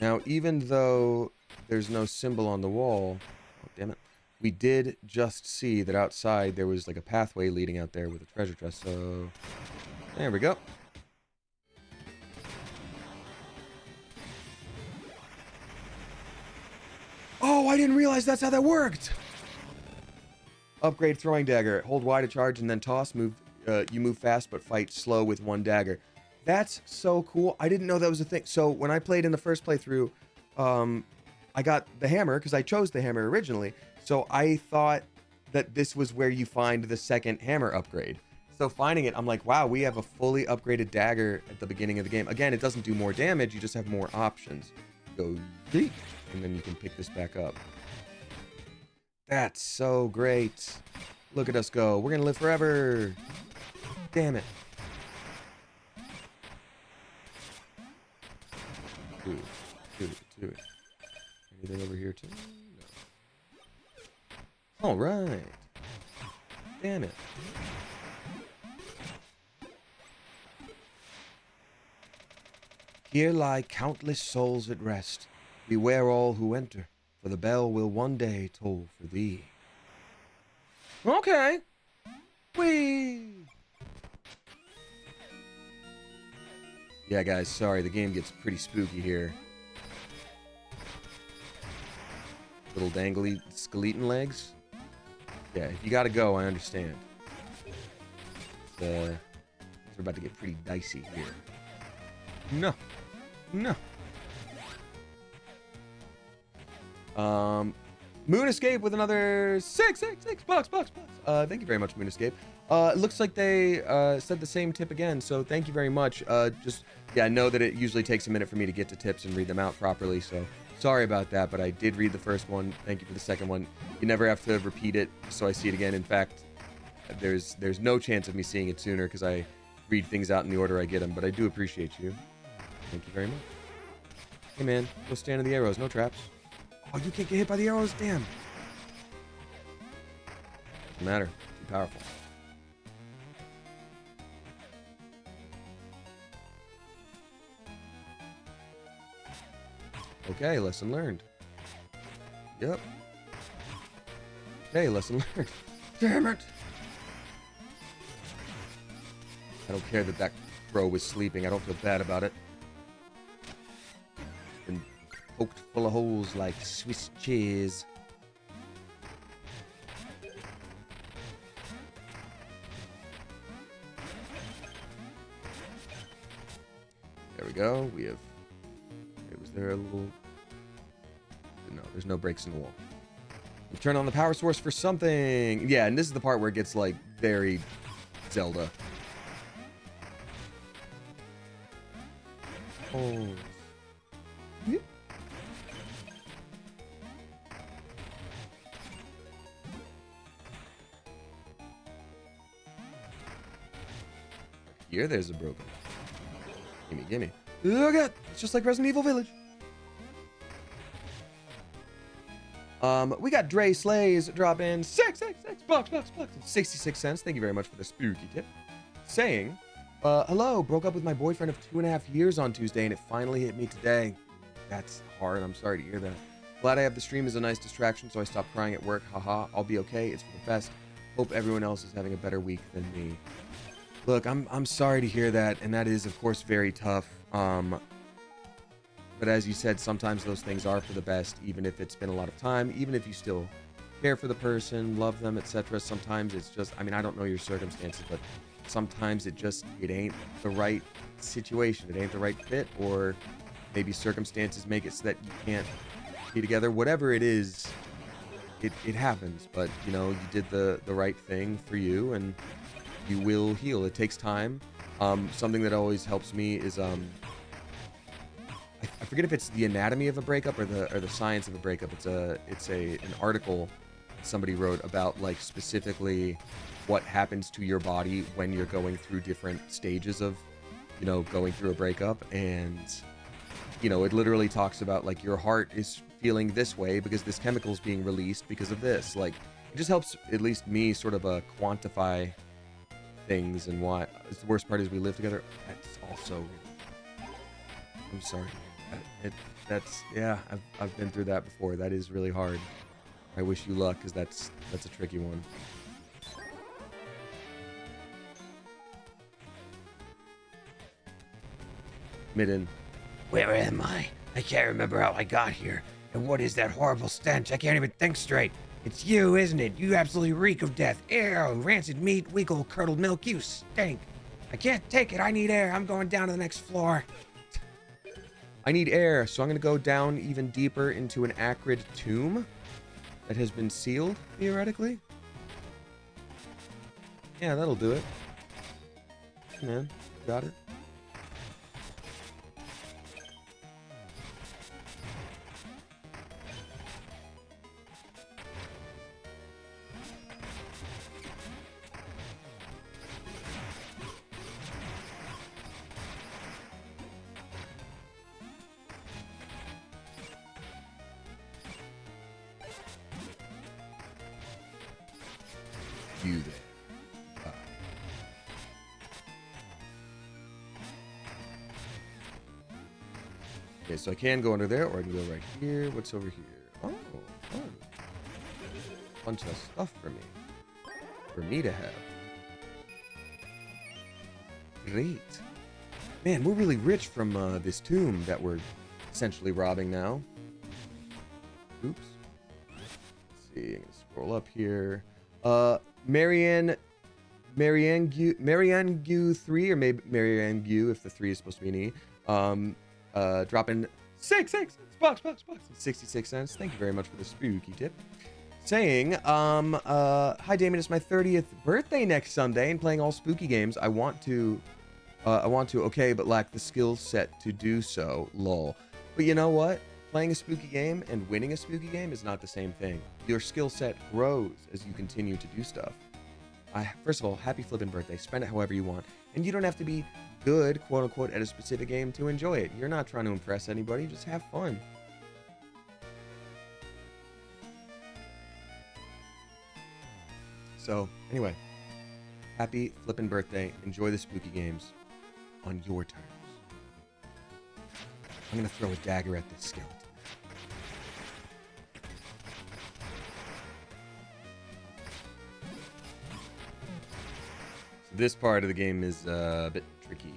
Now, even though there's no symbol on the wall, oh, damn it, we did just see that outside there was like a pathway leading out there with a treasure chest, so there we go. Oh, I didn't realize that's how that worked! Upgrade throwing dagger. Hold Y to charge and then toss. Move. You move fast but fight slow with one dagger. That's so cool. I didn't know that was a thing. So when I played in the first playthrough, I got the hammer because I chose the hammer originally. So I thought that this was where you find the second hammer upgrade. So finding it, I'm like, wow, we have a fully upgraded dagger at the beginning of the game. Again, it doesn't do more damage. You just have more options. Go deep, and then you can pick this back up. That's so great. Look at us go. We're going to live forever. Damn it. Do it. Anything over here too? No. All right. Damn it. Here lie countless souls at rest. Beware all who enter, for the bell will one day toll for thee. Okay. Whee! Yeah, guys, sorry, the game gets pretty spooky here. Little dangly skeleton legs. Yeah, if you gotta go, I understand. Things are about to get pretty dicey here. No. Moon Escape with another six bucks. Thank you very much, Moon Escape. It looks like they said the same tip again, so thank you very much. I know that it usually takes a minute for me to get to tips and read them out properly, so sorry about that, but I did read the first one. Thank you for the second one. You never have to repeat it, so I see it again. In fact, there's no chance of me seeing it sooner because I read things out in the order I get them, but I do appreciate you. Thank you very much. Hey man, go stand in the arrows, no traps. Oh, you can't get hit by the arrows? Damn. Doesn't matter. Too powerful. Okay, lesson learned. Yep. Okay, lesson learned. Damn it! I don't care that crow was sleeping. I don't feel bad about it. Been poked full of holes like Swiss cheese. There we go. We have... Was there a little... No, there's no breaks in the wall. You turn on the power source for something. Yeah, and this is the part where it gets, like, very Zelda. Oh. Yep. Here, there's a broken. Gimme. Look at it. It's just like Resident Evil Village. We got Dre Slays drop in $6 bucks and 66 cents. Thank you very much for the spooky tip. Saying, Hello, broke up with my boyfriend of 2.5 years on Tuesday, and it finally hit me today. That's hard. I'm sorry to hear that. Glad I have the stream as a nice distraction, so I stopped crying at work. Haha, I'll be okay. It's for the best. Hope everyone else is having a better week than me. Look, I'm sorry to hear that, and that is, of course, very tough. But as you said, sometimes those things are for the best, even if it's been a lot of time, even if you still care for the person, love them, etc. Sometimes it's just, I mean, I don't know your circumstances, but sometimes it ain't the right situation. It ain't the right fit, or maybe circumstances make it so that you can't be together. Whatever it is, it happens. But, you know, you did the right thing for you, and you will heal. It takes time. Something that always helps me is, I forget if it's the anatomy of a breakup or the science of a breakup. It's an article somebody wrote about, like, specifically what happens to your body when you're going through different stages of, you know, going through a breakup. And, you know, it literally talks about, like, your heart is feeling this way because this chemical is being released because of this. Like, it just helps, at least me, sort of quantify things. And why the worst part is we live together. That's also, I'm sorry. I've been through that before. That is really hard. I wish you luck, because that's a tricky one. Midden. Where am I? I can't remember how I got here. And what is that horrible stench? I can't even think straight. It's you, isn't it? You absolutely reek of death. Ew, rancid meat, weak old curdled milk. You stink. I can't take it. I need air. I'm going down to the next floor. I need air, so I'm going to go down even deeper into an acrid tomb that has been sealed, theoretically. Yeah, that'll do it. Man, got it. You there. Okay, so I can go under there, or I can go right here. What's over here? Oh, fun. Bunch of stuff for me to have. Great. Man, we're really rich from this tomb that we're essentially robbing now. Oops. Let's see, I'm gonna scroll up here. Marianne Gu 3, or maybe Marianne Gu if the 3 is supposed to be an E. Dropping six bucks, 66 cents. Thank you very much for the spooky tip. Saying, hi Damon, it's my 30th birthday next Sunday and playing all spooky games. I want to, okay, but lack the skill set to do so, lol. But you know what? Playing a spooky game and winning a spooky game is not the same thing. Your skill set grows as you continue to do stuff. First of all, happy flippin' birthday. Spend it however you want. And you don't have to be good, quote unquote, at a specific game to enjoy it. You're not trying to impress anybody. Just have fun. So, anyway, happy flippin' birthday. Enjoy the spooky games on your terms. I'm going to throw a dagger at this skeleton. So this part of the game is a bit tricky.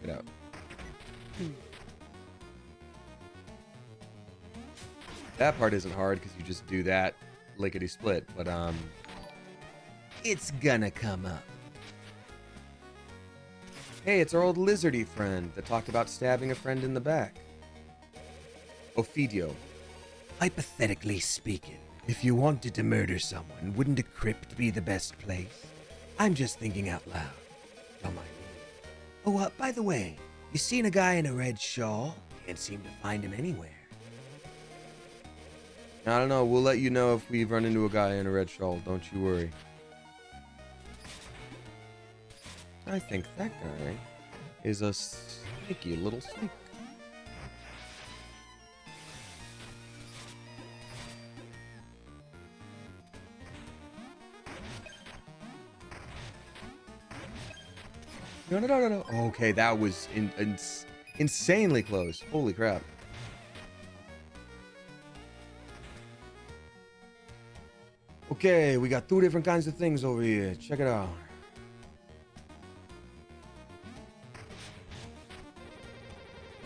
Check it out. That part isn't hard because you just do that lickety-split, but it's gonna come up. Hey, it's our old lizardy friend that talked about stabbing a friend in the back. Ophidio. Hypothetically speaking, if you wanted to murder someone, wouldn't a crypt be the best place? I'm just thinking out loud. Don't mind me. Oh, by the way, you seen a guy in a red shawl? Can't seem to find him anywhere. I don't know. We'll let you know if we've run into a guy in a red shawl. Don't you worry. I think that guy is a sneaky little sneak. No, no, no, no, no. Okay, that was insanely close. Holy crap. Okay, we got 2 different kinds of things over here. Check it out.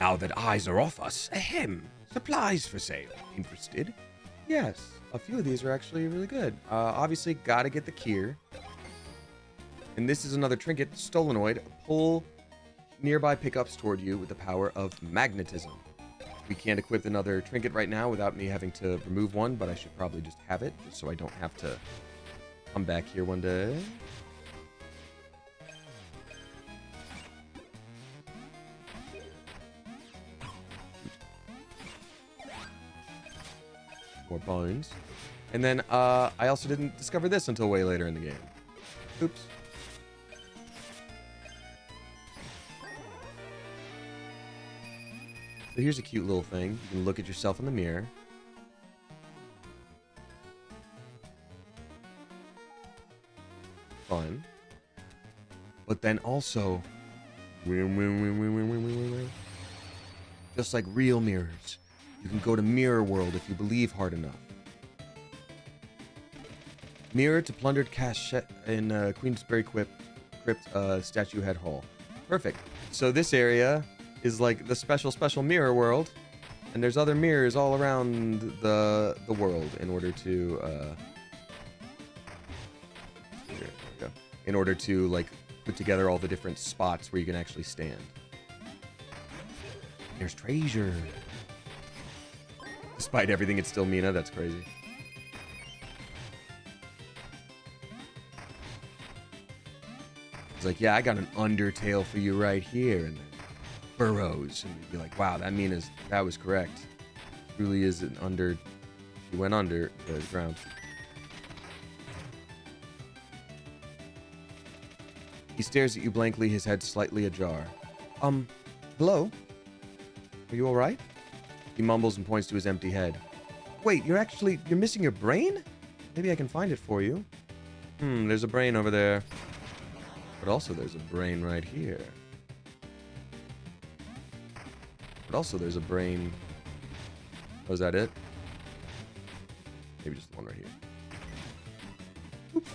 Now that eyes are off us, ahem, supplies for sale. Interested? Yes, a few of these are actually really good. Obviously, gotta get the Kier. And this is another trinket, Stolenoid. Pull nearby pickups toward you with the power of magnetism. We can't equip another trinket right now without me having to remove one, but I should probably just have it, just so I don't have to come back here one day. More bones. And then I also didn't discover this until way later in the game. Oops. So here's a cute little thing. You can look at yourself in the mirror. Fun. But then also, just like real mirrors, you can go to Mirror World if you believe hard enough. Mirror to plundered cache in Queensberry Crypt, Statue Head Hall. Perfect. So this area is like the special mirror world, and there's other mirrors all around the world in order to here we go. In order to like put together all the different spots where you can actually stand. There's treasure. Despite everything, it's still Mina. That's crazy. It's like, yeah, I got an undertale for you right here, and then burrows, and you'd be like, wow, that was correct. Truly is an under. He went under the ground. He stares at you blankly, his head slightly ajar. Hello? Are you alright? He mumbles and points to his empty head. Wait, you're missing your brain? Maybe I can find it for you. There's a brain over there. But also there's a brain right here. But also there's a brain... Oh, is that it? Maybe just the one right here. Oops.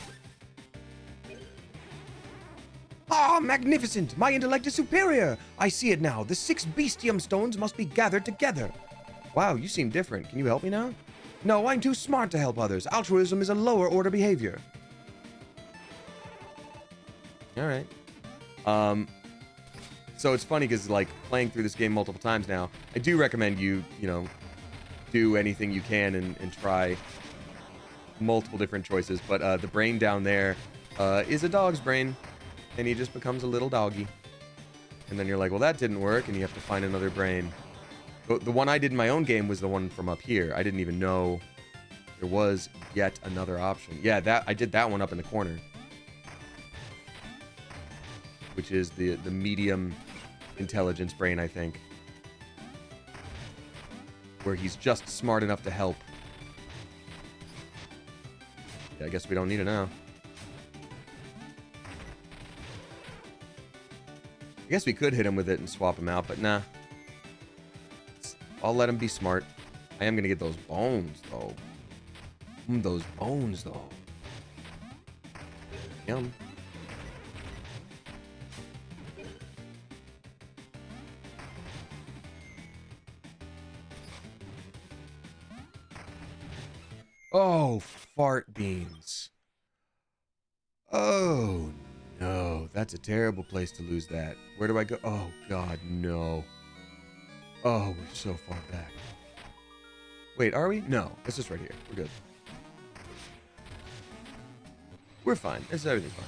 Ah, magnificent! My intellect is superior! I see it now. The 6 bestium stones must be gathered together. Wow, you seem different. Can you help me now? No, I'm too smart to help others. Altruism is a lower order behavior. Alright. So it's funny because, like, playing through this game multiple times now, I do recommend you do anything you can and try multiple different choices. But the brain down there is a dog's brain, and he just becomes a little doggy. And then you're like, well, that didn't work, and you have to find another brain. But the one I did in my own game was the one from up here. I didn't even know there was yet another option. Yeah, I did that one up in the corner, which is the medium intelligence brain, I think, where he's just smart enough to help. Yeah, I guess we don't need it now. I guess we could hit him with it and swap him out, but nah. I'll let him be smart. I am gonna get those bones, though. Those bones, though. Yum. Oh, fart beans. Oh, no. That's a terrible place to lose that. Where do I go? Oh, God, no. Oh, we're so far back. Wait, are we? No. It's just right here. We're good. We're fine. It's everything fine.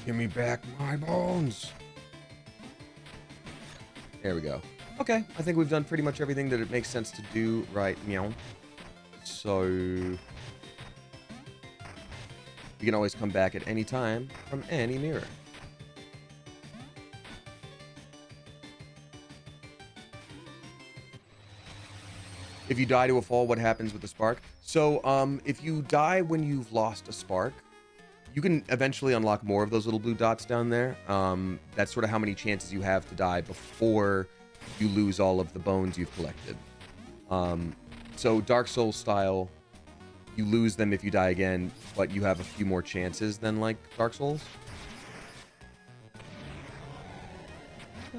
Give me back my bones. There we go. Okay, I think we've done pretty much everything that it makes sense to do right now. So you can always come back at any time from any mirror. If you die to a fall, what happens with the spark? So if you die when you've lost a spark, you can eventually unlock more of those little blue dots down there. That's sort of how many chances you have to die before you lose all of the bones you've collected. So Dark Souls style, you lose them if you die again, but you have a few more chances than like Dark Souls.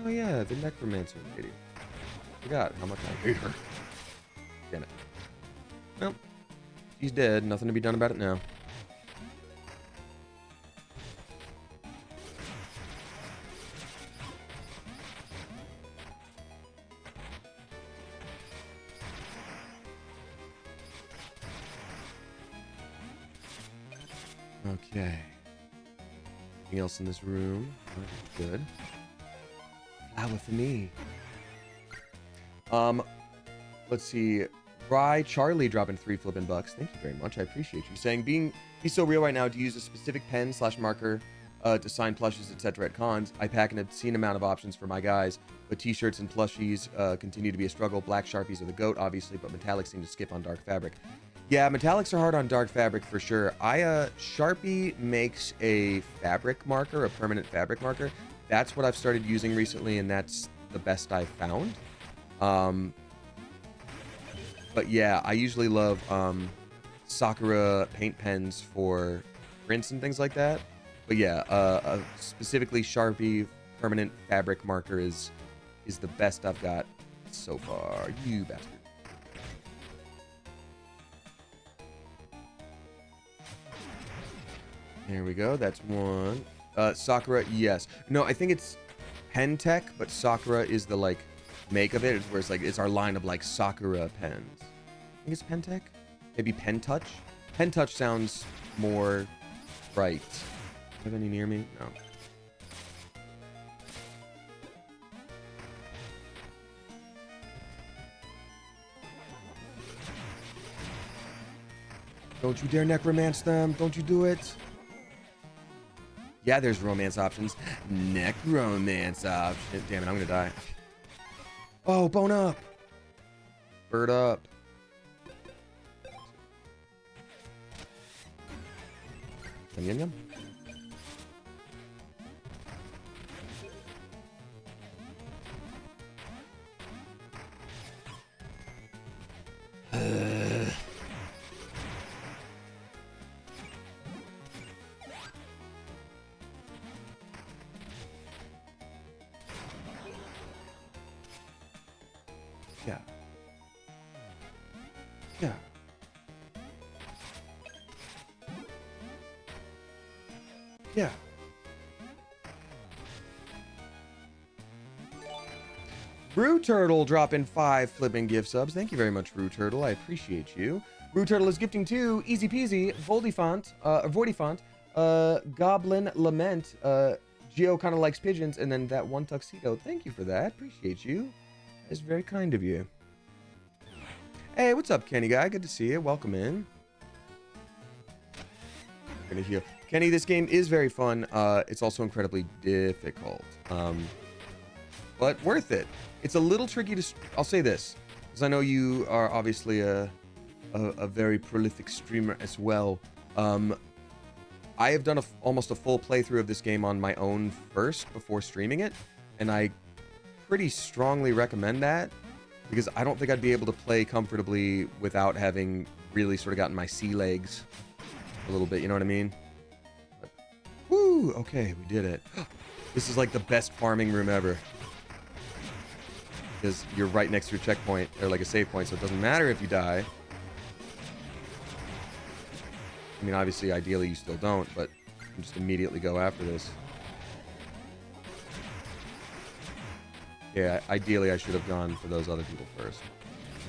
Oh yeah, the Necromancer lady. Forgot how much I hate her. Damn it. Well, she's dead. Nothing to be done about it now. Okay. Anything else in this room? Good. Flower for me. Let's see. Rye Charlie dropping 3 flippin' bucks. Thank you very much. I appreciate you saying be so real right now to use a specific pen / marker to sign plushes, etc. at cons. I pack an obscene amount of options for my guys, but t-shirts and plushies continue to be a struggle. Black Sharpies are the GOAT, obviously, but metallics seem to skip on dark fabric. Yeah, metallics are hard on dark fabric for sure. Sharpie makes a fabric marker, a permanent fabric marker. That's what I've started using recently, and that's the best I've found. But yeah, I usually love Sakura paint pens for prints and things like that. But yeah, specifically Sharpie permanent fabric marker is the best I've got so far. You bastard. There we go. That's one. Sakura, yes. No, I think it's Pen Tech, but Sakura is the like make of it, where it's like it's our line of like Sakura pens. I think it's Pen Tech. Maybe Pen Touch. Pen Touch sounds more right. Have any near me? No. Don't you dare necromance them. Don't you do it. Yeah, there's romance options. Necromance option. Damn it, I'm gonna die. Oh, bone up. Bird up. Yum, yum, yum. Yeah. Yeah. Yeah. Brew Turtle dropping 5 flipping gift subs. Thank you very much, Brew Turtle. I appreciate you. Brew Turtle is gifting 2 Easy Peasy, Voidifont, Goblin Lament, Geo kind of likes pigeons, and then that one tuxedo. Thank you for that. Appreciate you. It's very kind of you. Hey, what's up, Kenny guy? Good to see you. Welcome in. Gonna heal. Kenny, this game is very fun. It's also incredibly difficult, but worth it. It's a little tricky to. I'll say this, because I know you are obviously a very prolific streamer as well. I have done almost a full playthrough of this game on my own first before streaming it, and I pretty strongly recommend that, because I don't think I'd be able to play comfortably without having really sort of gotten my sea legs a little bit, you know what I mean? But, woo! Okay, we did it. This is like the best farming room ever, because you're right next to your checkpoint, or like a save point, so it doesn't matter if you die. I mean, obviously, ideally you still don't, but you can just immediately go after this. Yeah, ideally I should have gone for those other people first.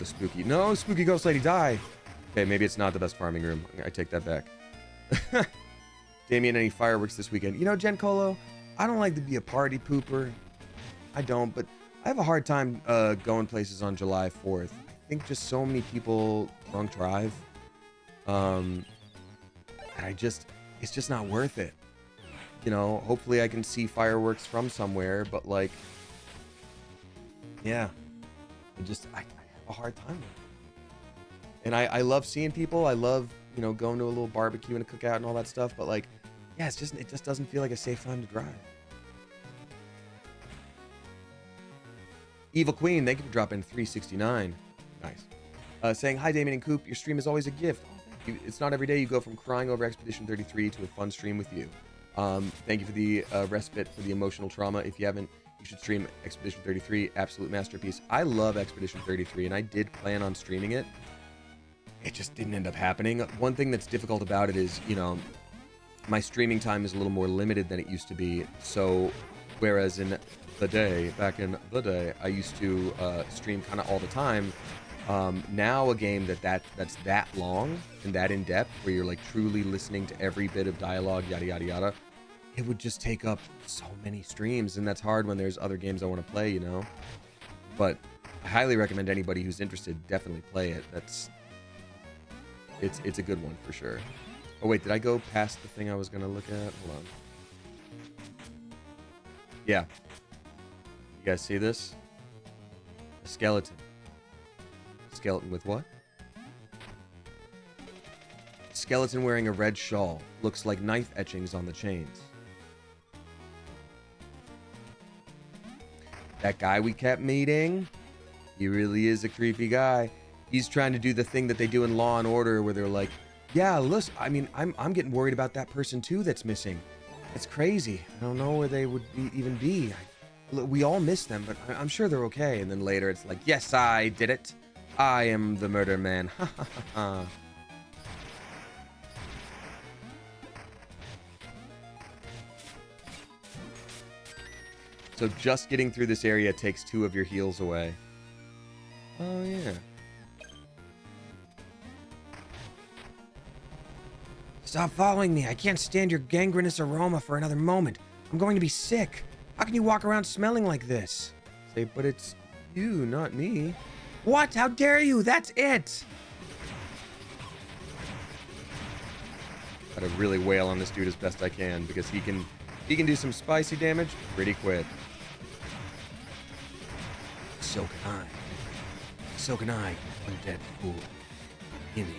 The spooky... No, spooky ghost lady, die! Okay, maybe it's not the best farming room. I take that back. Damien, any fireworks this weekend? You know, Gen Colo, I don't like to be a party pooper. I don't, but I have a hard time going places on July 4th. I think just so many people drunk drive. And it's just not worth it. You know, hopefully I can see fireworks from somewhere, but like... Yeah, I have a hard time with it. And I love seeing people. I love, you know, going to a little barbecue and a cookout and all that stuff. But like, yeah, it just doesn't feel like a safe time to drive. Evil Queen, thank you for dropping 369. Nice. Saying, hi, Damien and Coop. Your stream is always a gift. Oh, thank you. It's not every day you go from crying over Expedition 33 to a fun stream with you. Thank you for the respite for the emotional trauma. If you haven't, you should stream Expedition 33. Absolute masterpiece. I love Expedition 33, and I did plan on streaming it. It just didn't end up happening. One thing that's difficult about it is, you know, my streaming time is a little more limited than it used to be. So, whereas in the day, back in the day, I used to stream kind of all the time. Now a game that's that long and that in depth, where you're like truly listening to every bit of dialogue, yada yada yada, it would just take up so many streams, and that's hard when there's other games I want to play, you know. But I highly recommend anybody who's interested definitely play it. It's a good one for sure. Oh wait, did I go past the thing I was gonna look at? Hold on. Yeah. You guys see this? A skeleton. Skeleton with what? Skeleton wearing a red shawl. Looks like knife etchings on the chains. That guy we kept meeting, he really is a creepy guy. He's trying to do the thing that they do in Law and Order where they're like, yeah, listen, I mean, I'm getting worried about that person too that's missing. It's crazy. I don't know where they would even be. We all miss them, but I'm sure they're okay. And then later it's like, yes, I did it. I am the murder man. Ha ha ha ha. So just getting through this area takes 2 of your heals away. Oh, yeah. Stop following me. I can't stand your gangrenous aroma for another moment. I'm going to be sick. How can you walk around smelling like this? Say, but it's you, not me. What? How dare you? That's it. Gotta really wail on this dude as best I can because he can do some spicy damage pretty quick. So can I. So can I, undead fool. Gimme.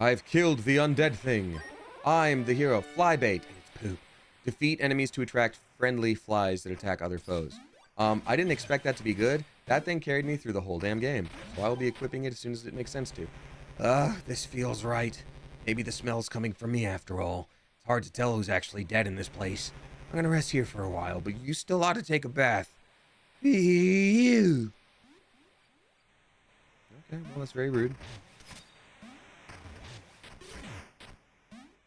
I've killed the undead thing. I'm the hero. Flybait. And it's poop. Defeat enemies to attract friendly flies that attack other foes. I didn't expect that to be good. That thing carried me through the whole damn game. So I will be equipping it as soon as it makes sense to. This feels right. Maybe the smell's coming from me after all. It's hard to tell who's actually dead in this place. I'm gonna rest here for a while, but you still ought to take a bath. You. Okay, well, that's very rude.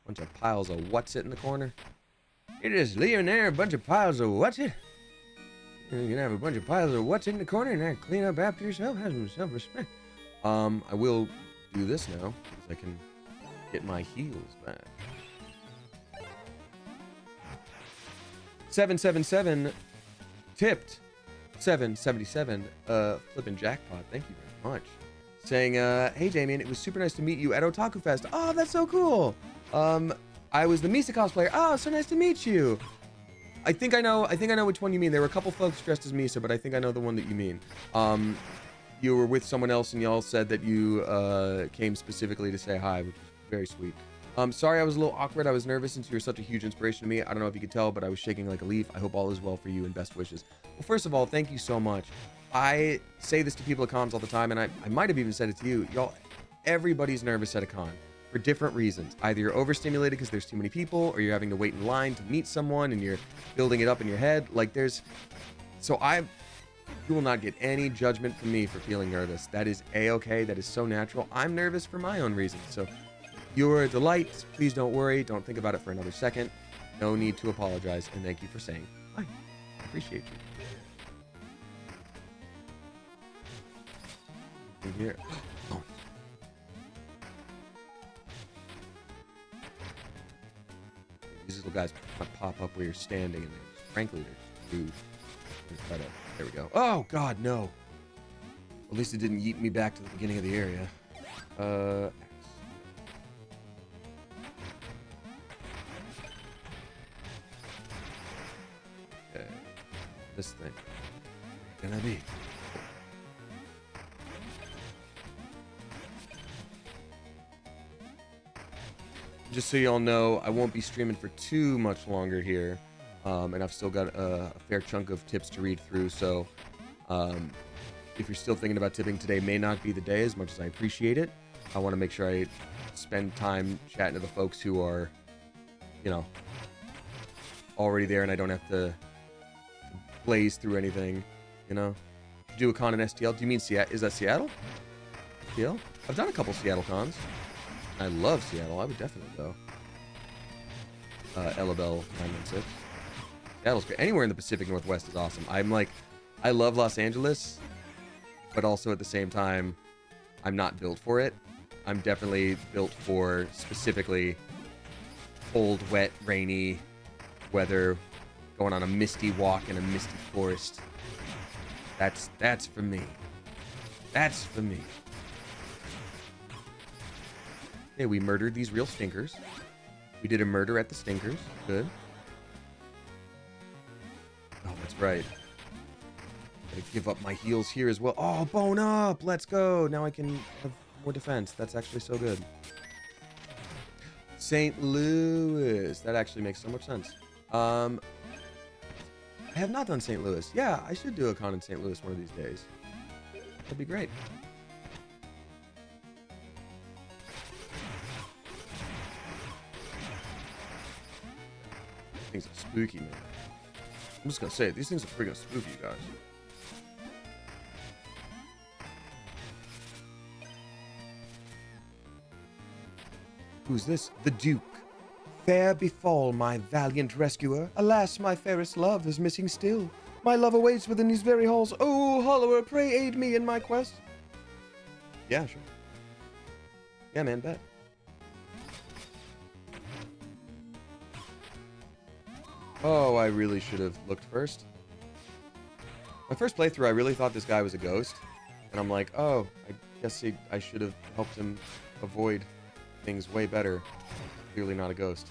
Bunch of piles of what's it in the corner. You're just leaving there a bunch of piles of what's it? You're gonna have a bunch of piles of what's in the corner and then clean up after yourself. Have some self-respect. I will do this now because I can get my heals back. 777 tipped 777 flipping jackpot. Thank you very much. Saying, hey Damien, it was super nice to meet you at Otaku Fest. Oh, that's so cool. I was the Misa cosplayer. Oh, so nice to meet you. I think I know which one you mean. There were a couple folks dressed as Misa, but I think I know the one that you mean. You were with someone else and y'all said that you came specifically to say hi, which was very sweet. Sorry I was a little awkward. I was nervous since you were such a huge inspiration to me. I don't know if you could tell, but I was shaking like a leaf. I hope all is well for you and best wishes. Well, first of all, thank you so much. I say this to people at cons all the time, and I might have even said it to you. Y'all, everybody's nervous at a con for different reasons. Either you're overstimulated because there's too many people, or you're having to wait in line to meet someone and you're building it up in your head. Like you will not get any judgment from me for feeling nervous. That is a-okay. That is so natural. I'm nervous for my own reasons. So you're a delight. Please don't worry. Don't think about it for another second. No need to apologize. And thank you for saying hi. I appreciate you. In here. Oh. These little guys pop up where you're standing, and frankly, they're rude. There we go. Oh, God, no. At least it didn't yeet me back to the beginning of the area. this thing gonna be? Just so y'all know, I won't be streaming for too much longer here, and I've still got a fair chunk of tips to read through, so if you're still thinking about tipping, today may not be the day, as much as I appreciate it. I want to make sure I spend time chatting to the folks who are, you know, already there, and I don't have to blaze through anything, you know? Do a con in STL? Do you mean Seattle? Is that Seattle? STL? I've done a couple Seattle cons. I love Seattle. I would definitely go. Elabel 916. Seattle's great. Anywhere in the Pacific Northwest is awesome. I love Los Angeles, but also at the same time, I'm not built for it. I'm definitely built for specifically cold, wet, rainy weather, going on a misty walk in a misty forest. That's for me. That's for me. Okay, we murdered these real stinkers. We did a murder at the stinkers. Good. Oh, that's right. Gotta give up my heals here as well. Oh, bone up! Let's go! Now I can have more defense. That's actually so good. St. Louis. That actually makes so much sense. I have not done St. Louis. Yeah, I should do a con in St. Louis one of these days. That'd be great. Things are spooky, man. I'm just gonna say it. These things are freaking spooky, guys. Who's this? The Duke. Fair befall, my valiant rescuer. Alas, my fairest love is missing still. My love awaits within these very halls. Oh, Hollower, pray aid me in my quest. Yeah, sure. Yeah, man, bet. Oh, I really should have looked first. My first playthrough, I really thought this guy was a ghost. And I'm like, oh, I guess I should have helped him avoid things way better. Clearly not a ghost.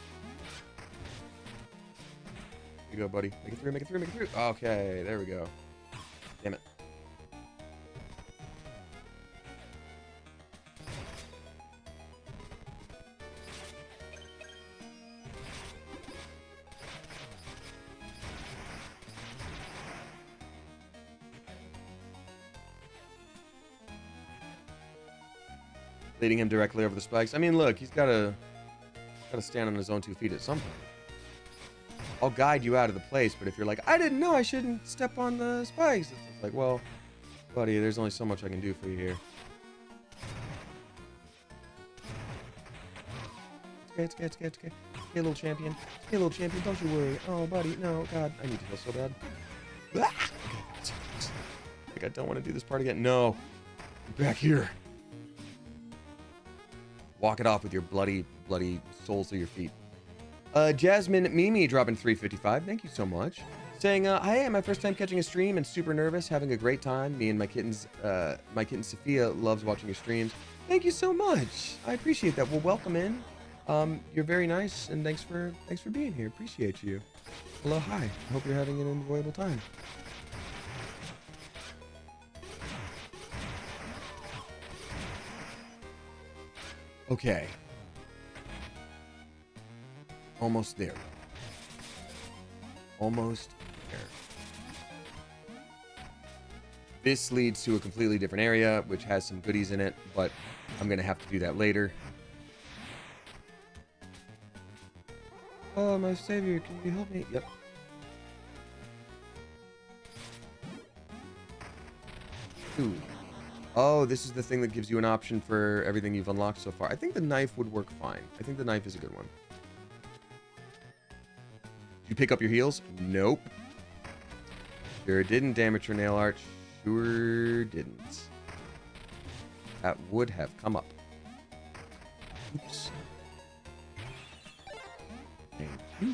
Here you go, buddy. Make it through, make it through, make it through. Okay, there we go. Damn it. Leading him directly over the spikes. I mean, look, he's gotta stand on his own 2 feet at some point. I'll guide you out of the place, but if you're like, I didn't know I shouldn't step on the spikes, it's like, well, buddy, there's only so much I can do for you here. It's okay, it's okay, it's okay, it's okay. It's okay, little champion. It's okay, little champion, don't you worry. Oh, buddy, no, God, I need to heal so bad. Ah! Like, I don't want to do this part again. No. Get back here. Walk it off with your bloody soles of your feet. Jasmine Mimi dropping 355. Thank you so much. Saying, hey, my first time catching a stream and super nervous, having a great time. Me and my kitten Sophia loves watching your streams. Thank you so much. I appreciate that. Well, welcome in. You're very nice, and thanks for being here. Appreciate you. Hello, hi. I hope you're having an enjoyable time. Okay. Almost there. Almost there. This leads to a completely different area, which has some goodies in it, but I'm going to have to do that later. Oh, my savior, can you help me? Yep. Ooh. Oh, this is the thing that gives you an option for everything you've unlocked so far. I think the knife would work fine. I think the knife is a good one. Did you pick up your heals? Nope. Sure didn't, Amateur Nail Art. Sure didn't. That would have come up. Oops. Thank you.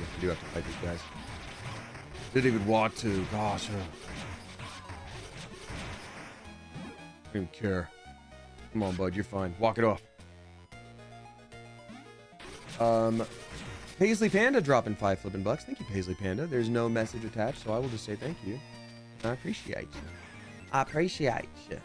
I do have to fight these guys. Didn't even want to. Gosh. I don't even care. Come on, bud. You're fine. Walk it off. Paisley Panda dropping 5 flippin' bucks. Thank you, Paisley Panda. There's no message attached, so I will just say thank you. I appreciate you. I appreciate you.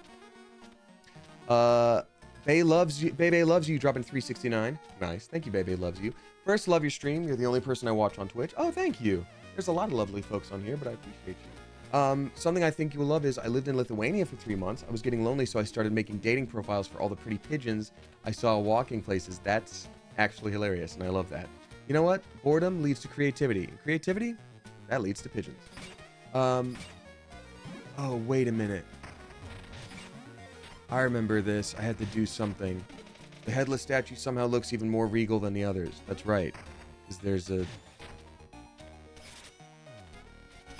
Bay loves you. Bebe loves you. Dropping 369. Nice. Thank you, Bebe loves you. First, love your stream. You're the only person I watch on Twitch. Oh, thank you. There's a lot of lovely folks on here, but I appreciate you. Something I think you will love is I lived in Lithuania for 3 months. I was getting lonely, so I started making dating profiles for all the pretty pigeons I saw walking places. That's actually hilarious, and I love that. You know what? Boredom leads to creativity. And creativity, that leads to pigeons. Oh, wait a minute. I remember this. I had to do something. The headless statue somehow looks even more regal than the others. That's right. Because there's a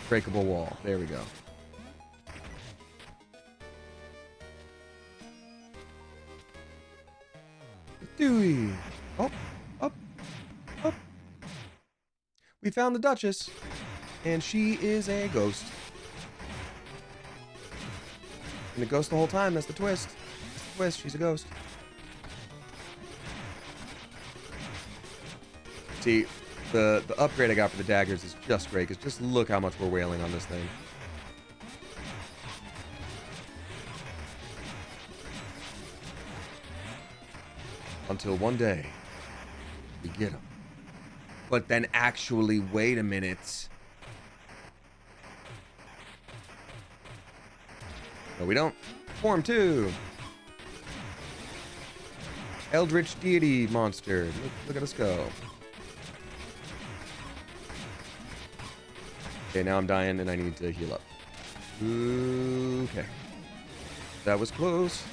breakable wall. There we go. Dewey. Up, up, up. We found the Duchess. And she is a ghost. And a ghost the whole time. That's the twist. That's the twist. She's a ghost. See, the upgrade I got for the daggers is just great, because just look how much we're wailing on this thing. Until one day, we get them. But then actually, wait a minute. No, we don't. Form 2. Eldritch Deity Monster. Look at us go. Okay, now I'm dying and I need to heal up. Okay. That was close.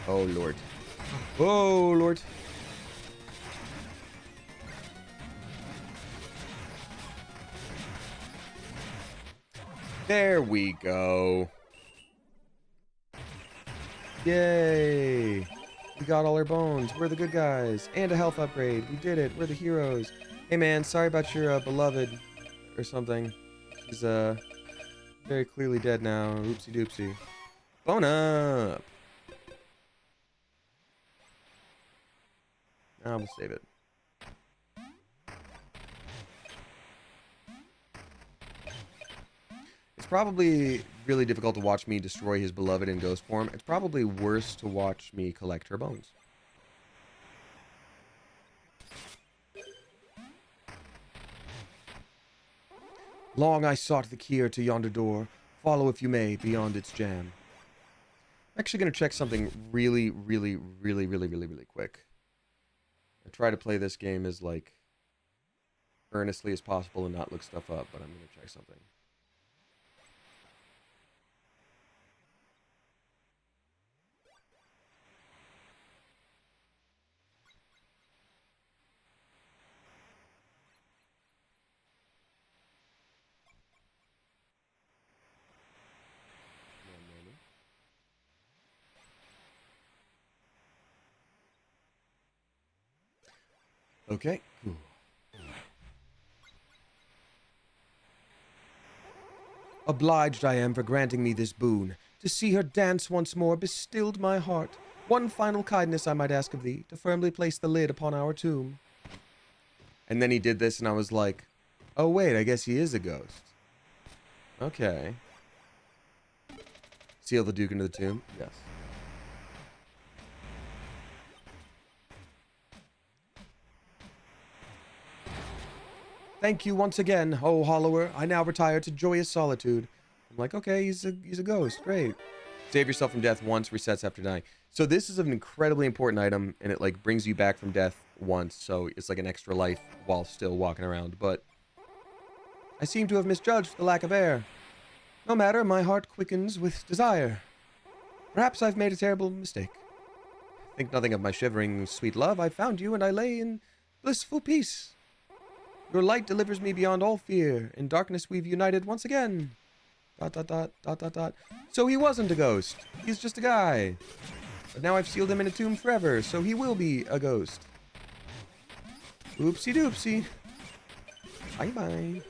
Oh, Lord. Oh, Lord. There we go. Yay! We got all our bones. We're the good guys. And a health upgrade. We did it. We're the heroes. Hey, man, sorry about your beloved or something. She's very clearly dead now. Oopsie doopsie. Bone up! Now we'll save it. It's probably really difficult to watch me destroy his beloved in ghost form. It's probably worse to watch me collect her bones. Long I sought the key to yonder door. Follow if you may beyond its jam. I'm actually going to check something really quick. I try to play this game as, like, earnestly as possible and not look stuff up, but I'm going to check something. Okay, cool. Obliged I am for granting me this boon. To see her dance once more bestilled my heart. One final kindness I might ask of thee, to firmly place the lid upon our tomb. And then he did this, and I was like, oh wait, I guess he is a ghost. Okay. Seal the Duke into the tomb? Yes. Thank you once again, O Hollower. I now retire to joyous solitude. I'm like, okay, he's a ghost. Great. Save yourself from death once, resets after dying. So this is an incredibly important item, and it like brings you back from death once, so it's like an extra life while still walking around. But I seem to have misjudged the lack of air. No matter, my heart quickens with desire. Perhaps I've made a terrible mistake. Think nothing of my shivering sweet love. I found you, and I lay in blissful peace. Your light delivers me beyond all fear. In darkness we've united once again. ... So he wasn't a ghost. He's just a guy. But now I've sealed him in a tomb forever, so he will be a ghost. Oopsie doopsie. Bye-bye.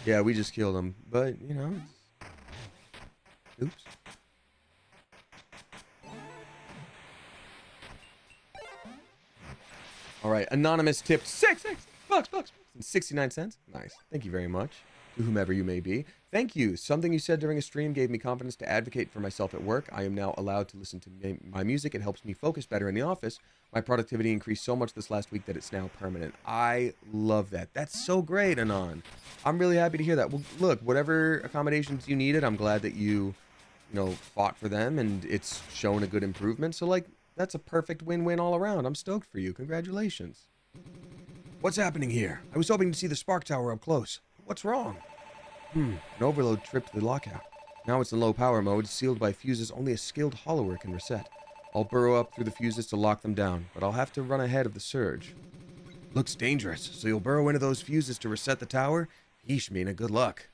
Yeah, we just killed him. But, you know. Oops. All right. Anonymous tipped $6 and 69 cents. Nice. Thank you very much. To whomever you may be. Thank you. Something you said during a stream gave me confidence to advocate for myself at work. I am now allowed to listen to my music. It helps me focus better in the office. My productivity increased so much this last week that it's now permanent. I love that. That's so great, Anon. I'm really happy to hear that. Well, look, whatever accommodations you needed, I'm glad that you fought for them and it's shown a good improvement. So, like, that's a perfect win-win all around. I'm stoked for you. Congratulations. What's happening here? I was hoping to see the spark tower up close. What's wrong? An overload tripped the lockout. Now it's in low power mode, sealed by fuses only a skilled hollower can reset. I'll burrow up through the fuses to lock them down, but I'll have to run ahead of the surge. Looks dangerous, so you'll burrow into those fuses to reset the tower? Yeesh, Mina, good luck.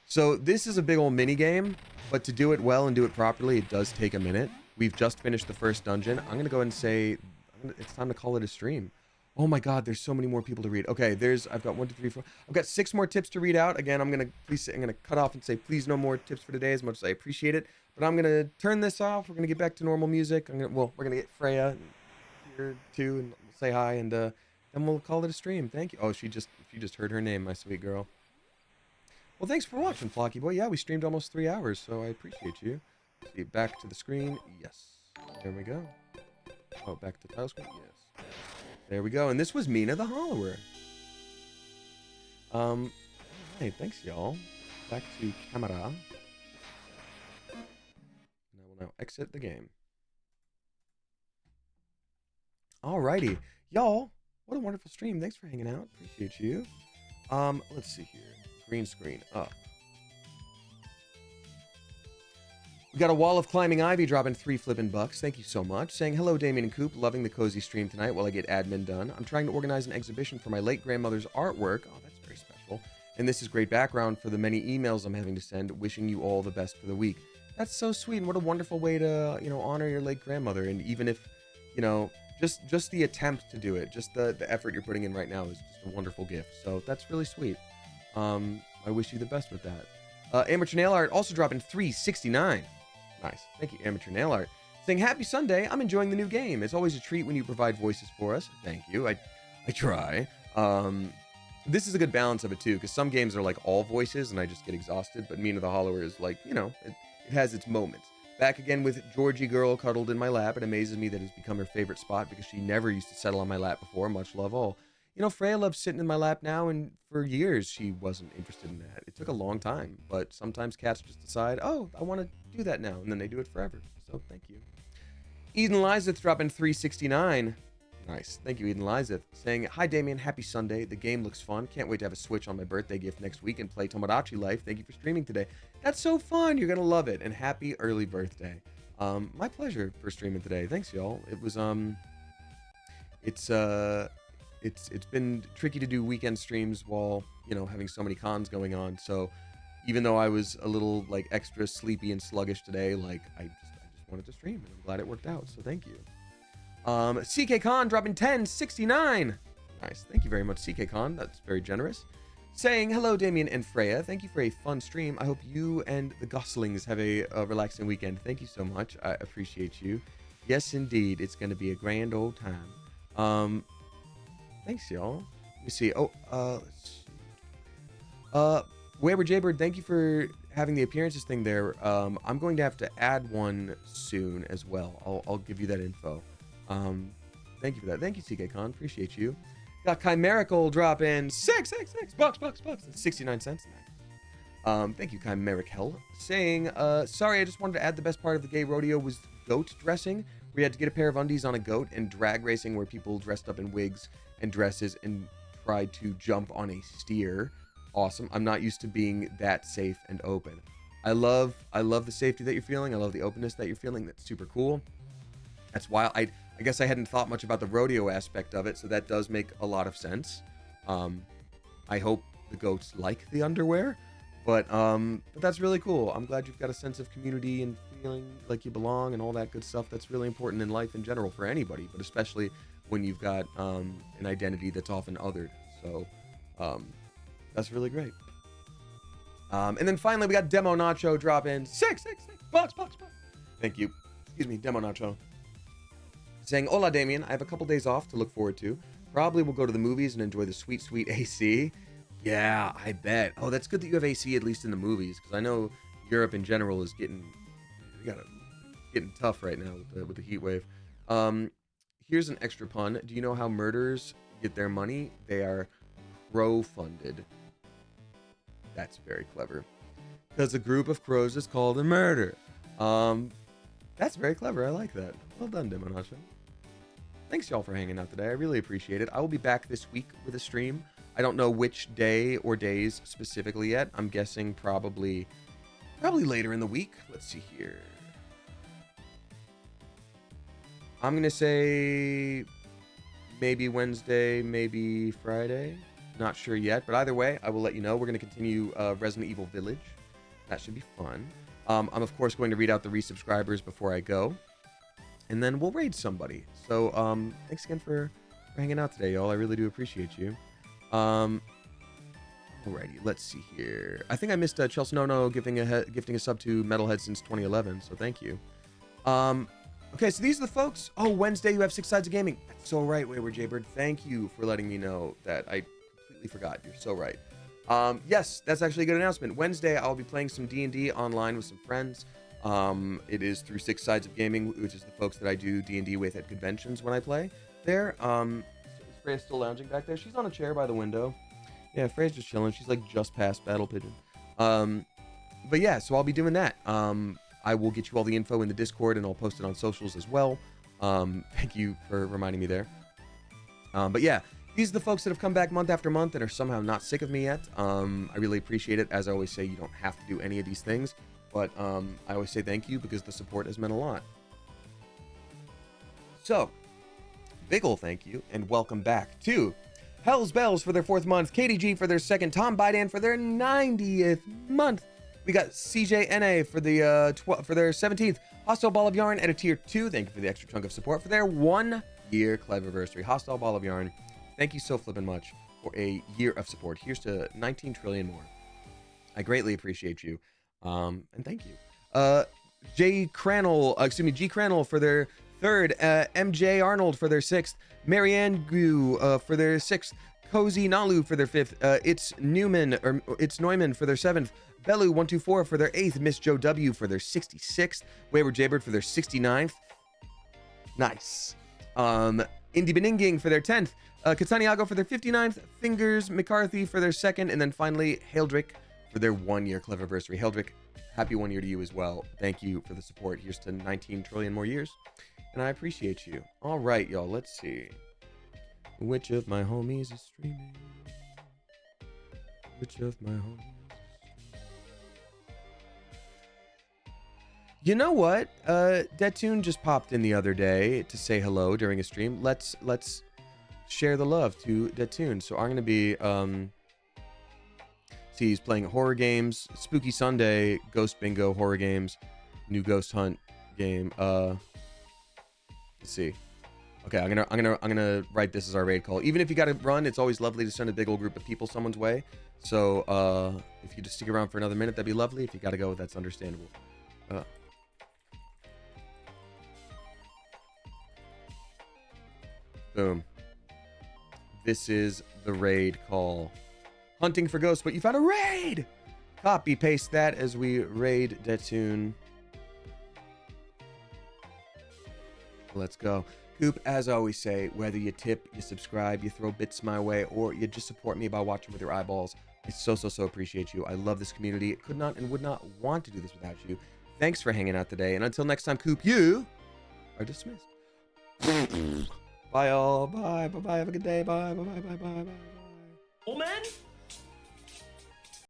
So this is a big old mini game, but to do it well and do it properly, it does take a minute. We've just finished the first dungeon. I'm going to go ahead and say it's time to call it a stream. Oh my God, there's so many more people to read. Okay, I've got 1, 2, 3, 4. I've got 6 more tips to read out. Again, I'm gonna cut off and say please no more tips for today, as much as I appreciate it. But I'm gonna turn this off. We're gonna get back to normal music. We're gonna get Freya here too and say hi, and then we'll call it a stream. Thank you. Oh, she just heard her name, my sweet girl. Well, thanks for watching, Flocky Boy. Yeah, we streamed almost 3 hours, so I appreciate you. See, back to the screen. Yes. There we go. Oh, back to the title screen. Yes. There we go. And this was Mina the Hollower. Hey, thanks, y'all. Back to camera. And I will now exit the game. Alrighty. Y'all, what a wonderful stream. Thanks for hanging out. Appreciate you. Let's see here. Green screen up. We got a wall of climbing ivy dropping 3 flippin' bucks. Thank you so much. Saying, hello, Damien and Coop. Loving the cozy stream tonight while I get admin done. I'm trying to organize an exhibition for my late grandmother's artwork. Oh, that's very special. And this is great background for the many emails I'm having to send, wishing you all the best for the week. That's so sweet, and what a wonderful way to, honor your late grandmother. And even if, just the attempt to do it, just the effort you're putting in right now is just a wonderful gift. So that's really sweet. I wish you the best with that. Amateur Nail Art also dropping $3.69. Nice. Thank you, Amateur Nail Art. Saying, happy Sunday. I'm enjoying the new game. It's always a treat when you provide voices for us. Thank you. I try. This is a good balance of it, too, because some games are like all voices, and I just get exhausted. But Mina the Hollower is like, it has its moments. Back again with Georgie Girl cuddled in my lap. It amazes me that it's become her favorite spot because she never used to settle on my lap before. Much love all. Freya loves sitting in my lap now, and for years she wasn't interested in that. It took a long time, but sometimes cats just decide, oh, I want to do that now, and then they do it forever. So thank you. Eden Lizeth dropping $3.69. Nice. Thank you, Eden Lizeth. Saying, hi, Damien. Happy Sunday. The game looks fun. Can't wait to have a Switch on my birthday gift next week and play Tomodachi Life. Thank you for streaming today. That's so fun. You're going to love it. And happy early birthday. My pleasure for streaming today. Thanks, y'all. It was, It's been tricky to do weekend streams while, having so many cons going on. So even though I was a little like extra sleepy and sluggish today, like I just wanted to stream, and I'm glad it worked out. So thank you. CK Khan dropping $10.69. Nice. Thank you very much, CK Khan. That's very generous. Saying, hello, Damien and Freya. Thank you for a fun stream. I hope you and the Goslings have a relaxing weekend. Thank you so much. I appreciate you. Yes, indeed. It's going to be a grand old time. Thanks, y'all. Let me see. Oh, let's see. Weber Jaybird, thank you for having the appearances thing there. I'm going to have to add one soon as well. I'll give you that info. Thank you for that. Thank you, CK Khan. Appreciate you. Got Chimerical dropping $6 and 69 cents. Thank you, Chimeric Hell. Saying, sorry, I just wanted to add the best part of the gay rodeo was goat dressing. We had to get a pair of undies on a goat, and drag racing where people dressed up in wigs and dresses and tried to jump on a steer. Awesome. I'm not used to being that safe and open. I love the safety that you're feeling. I love the openness that you're feeling. That's super cool. That's why I guess I hadn't thought much about the rodeo aspect of it, so that does make a lot of sense. I hope the goats like the underwear, but that's really cool. I'm glad you've got a sense of community and feeling like you belong and all that good stuff. That's really important in life in general for anybody, but especially when you've got an identity that's often othered. So That's really great. And then finally, we got Demo Nacho drop in. Six. Box. Thank you. Excuse me, Demo Nacho. Saying, hola, Damien. I have a couple days off to look forward to. Probably will go to the movies and enjoy the sweet, sweet AC. Yeah, I bet. Oh, that's good that you have AC, at least in the movies, because I know Europe in general is getting tough right now with the heat wave. Here's an extra pun. Do you know how murderers get their money? They are crow-funded. That's very clever. Because a group of crows is called a murder. That's very clever. I like that. Well done, Demonacho. Thanks, y'all, for hanging out today. I really appreciate it. I will be back this week with a stream. I don't know which day or days specifically yet. I'm guessing probably later in the week. Let's see here. I'm going to say maybe Wednesday, maybe Friday. Not sure yet, but either way, I will let you know. We're going to continue Resident Evil Village. That should be fun. I'm, of course, going to read out the resubscribers before I go. And then we'll raid somebody. So, thanks again for hanging out today, y'all. I really do appreciate you. Alrighty, let's see here. I think I missed Chelsea Nono gifting a sub to Metalhead since 2011, so thank you. Okay, so these are the folks. Oh, Wednesday you have 6 Sides of Gaming. That's so right, Wayward Jaybird. Thank you for letting me know that. I completely forgot. You're so right. Yes, that's actually a good announcement. Wednesday I'll be playing some D&D online with some friends. It is through 6 Sides of Gaming, which is the folks that I do D&D with at conventions when I play there. Freya's still lounging back there. She's on a chair by the window. Yeah, Freya's just chilling. She's like just past Battle Pigeon. But yeah, so I'll be doing that. I will get you all the info in the Discord and I'll post it on socials as well. Thank you for reminding me there. But yeah, these are the folks that have come back month after month and are somehow not sick of me yet. I really appreciate it. As I always say, you don't have to do any of these things. But I always say thank you because the support has meant a lot. So, big ol' thank you and welcome back to Hell's Bells for their 4th month, KDG for their 2nd, Tom Bidan for their 90th month. We got CJNA for the for their 17th, Hostile Ball of Yarn at a tier 2. Thank you for the extra chunk of support for their 1-year Cleverversary. Hostile Ball of Yarn, thank you so flippin' much for a year of support. Here's to 19 trillion more. I greatly appreciate you. And thank you. G Cranell for their 3rd, MJ Arnold for their 6th, Marianne Gu for their 6th, Cozy Nalu for their 5th, it's Neumann for their 7th, Bellu124 for their 8th, Miss Joe W for their 66th, Wayward Jaybird for their 69th. Nice. Indie Beninging for their 10th, Cataniago for their 59th, Fingers McCarthy for their 2nd, and then finally Haildrick for their 1-year Cleverversary. Haildrick, happy 1 year to you as well. Thank you for the support. Here's to 19 trillion more years. And I appreciate you. All right, y'all. Let's see. Which of my homies is streaming? Which of my homies is streaming? You know what? Detune just popped in the other day to say hello during a stream. Let's share the love to Detune. So I'm gonna be see, he's playing horror games, Spooky Sunday, Ghost Bingo horror games, new Ghost Hunt game. Let's see. Okay, I'm gonna write this as our raid call. Even if you gotta run, it's always lovely to send a big old group of people someone's way. So if you just stick around for another minute, that'd be lovely. If you gotta go, that's understandable. Boom. This is the raid call. Hunting for ghosts, but you found a raid! Copy paste that as we raid Detune. Let's go. Coop, as I always say, whether you tip, you subscribe, you throw bits my way, or you just support me by watching with your eyeballs, I so appreciate you. I love this community. Could not and would not want to do this without you. Thanks for hanging out today, and until next time, Coop, you are dismissed. Bye, all. Bye. Have a good day. Bye. Oh, man.